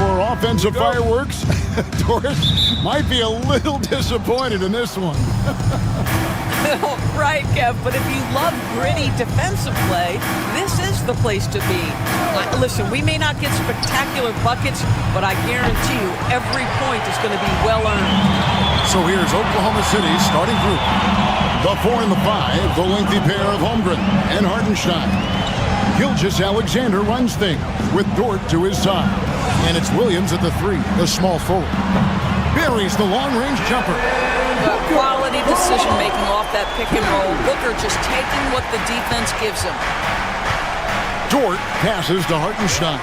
For offensive fireworks, Doris might be a little disappointed in this one. Right, Kev, but if you love gritty defensive play, this is the place to be. Listen, we may not get spectacular buckets, but I guarantee you every point is going to be well earned. So here's Oklahoma City's starting group. The 4 and the 5, the lengthy pair of Holmgren and Hartenstein. Gilgeous-Alexander runs things with Dort to his side. And it's Williams at the 3, the small forward. Buries the long-range jumper. The quality decision-making off that pick and roll. Booker just taking what the defense gives him. Dort passes to Hartenstein.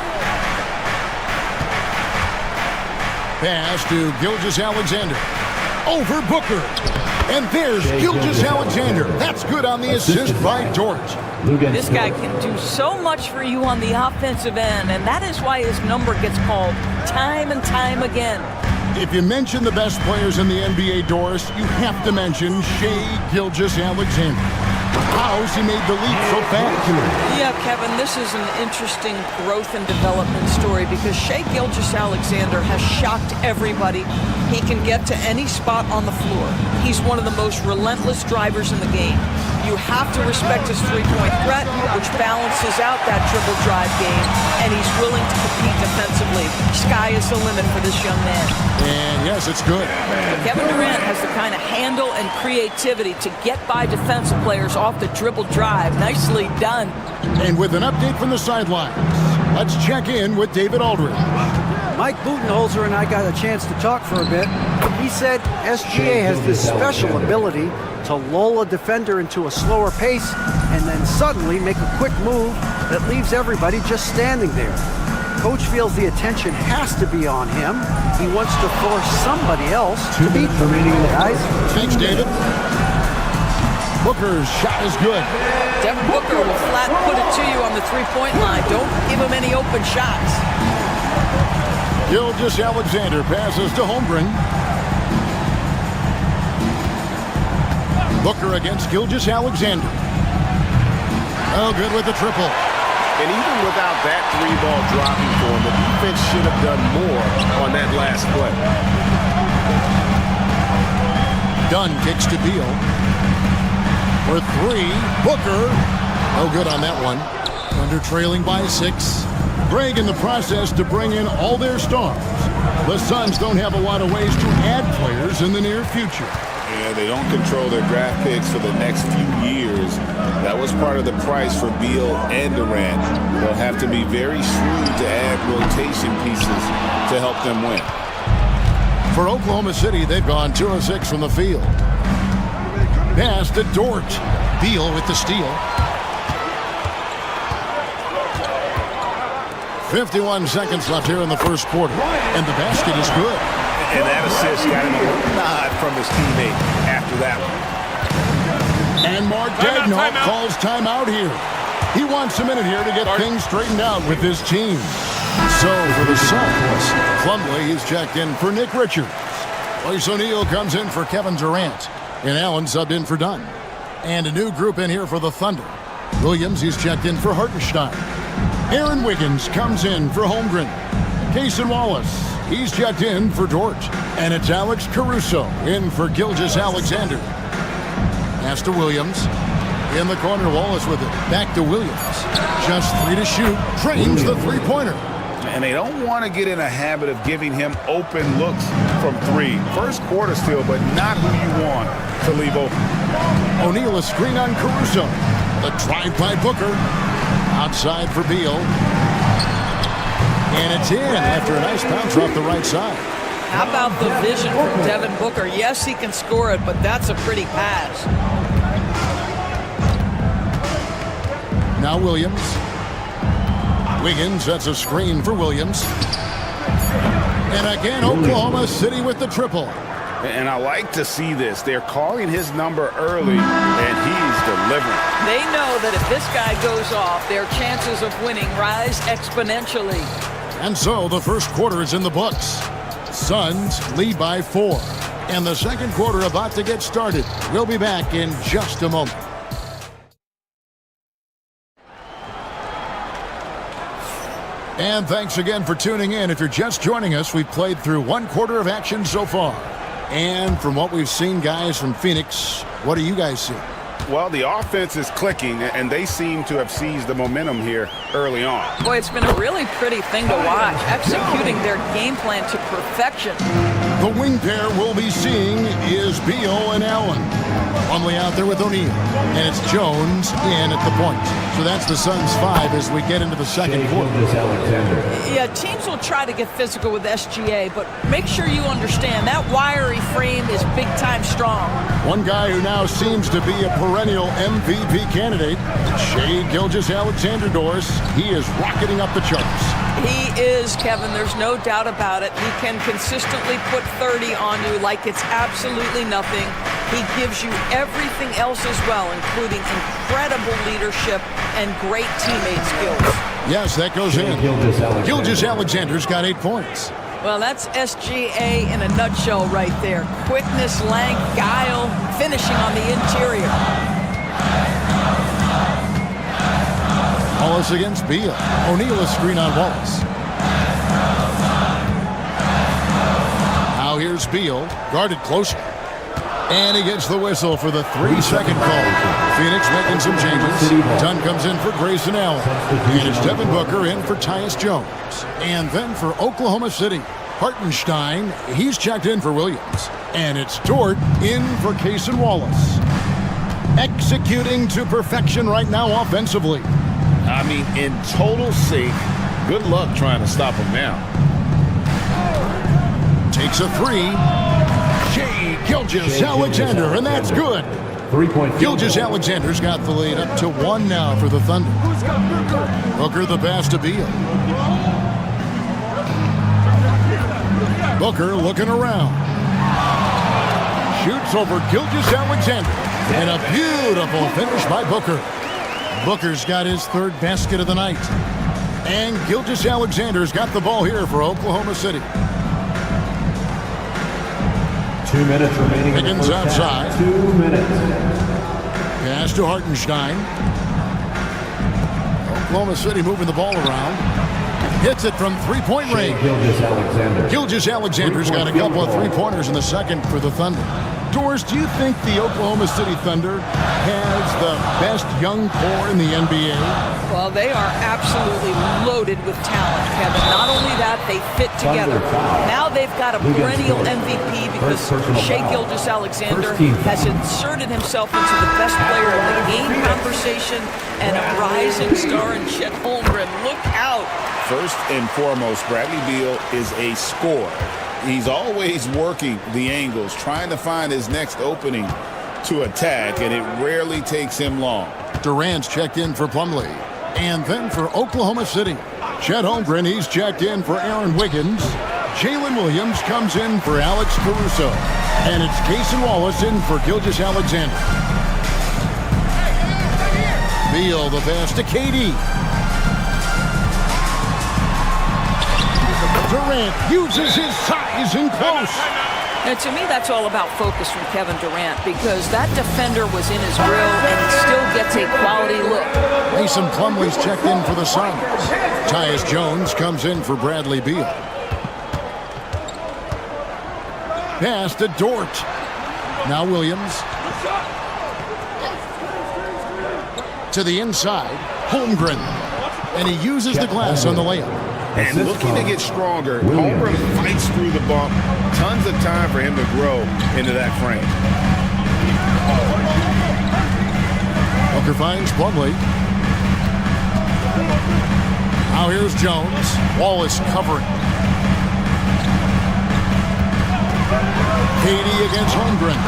Pass to Gilgeous-Alexander. Over Booker. And there's Gilgeous-Alexander. That's good on the assist by Dort. This guy can do so much for you on the offensive end, and that is why his number gets called time and time again. If you mention the best players in the NBA, Doris, you have to mention Shai Gilgeous-Alexander. How's he made the leap so fast? Yeah, Kevin, this is an interesting growth and development story because Shai Gilgeous-Alexander has shocked everybody. He can get to any spot on the floor. He's one of the most relentless drivers in the game. You have to respect his three-point threat, which balances out that dribble drive game, and he's willing to compete defensively. Sky is the limit for this young man. And yes, it's good. Kevin Durant has the kind of handle and creativity to get by defensive players off the dribble drive. Nicely done. And with an update from the sidelines, let's check in with David Aldridge. Mike Budenholzer and I got a chance to talk for a bit. He said SGA has this special ability to lull a defender into a slower pace and then suddenly make a quick move that leaves everybody just standing there. Coach feels the attention has to be on him. He wants to force somebody else to beat them. Guys, thanks, David. Booker's shot is good. Devin Booker will flat put it to you on the three-point line. Don't give him any open shots. Gilgeous-Alexander passes to Holmgren. Booker against Gilgeous-Alexander. Oh, good with the triple. And even without that three-ball dropping for him, the defense should have done more on that last play. Dunn kicks to Beal. For three, Booker. No good on that one. Thunder trailing by 6. Greg in the process to bring in all their stars. The Suns don't have a lot of ways to add players in the near future. Yeah, they don't control their draft picks for the next few years. That was part of the price for Beal and Durant. They'll have to be very shrewd to add rotation pieces to help them win. For Oklahoma City, they've gone 2 of 6 from the field. Pass to Dort. Beal with the steal. 51 seconds left here in the first quarter, and the basket is good. And that assist got him a nod from his teammate after that one. And Mark Daigneault calls timeout here. He wants a minute here to get things straightened out with his team. So for the Suns, Plumlee is checked in for Nick Richards. Royce O'Neal comes in for Kevin Durant, and Allen subbed in for Dunn. And a new group in here for the Thunder. Williams is checked in for Hartenstein. Aaron Wiggins comes in for Holmgren. Cason Wallace, he's checked in for Dort. And it's Alex Caruso in for Gilgeous-Alexander. Pass to Williams. In the corner, Wallace with it. Back to Williams. Just 3 to shoot. Drains the three-pointer. And they don't want to get in a habit of giving him open looks from 3. First quarter still, but not who you want to leave open. O'Neal a screen on Caruso. The drive by Booker. Outside for Beal. And it's in after a nice bounce off the right side. How about the vision from Devin Booker? Yes, he can score it, but that's a pretty pass. Now Williams. Wiggins, that's a screen for Williams. And again, Oklahoma City with the triple. And I like to see this. They're calling his number early, and he's delivering. They know that if this guy goes off, their chances of winning rise exponentially. And so the first quarter is in the books. Suns lead by 4. And the second quarter about to get started. We'll be back in just a moment. And thanks again for tuning in. If you're just joining us, we've played through 1 quarter of action so far. And from what we've seen, guys, from Phoenix, what do you guys see? Well, the offense is clicking, and they seem to have seized the momentum here early on. Boy, it's been a really pretty thing to watch, executing their game plan to perfection. The wing pair we'll be seeing is Beal and Allen. Plumlee out there with O'Neal, and it's Jones in at the point. So that's the Suns 5 as we get into the second quarter. Yeah, teams will try to get physical with SGA, but make sure you understand that wiry frame is big-time strong. One guy who now seems to be a perennial MVP candidate, Shai Gilgeous-Alexander Doris. He is rocketing up the charts. He is, Kevin. There's no doubt about it. He can consistently put 30 on you like it's absolutely nothing. He gives you everything else as well, including incredible leadership and great teammate skills. Yes, that goes in. Gilgeous-Alexander's got 8 points. Well, that's SGA in a nutshell right there. Quickness, length, guile, finishing on the interior. Wallace against Beal. O'Neal a screen on Wallace. Now here's Beal, guarded closer. And he gets the whistle for the 3-second call. Phoenix making some changes. Dunn comes in for Grayson Allen. And it's Devin Booker in for Tyus Jones. And then for Oklahoma City, Hartenstein, he's checked in for Williams. And it's Dort in for Cason Wallace. Executing to perfection right now offensively. I mean, in total sync. Good luck trying to stop him now. Takes a three. Shai Gilgeous-Alexander, and that's good. 3-point. Gilgeous-Alexander's got the lead up to 1 now for the Thunder. Booker the pass to Beal. Booker looking around. Shoots over Gilgeous-Alexander. And a beautiful finish by Booker. Booker's got his 3rd basket of the night. And Gilgeous-Alexander's got the ball here for Oklahoma City. 2 minutes remaining. Higgins outside. 2 minutes. Pass to Hartenstein. Oklahoma City moving the ball around. Hits it from 3-point range. Gilgeous-Alexander. Gilgeous-Alexander's got a couple of 3-pointers in the second for the Thunder. Doris, do you think the Oklahoma City Thunder has the best young core in the NBA? Well, they are absolutely loaded with talent, Kevin. Not only that, they fit together. Now they've got a perennial MVP because Shai Gilgeous-Alexander has inserted himself into the best player in the game conversation and a rising star in Chet Holmgren. Look out. First and foremost, Bradley Beal is a scorer. He's always working the angles, trying to find his next opening to attack, and it rarely takes him long. Durant's checked in for Plumlee. And then for Oklahoma City, Chet Holmgren, he's checked in for Aaron Wiggins. Jalen Williams comes in for Alex Caruso. And it's Cason Wallace in for Gilgeous-Alexander. Beal the pass to KD. Durant uses his size in close. And to me, that's all about focus from Kevin Durant because that defender was in his grill and he still gets a quality look. Mason Plumlee's checked in for the Suns. Tyus Jones comes in for Bradley Beal. Pass to Dort. Now Williams. To the inside, Holmgren. And he uses the glass on the layup. And looking to get stronger, Holmgren fights through the bump. Tons of time for him to grow into that frame. Booker finds Plumlee. Now here's Jones. Wallace covering. KD against Holmgren.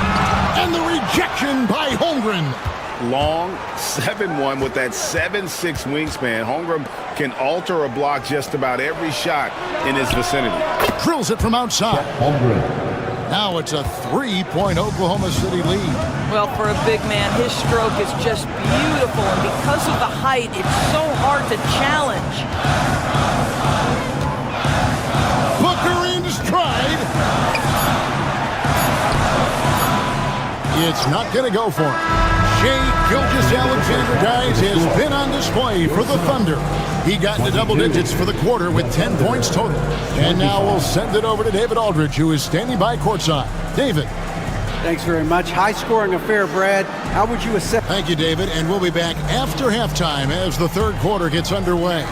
And the rejection by Holmgren. Long 7'1" with that 7'6" wingspan. Holmgren can alter a block just about every shot in his vicinity. Drills it from outside. Holmgren. Now it's a 3-point Oklahoma City lead. Well, for a big man, his stroke is just beautiful. And because of the height, it's so hard to challenge. Booker in stride. It's not going to go for him. Shai Gilgeous-Alexander, guys, has been on display for the Thunder. He got into double digits for the quarter with 10 points total. And now we'll send it over to David Aldridge, who is standing by courtside. David. Thanks very much. High-scoring affair, Brad. How would you assess? Thank you, David. And we'll be back after halftime as the third quarter gets underway.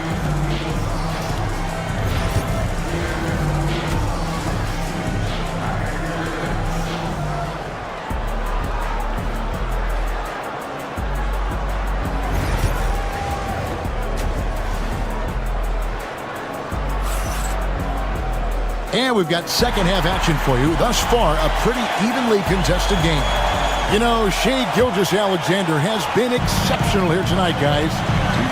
And we've got second half action for you. Thus far, a pretty evenly contested game. You know, Shai Gilgeous-Alexander has been exceptional here tonight, guys.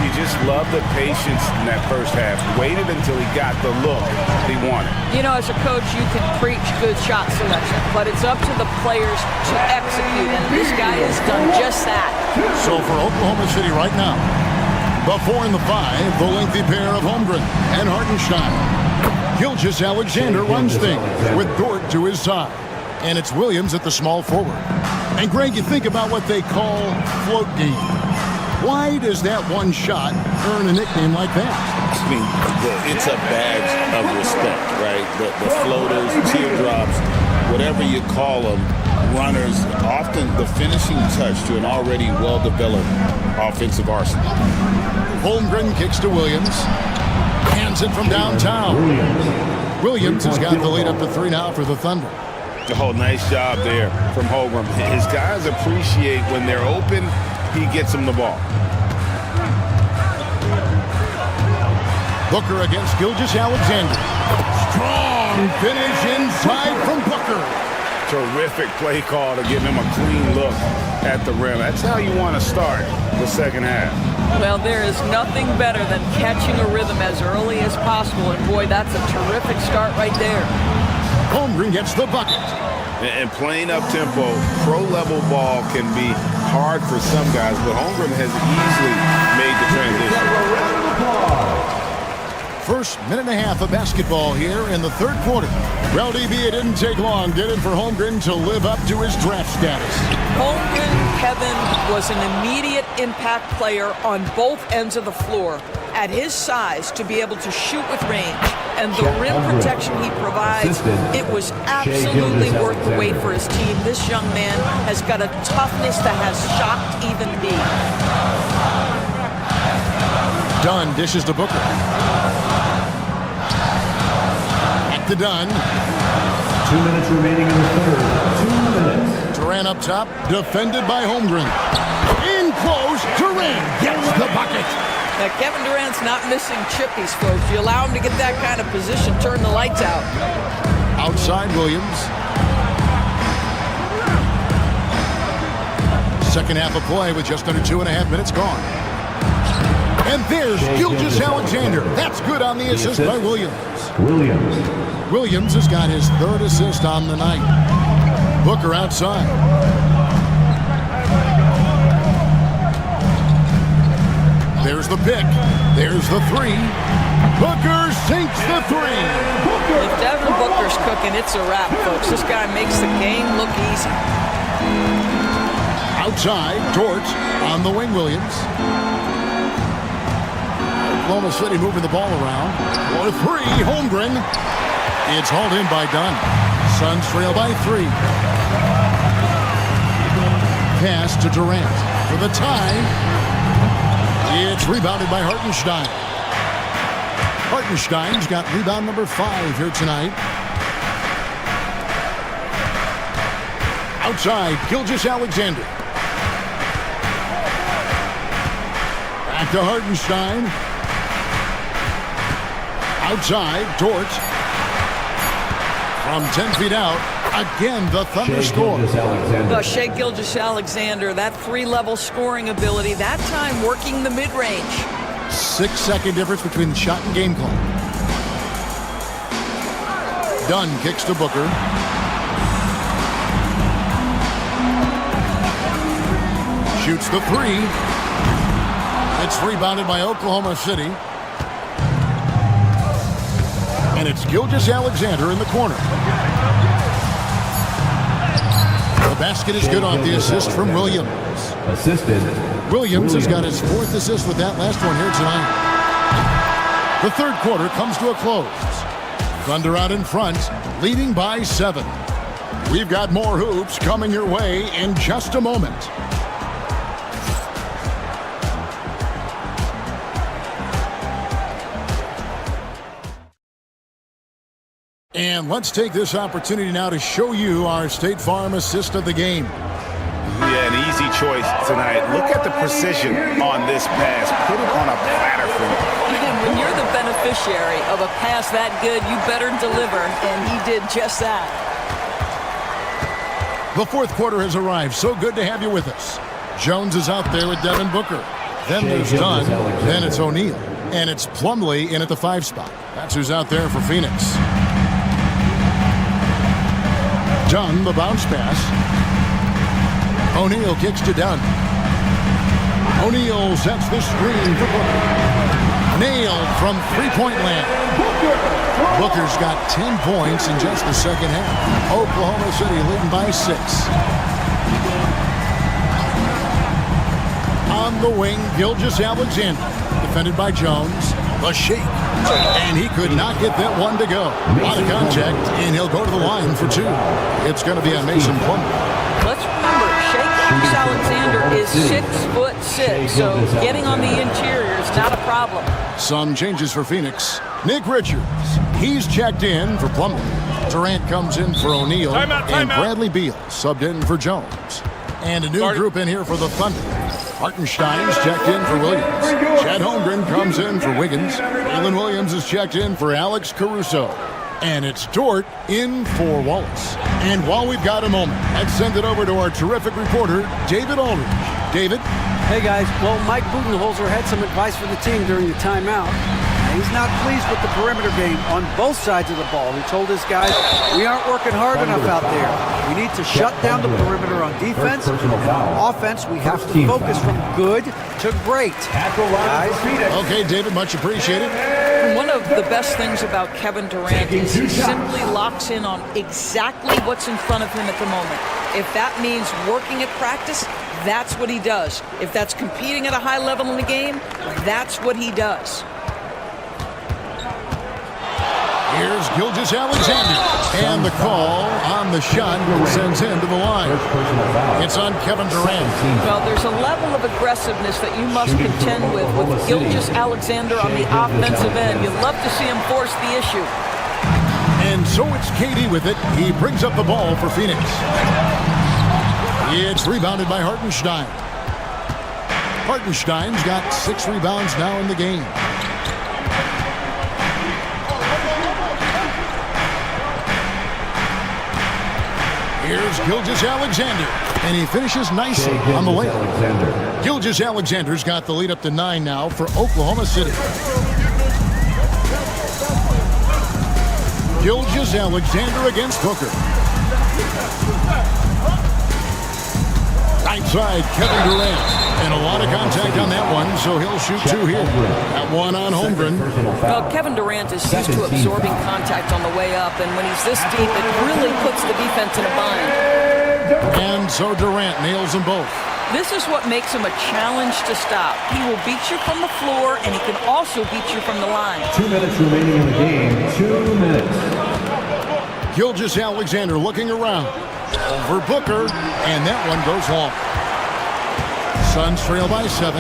You just love the patience in that first half. Waited until he got the look he wanted. You know, as a coach, you can preach good shot selection, but it's up to the players to execute, and this guy has done just that. So for Oklahoma City right now, the 4 and the 5, the lengthy pair of Holmgren and Hartenstein. Gilgeous-Alexander runs things with Dort to his side. And it's Williams at the small forward. And Greg, you think about what they call float game. Why does that one shot earn a nickname like that? I mean, it's a badge of respect, right? The floaters, teardrops, whatever you call them, runners, often the finishing touch to an already well-developed offensive arsenal. Holmgren kicks to Williams. Hands it from downtown. Williams has got the lead up to 3 now for the Thunder. Oh, nice job there from Holmgren. His guys appreciate when they're open, he gets them the ball. Booker against Gilgeous-Alexander. Strong finish inside from Booker. Terrific play call to give him a clean look at the rim. That's how you want to start the second half. Well, there is nothing better than catching a rhythm as early as possible, and boy, that's a terrific start right there. Holmgren gets the bucket. And playing up-tempo, pro-level ball can be hard for some guys, but Holmgren has easily made the transition. First minute and a half of basketball here in the third quarter. Well, DB, it didn't take long, did it, for Holmgren to live up to his draft status? Holmgren, Kevin, was an immediate impact player on both ends of the floor. At his size, to be able to shoot with range and the rim protection he provides, it was absolutely worth the wait for his team. This young man has got a toughness that has shocked even me. Dunn dishes to Booker. To Dunn. 2 minutes remaining in the third. 2 minutes. Durant up top, defended by Holmgren. In close, Durant gets the bucket. Now, Kevin Durant's not missing chippies, folks. You allow him to get that kind of position, turn the lights out. Outside Williams. Second half of play with just under 2.5 minutes gone. And there's Gilgeous-Alexander. That's good on the assist by Williams. Williams has got his third assist on the night. Booker outside. There's the pick. There's the three. Booker sinks the three. If Devin Booker's cooking, it's a wrap, folks. This guy makes the game look easy. Outside, Dort on the wing, Williams. Oklahoma City moving the ball around. For three, Holmgren. It's hauled in by Dunn. Suns trail by 3. Pass to Durant for the tie. It's rebounded by Hartenstein. Hartenstein's got rebound number 5 here tonight. Outside, Gilgeous-Alexander. Back to Hartenstein. Outside, Dort. From 10 feet out, again, the Thunder score. Shai Gilgeous-Alexander, that 3-level scoring ability, that time working the mid-range. 6-second difference between the shot and game clock. Dunn kicks to Booker. Shoots the 3. It's rebounded by Oklahoma City. And it's Gilgeous-Alexander in the corner. The basket is good off the assist from Williams. Williams has got his 4th assist with that last one here tonight. The third quarter comes to a close. Thunder out in front, leading by 7. We've got more hoops coming your way in just a moment. And let's take this opportunity now to show you our State Farm assist of the game. Yeah, an easy choice tonight. Look at the precision on this pass. Put it on a platter for him. And when you're the beneficiary of a pass that good, you better deliver, and he did just that. The fourth quarter has arrived. So good to have you with us. Jones is out there with Devin Booker. Then there's Dunn. Then it's O'Neal. And it's Plumlee in at the 5 spot. That's who's out there for Phoenix. Dunn, the bounce pass. O'Neal kicks to Dunn. O'Neal sets the screen for Booker. Nailed from three-point land. Booker's got 10 points in just the second half. Oklahoma City leading by 6. On the wing, Gilgeous-Alexander. Defended by Jones. The shake. And he could not get that one to go. A lot of contact, and he'll go to the line for 2. It's going to be a Mason Plumlee. Gilgeous-Alexander is 6'6", so getting on the interior is not a problem. Some changes for Phoenix. Nick Richards, he's checked in for Plumlee. Durant comes in for O'Neal, and Bradley Beal subbed in for Jones. And a new group in here for the Thunder. Hartenstein's checked in for Williams. Chad Holmgren comes in for Wiggins. Jalen Williams is checked in for Alex Caruso. And it's Dort in for Wallace. And while we've got a moment, let's send it over to our terrific reporter, David Aldridge. David? Hey, guys. Well, Mike Budenholzer had some advice for the team during the timeout. He's not pleased with the perimeter game on both sides of the ball. He told his guys, we aren't working hard enough out there. We need to shut down the perimeter on defense. And on offense, we have to focus from good to great. Guys? Okay, David, much appreciated. One of the best things about Kevin Durant is he simply locks in on exactly what's in front of him at the moment. If that means working at practice, that's what he does. If that's competing at a high level in the game, that's what he does. Here's Gilgeous-Alexander, and the call on the shot sends him to the line. It's on Kevin Durant. Well, there's a level of aggressiveness that you must contend with Gilgeous-Alexander on the offensive end. You'd love to see him force the issue. And so it's KD with it. He brings up the ball for Phoenix. It's rebounded by Hartenstein. Hartenstein's got 6 rebounds now in the game. Here's Gilgeous-Alexander, and he finishes nicely on the layup. Gilgeous-Alexander's got the lead up to 9 now for Oklahoma City. Gilgeous-Alexander against Booker. Right side, Kevin Durant. And a lot of contact on that one, so he'll shoot 2 here. That one on Holmgren. Well, Kevin Durant is used to absorbing contact on the way up, and when he's this deep, it really puts the defense in a bind. And so Durant nails them both. This is what makes him a challenge to stop. He will beat you from the floor, and he can also beat you from the line. 2 minutes remaining in the game. 2 minutes. Gilgeous-Alexander looking around. Over Booker, and that one goes long. Suns trail by 7.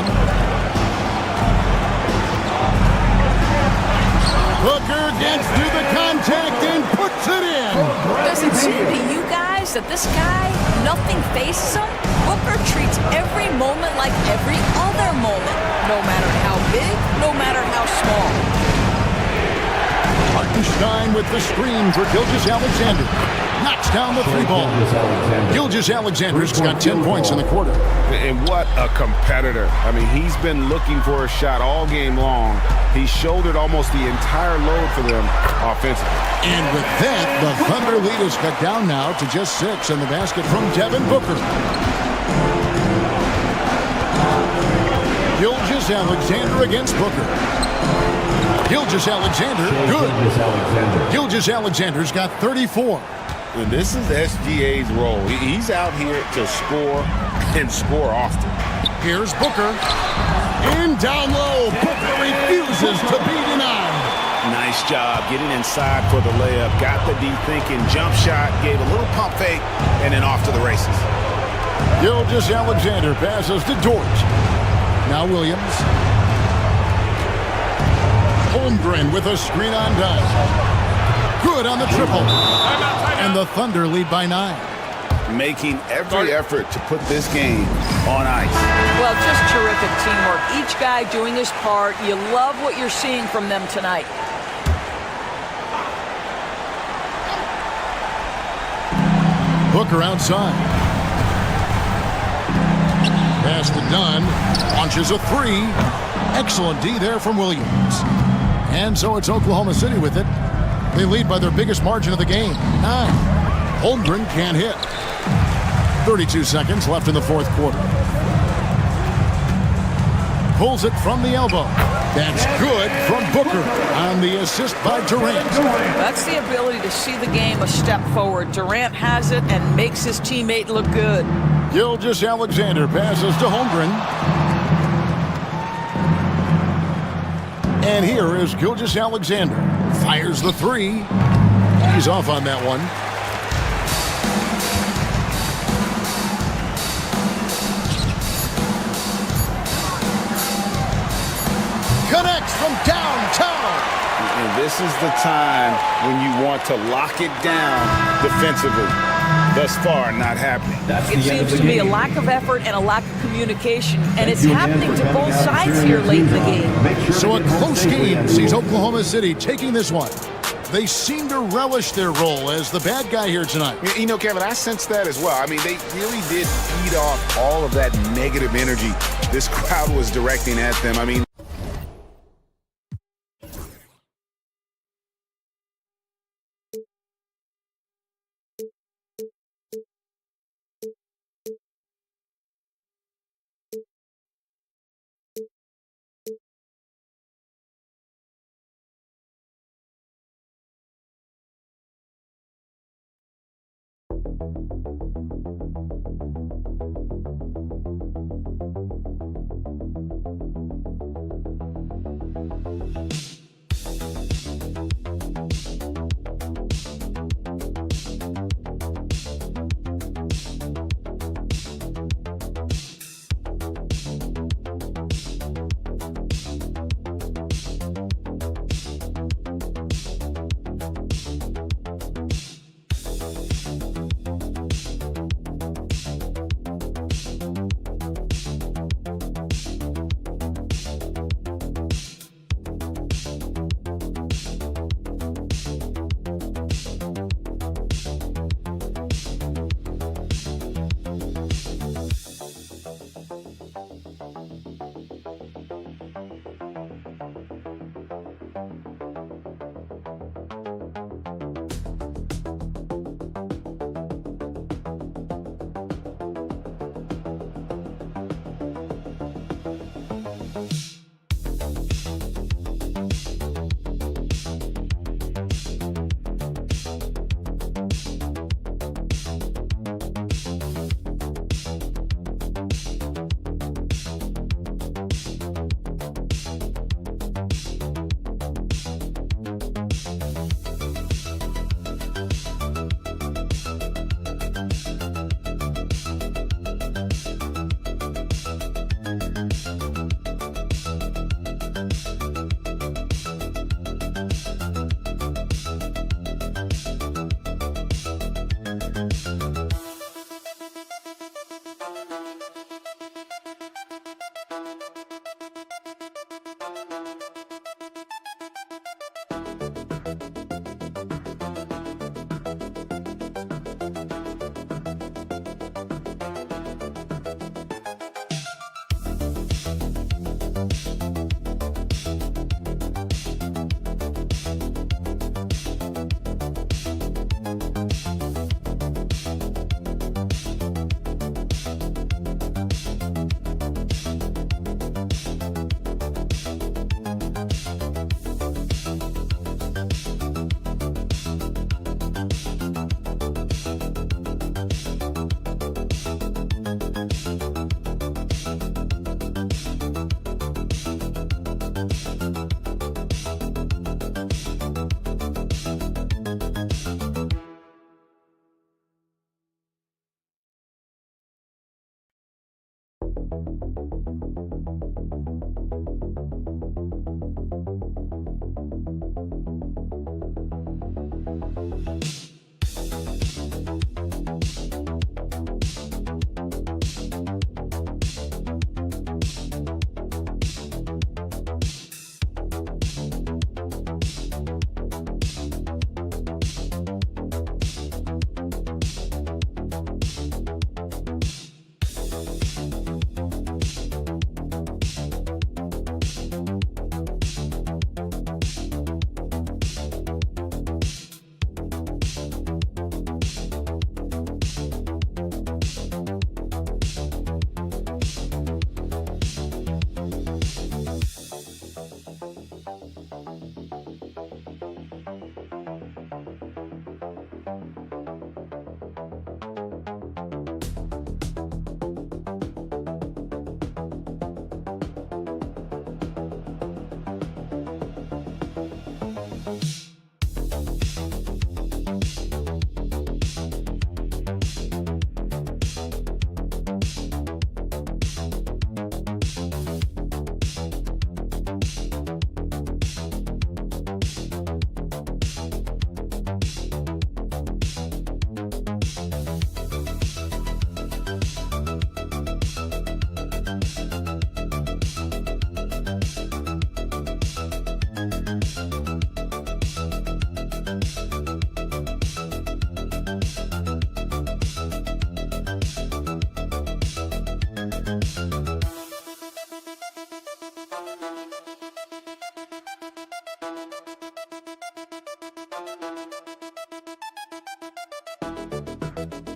Booker gets through the contact and puts it in. Does it seem to you guys that this guy, nothing faces him? Booker treats every moment like every other moment, no matter how big, no matter how small. Hartenstein with the screen for Gilgeous-Alexander. Knocks down the 3 ball. Gilgeous-Alexander's got 10 points in the quarter. And what a competitor. I mean, he's been looking for a shot all game long. He shouldered almost the entire load for them offensively. And with that, the Thunder lead is cut down now to just 6 in the basket from Devin Booker. Gilgeous-Alexander against Booker. Gilgeous-Alexander, good. Gilgeous-Alexander's got 34. And this is SGA's role. He's out here to score and score often. Here's Booker. In down low. Booker refuses to be denied. Nice job getting inside for the layup. Got the deep thinking jump shot, gave a little pump fake, and then off to the races. Gilgeous-Alexander passes to Dort. Now Williams. Holmgren with a screen on dime. Good on the triple. And the Thunder lead by 9. Making every effort to put this game on ice. Well, just terrific teamwork. Each guy doing his part. You love what you're seeing from them tonight. Booker outside. Pass to Dunn. Launches a 3. Excellent D there from Williams. And so it's Oklahoma City with it. They lead by their biggest margin of the game, 9. Holmgren can't hit. 32 seconds left in the 4th quarter. Pulls it from the elbow. That's good from Booker on the assist by Durant. That's the ability to see the game a step forward. Durant has it and makes his teammate look good. Gilgeous-Alexander passes to Holmgren. And here is Gilgeous-Alexander. Fires the 3. He's off on that one. this is the time when you want to lock it down defensively. Thus far, not happening. It seems to be a lack of effort and a lack of communication, and it's happening to both sides here late in the game. So a close game sees Oklahoma City taking this one. They seem to relish their role as the bad guy here tonight. You know, Kevin, I sense that as well. I mean, they really did feed off all of that negative energy this crowd was directing at them. I mean,